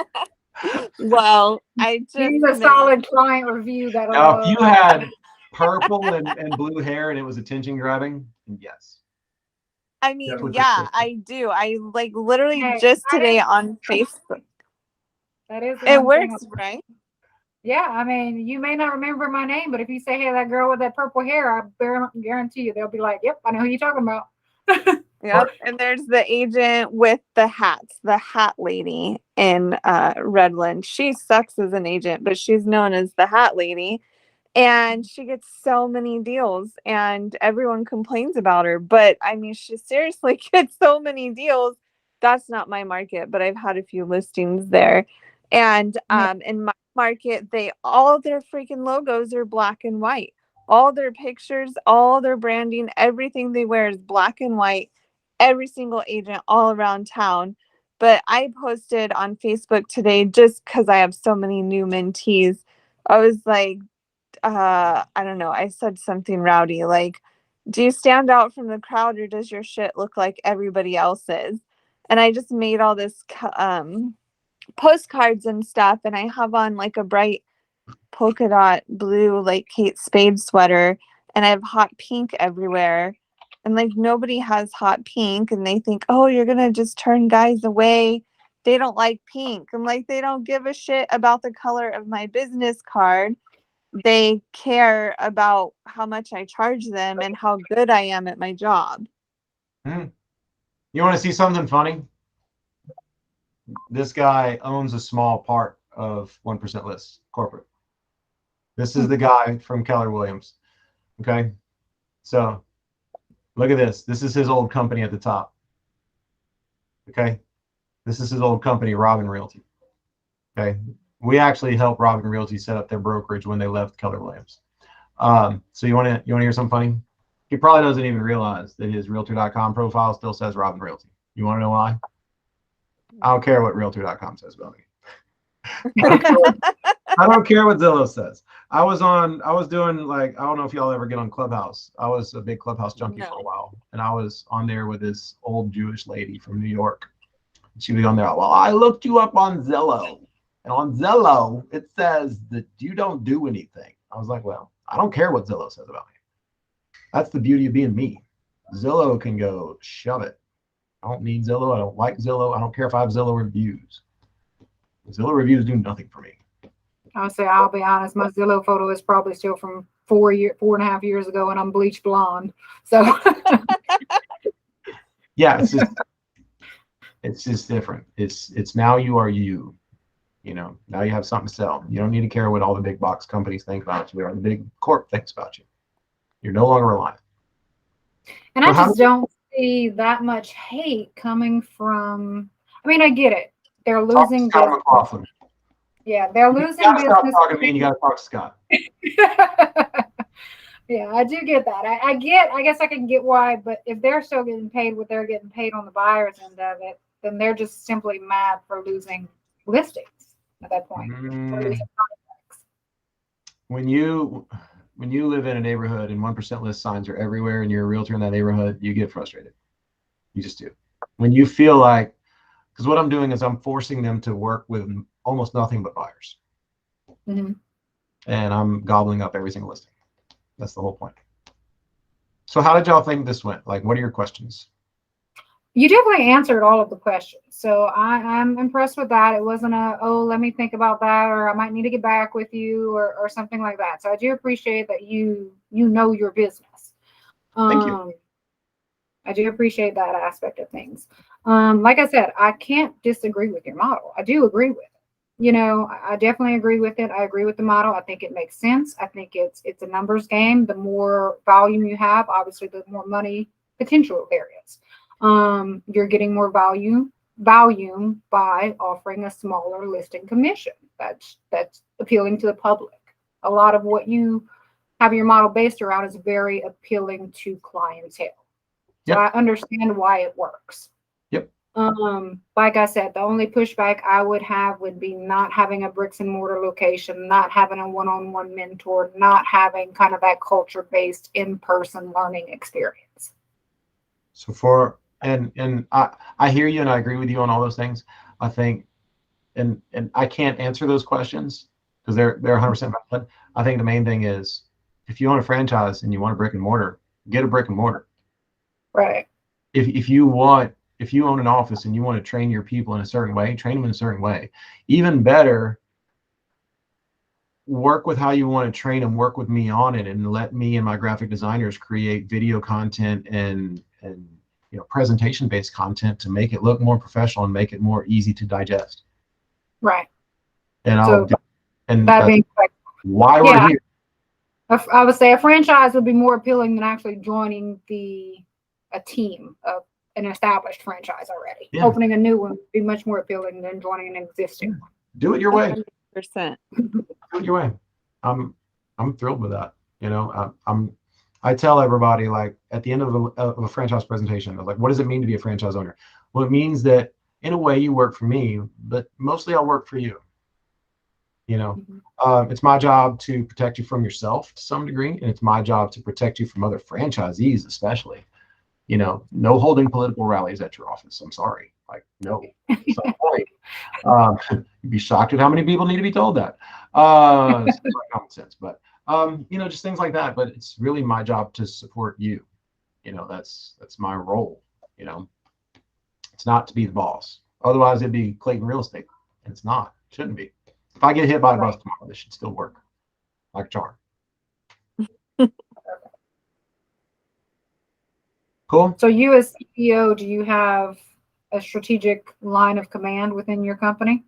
Well, I just Use a solid client review that. Now, if you had purple and blue hair and it was attention grabbing, then yes. I mean, Definitely yeah, persistent. I do. I like literally Hey, just that today is- on Facebook. That is It one thing. works, right? Yeah, I mean, you may not remember my name, but if you say, "Hey, that girl with that purple hair," I guarantee you they'll be like, "Yep, I know who you're talking about." Yep. And there's the agent with the hats, the hat lady in Redland. She sucks as an agent, but she's known as the hat lady. And she gets so many deals and everyone complains about her. But I mean, she seriously gets so many deals. That's not my market, but I've had a few listings there. And in my market, all their freaking logos are black and white. All their pictures, all their branding, everything they wear is black and white. Every single agent all around town. But I posted on Facebook today just because I have so many new mentees. I was like, I don't know. I said something rowdy like, do you stand out from the crowd or does your shit look like everybody else's? And I just made all this postcards and stuff. And I have on like a bright polka dot blue like Kate Spade sweater, and I have hot pink everywhere. And like nobody has hot pink, and they think, oh, you're gonna just turn guys away. They don't like pink. I'm like, they don't give a shit about the color of my business card. They care about how much I charge them and how good I am at my job. You want to see something funny? This guy owns a small part of 1% List corporate. This is the guy from Keller Williams. Okay. So look at this. This is his old company at the top. Okay. This is his old company, Robin Realty. Okay. We actually helped Robin Realty set up their brokerage when they left Keller Williams. So you want to hear something funny? He probably doesn't even realize that his Realtor.com profile still says Robin Realty. You want to know why? I don't care what Realtor.com says about me. I don't care what Zillow says. I was doing, like, I don't know if y'all ever get on Clubhouse. I was a big Clubhouse junkie for a while, and I was on there with this old Jewish lady from New York. She was on there. Well, I looked you up on Zillow, and on Zillow it says that you don't do anything. I was like, well, I don't care what Zillow says about me. That's the beauty of being me. Zillow can go shove it. I don't need Zillow. I don't like Zillow. I don't care if I have Zillow reviews. Zillow reviews do nothing for me. I'll say, I'll be honest, my Zillow photo is probably still from 4.5 years ago, and I'm bleached blonde. So yeah, it's just different. It's now you are you. You know, now you have something to sell. You don't need to care what all the big box companies think about you or the big corp thinks about you. You're no longer reliant. And I just don't see that much hate coming from, I mean, I get it. They're losing Scott business. McLaughlin. Yeah, they're losing You gotta stop business. talking to me and you gotta talk to Scott. Yeah, I do get that. I guess I can get why, but if they're still getting paid what they're getting paid on the buyer's end of it, then they're just simply mad for losing listings at that point. When you live in a neighborhood and 1% List signs are everywhere and you're a realtor in that neighborhood, you get frustrated. You just do. When you feel like, because what I'm doing is I'm forcing them to work with almost nothing but buyers. Mm-hmm. And I'm gobbling up every single listing. That's the whole point. So how did y'all think this went? Like, what are your questions? You definitely answered all of the questions. So I'm impressed with that. It wasn't let me think about that, or I might need to get back with you, or something like that. So I do appreciate that you know your business. Thank you. I do appreciate that aspect of things. Like I said, I can't disagree with your model. I do agree with it. You know, I definitely agree with it. I agree with the model. I think it makes sense. I think it's a numbers game. The more volume you have, obviously, the more money potential there is. You're getting more volume by offering a smaller listing commission. That's appealing to the public. A lot of what you have your model based around is very appealing to clientele. So Yep. I understand why it works. Yep. Like I said, the only pushback I would have would be not having a bricks and mortar location, not having a one-on-one mentor, not having kind of that culture-based in-person learning experience. So and I hear you and I agree with you on all those things. I think, and I can't answer those questions because they're 100% valid. I think the main thing is if you own a franchise and you want a brick and mortar, get a brick and mortar. Right. If you own an office and you want to train your people in a certain way, train them in a certain way. Even better, work with how you want to train them, work with me on it, and let me and my graphic designers create video content and presentation based content to make it look more professional and make it more easy to digest. Right. And that being said, why we're here. I would say a franchise would be more appealing than actually joining a team of an established franchise already. Yeah. Opening a new one would be much more appealing than joining an existing one. Do it your way. 100%. Do it your way. I'm thrilled with that. You know, I tell everybody, like, at the end of a franchise presentation, like, what does it mean to be a franchise owner? Well, it means that in a way you work for me, but mostly I work for you. You know, it's my job to protect you from yourself to some degree, and it's my job to protect you from other franchisees, especially. You know, no holding political rallies at your office. I'm sorry. Like, no, it's not the point. You'd be shocked at how many people need to be told that. It's like common sense, but just things like that. But it's really my job to support you. That's my role. It's not to be the boss. Otherwise, it'd be Clayton Real Estate, and it's not. It shouldn't be. If I get hit by a bus tomorrow, this should still work like a charm. Cool. So you as CEO, do you have a strategic line of command within your company?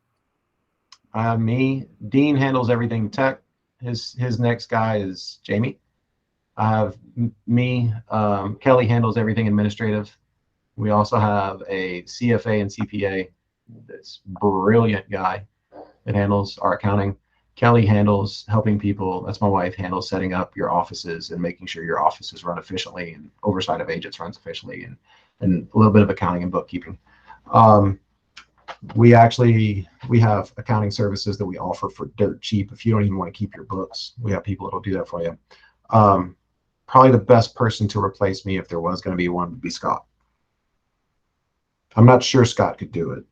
Me. Dean handles everything tech. His next guy is Jamie. I have me. Kelly handles everything administrative. We also have a CFA and CPA. This brilliant guy that handles our accounting. Kelly handles helping people. That's my wife, handles setting up your offices and making sure your offices run efficiently, and oversight of agents runs efficiently, and a little bit of accounting and bookkeeping. We have accounting services that we offer for dirt cheap. If you don't even want to keep your books, we have people that'll do that for you. Probably the best person to replace me, if there was going to be one, would be Scott. I'm not sure Scott could do it.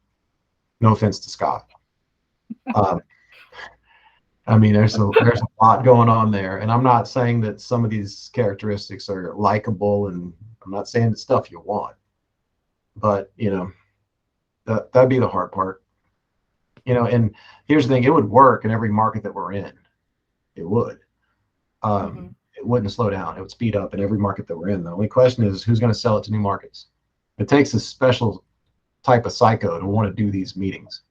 No offense to Scott. There's a lot going on there, and I'm not saying that some of these characteristics are likable, and I'm not saying it's stuff you want, but that'd be the hard part. And here's the thing: it would work in every market that we're in. It would. It wouldn't slow down. It would speed up in every market that we're in. The only question is who's going to sell it to new markets. It takes a special type of psycho to want to do these meetings.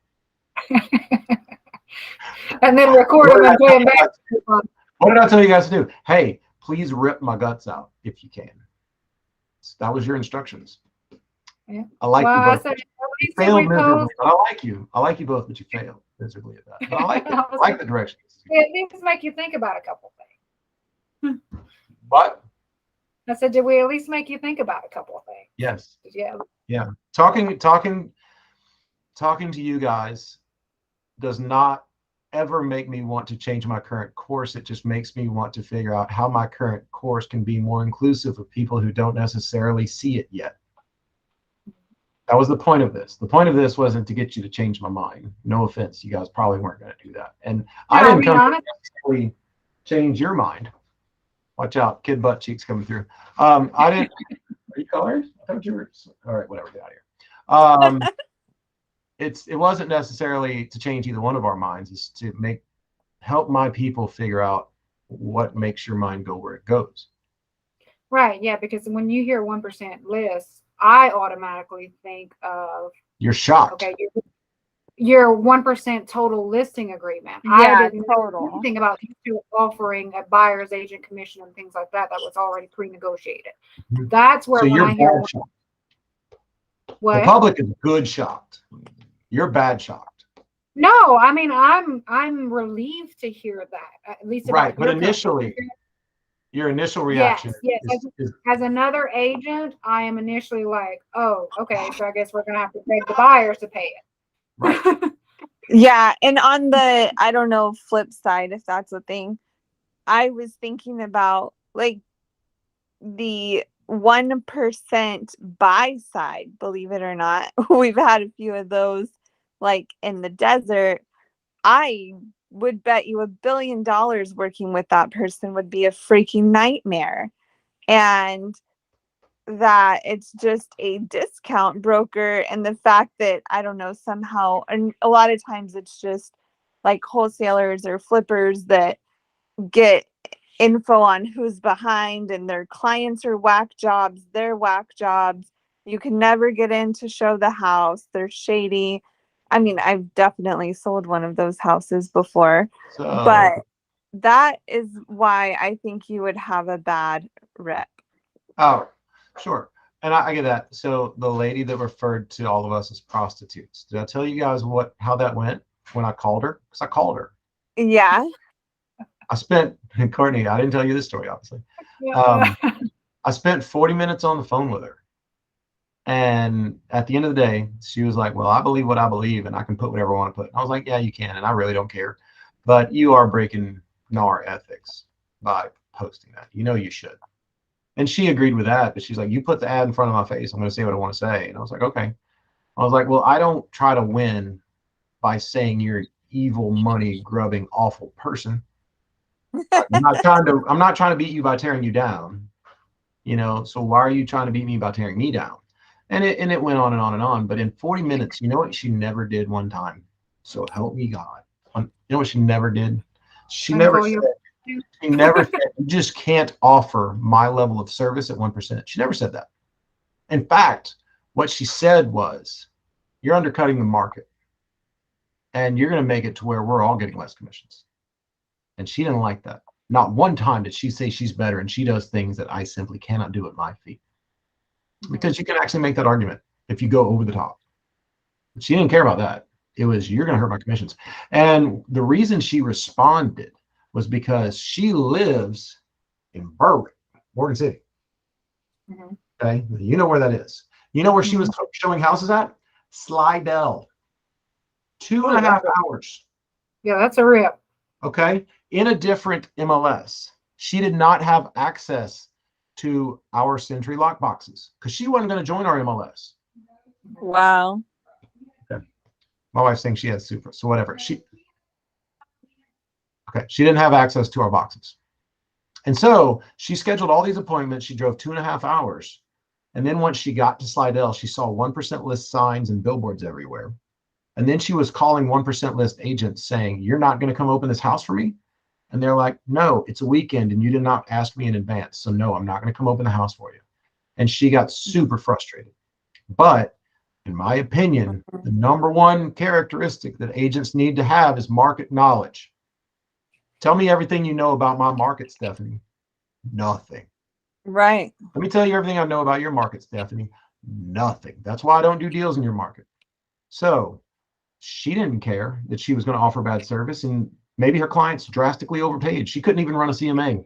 And then record them and play them back. What did I tell you guys to do? Hey, please rip my guts out if you can. That was your instructions. Yeah. I like you both. You failed miserably, but I like you. I like you both, but you failed miserably at that. But I like it. I like the direction. It needs to make you think about a couple things. What? I said, did we at least make you think about a couple of things? Yes. Yeah. Talking to you guys does not ever make me want to change my current course. It just makes me want to figure out how my current course can be more inclusive of people who don't necessarily see it yet. That was the point of this. The point of this wasn't to get you to change my mind. No offense, you guys probably weren't going to do that. And I didn't come to necessarily change your mind. Watch out, kid butt cheeks coming through. I didn't. Are you colored? I thought you were. All right, whatever. Get out of here. It wasn't necessarily to change either one of our minds. It's to help my people figure out what makes your mind go where it goes. Right. Yeah. Because when you hear 1% list, I automatically think of. You're shocked. Okay. Your 1% total listing agreement. Yeah, I didn't total. know anything about you offering a buyer's agent commission and things like that. That was already pre-negotiated. Mhm. That's where So when you're I hear bad shocked. what? The public is good shocked. You're bad shocked. No, I mean I'm relieved to hear that. At least about Right, but your company. initially, your initial reaction Yes. is As another agent, I am initially like, oh, okay, so I guess we're gonna have to beg the buyers to pay it. right. Yeah, and on the, I don't know, flip side, if that's a thing, I was thinking about like the 1% buy side, believe it or not. We've had a few of those like in the desert. I would bet you $1 billion working with that person would be a freaking nightmare. And that it's just a discount broker, and the fact that I don't know, somehow, and a lot of times it's just like wholesalers or flippers that get info on who's behind, and their clients are whack jobs, they're whack jobs. You can never get in to show the house. They're shady. I mean, I've definitely sold one of those houses before, but that is why I think you would have a bad rep. Oh, sure. And I get that. So the lady that referred to all of us as prostitutes, did I tell you guys how that went when I called her? Because I called her. Yeah. Courtney, I didn't tell you this story, obviously. I spent 40 minutes on the phone with her. And at the end of the day, she was like, well, I believe what I believe, and I can put whatever I want to put. And I was like, yeah, you can. And I really don't care. But you are breaking NAR ethics by posting that. You should. And she agreed with that. But she's like, you put the ad in front of my face, I'm going to say what I want to say. And I was like, okay. I was like, well, I don't try to win by saying you're an evil, money grubbing, awful person. I'm not trying to beat you by tearing you down. So why are you trying to beat me by tearing me down? And it went on and on and on. But in 40 minutes, you know what she never did one time? So help me God. You know what she never did? She never said, you just can't offer my level of service at 1%. She never said that. In fact, what she said was, you're undercutting the market and you're going to make it to where we're all getting less commissions. And she didn't like that. Not one time did she say she's better and she does things that I simply cannot do at my fee. Because you can actually make that argument if you go over the top. But she didn't care about that. It was, you're going to hurt my commissions. And the reason she responded was because she lives in Berwick, Morgan City. Mm-hmm. Okay. You know where that is. You know where she was showing houses at? Slidell. 2.5 hours. Yeah, that's a rip. Okay. In a different MLS. She did not have access to our Century lock boxes because she wasn't going to join our MLS. Wow. Okay. My wife's saying she has super. So whatever. She didn't have access to our boxes. And so she scheduled all these appointments. She drove 2.5 hours. And then once she got to Slidell, she saw 1% list signs and billboards everywhere. And then she was calling 1% list agents saying, you're not going to come open this house for me? And they're like, no, it's a weekend and you did not ask me in advance. So no, I'm not going to come open the house for you. And she got super frustrated. But in my opinion, the number one characteristic that agents need to have is market knowledge. Tell me everything you know about my market, Stephanie. Nothing. Right. Let me tell you everything I know about your market, Stephanie. Nothing. That's why I don't do deals in your market. So she didn't care that she was going to offer bad service, and maybe her clients drastically overpaid. She couldn't even run a CMA.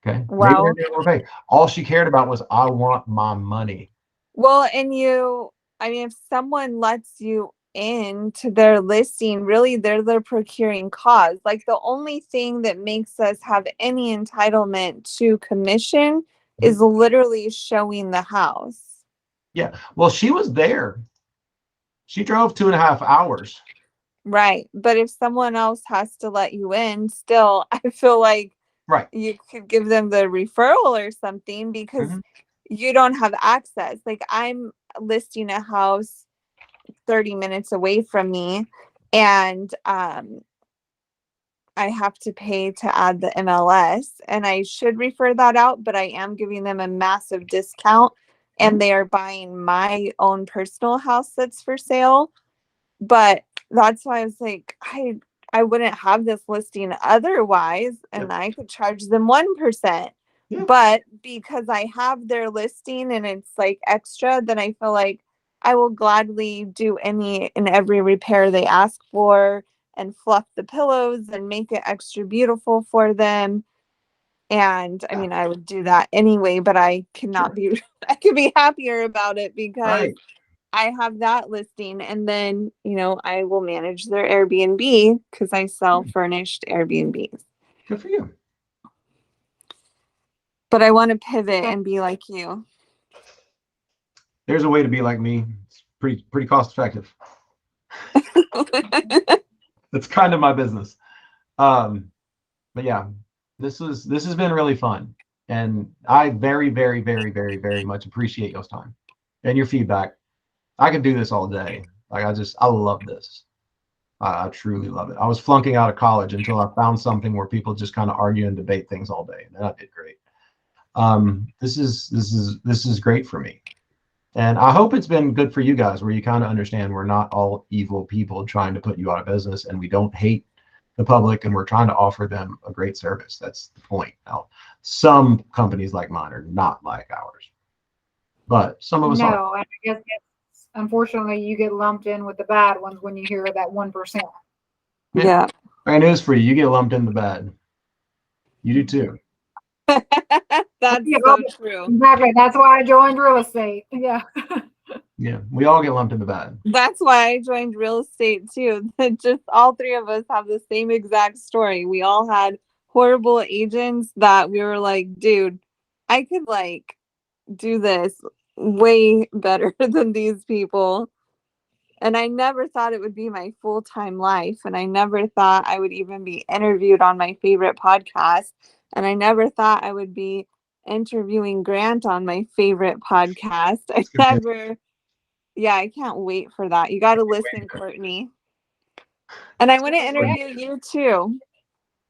Okay. Wow. Maybe they overpaid. All she cared about was, I want my money. Well, and if someone lets you into their listing, really they're the procuring cause. Like the only thing that makes us have any entitlement to commission is literally showing the house. Yeah. Well, she was there. She drove 2.5 hours. Right. But if someone else has to let you in, still, I feel like you could give them the referral or something because you don't have access. Like I'm listing a house 30 minutes away from me and I have to pay to add the MLS and I should refer that out, but I am giving them a massive discount and they are buying my own personal house that's for sale. But that's why I was like, I wouldn't have this listing otherwise, and I could charge them 1%. Yeah. But because I have their listing and it's like extra, then I feel like I will gladly do any and every repair they ask for and fluff the pillows and make it extra beautiful for them. And I mean, I would do that anyway, but I cannot be, I could be happier about it because I have that listing and then, I will manage their Airbnb because I sell furnished Airbnbs. Good for you. But I want to pivot and be like you. There's a way to be like me. It's pretty cost effective. That's kind of my business. But yeah, this has been really fun. And I very, very, very, very, very much appreciate y'all's time and your feedback. I could do this all day. Like I love this. I truly love it. I was flunking out of college until I found something where people just kind of argue and debate things all day. And then I did great. This is great for me. And I hope it's been good for you guys where you kind of understand we're not all evil people trying to put you out of business and we don't hate the public and we're trying to offer them a great service. That's the point. Now, some companies like mine are not like ours, but some of us are. No, and I guess unfortunately you get lumped in with the bad ones when you hear that 1%. Yeah. Great news for you. You get lumped in the bad. You do too. That's so true. Exactly. That's why I joined real estate. Yeah. Yeah. We all get lumped in the bad. That's why I joined real estate too. Just all three of us have the same exact story. We all had horrible agents that we were like, dude, I could do this way better than these people. And I never thought it would be my full-time life. And I never thought I would even be interviewed on my favorite podcast. And I never thought I would be interviewing Grant on my favorite podcast. I can't wait for that. You got to listen, Courtney. And I want to interview you too.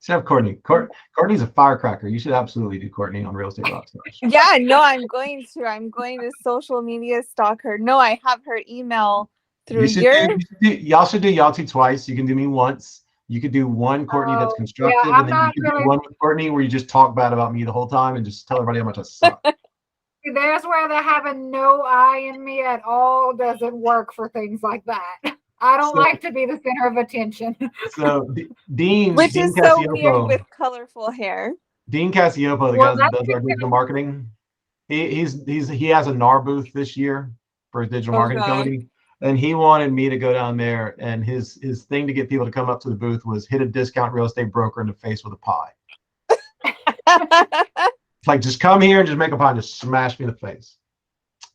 Should have Courtney. Courtney's a firecracker. You should absolutely do Courtney on Real Estate Rockstars. Yeah, no, I'm going to social media stalk her. No, I have her email through Y'all should do y'all two twice. You can do me once. You could do one Courtney that's constructive, yeah, and then you can do one with Courtney where you just talk bad about me the whole time and just tell everybody how much I suck. There's where the having no eye in me at all doesn't work for things like that. I don't like to be the center of attention. So Dean, which Dean is so Cassiopo, weird with colorful hair. Dean Cassiopo, the guy that does our digital marketing, he has a NAR booth this year for his digital marketing company, and he wanted me to go down there, and his thing to get people to come up to the booth was hit a discount real estate broker in the face with a pie. It's like, just come here and just make a pie and just smash me in the face.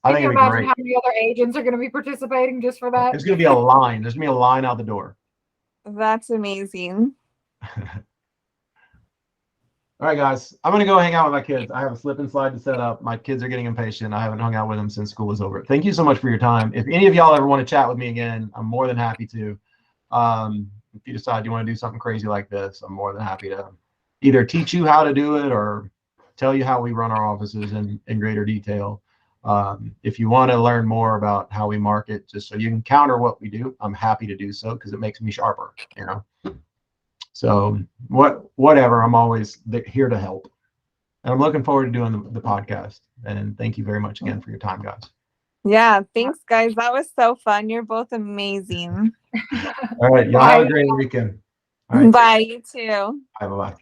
I think it'd be great. How many other agents are going to be participating just for that? There's going to be a line. There's going to be a line out the door. That's amazing. All right, guys. I'm going to go hang out with my kids. I have a slip and slide to set up. My kids are getting impatient. I haven't hung out with them since school was over. Thank you so much for your time. If any of y'all ever want to chat with me again, I'm more than happy to. If you decide you want to do something crazy like this, I'm more than happy to either teach you how to do it or tell you how we run our offices in greater detail. If you want to learn more about how we market, just so you can counter what we do, I'm happy to do so because it makes me sharper, you know. So whatever, I'm always here to help, and I'm looking forward to doing the podcast. And thank you very much again for your time, guys. Yeah, thanks, guys. That was so fun. You're both amazing. All right, y'all have a great weekend. All right. Bye, you too. Bye.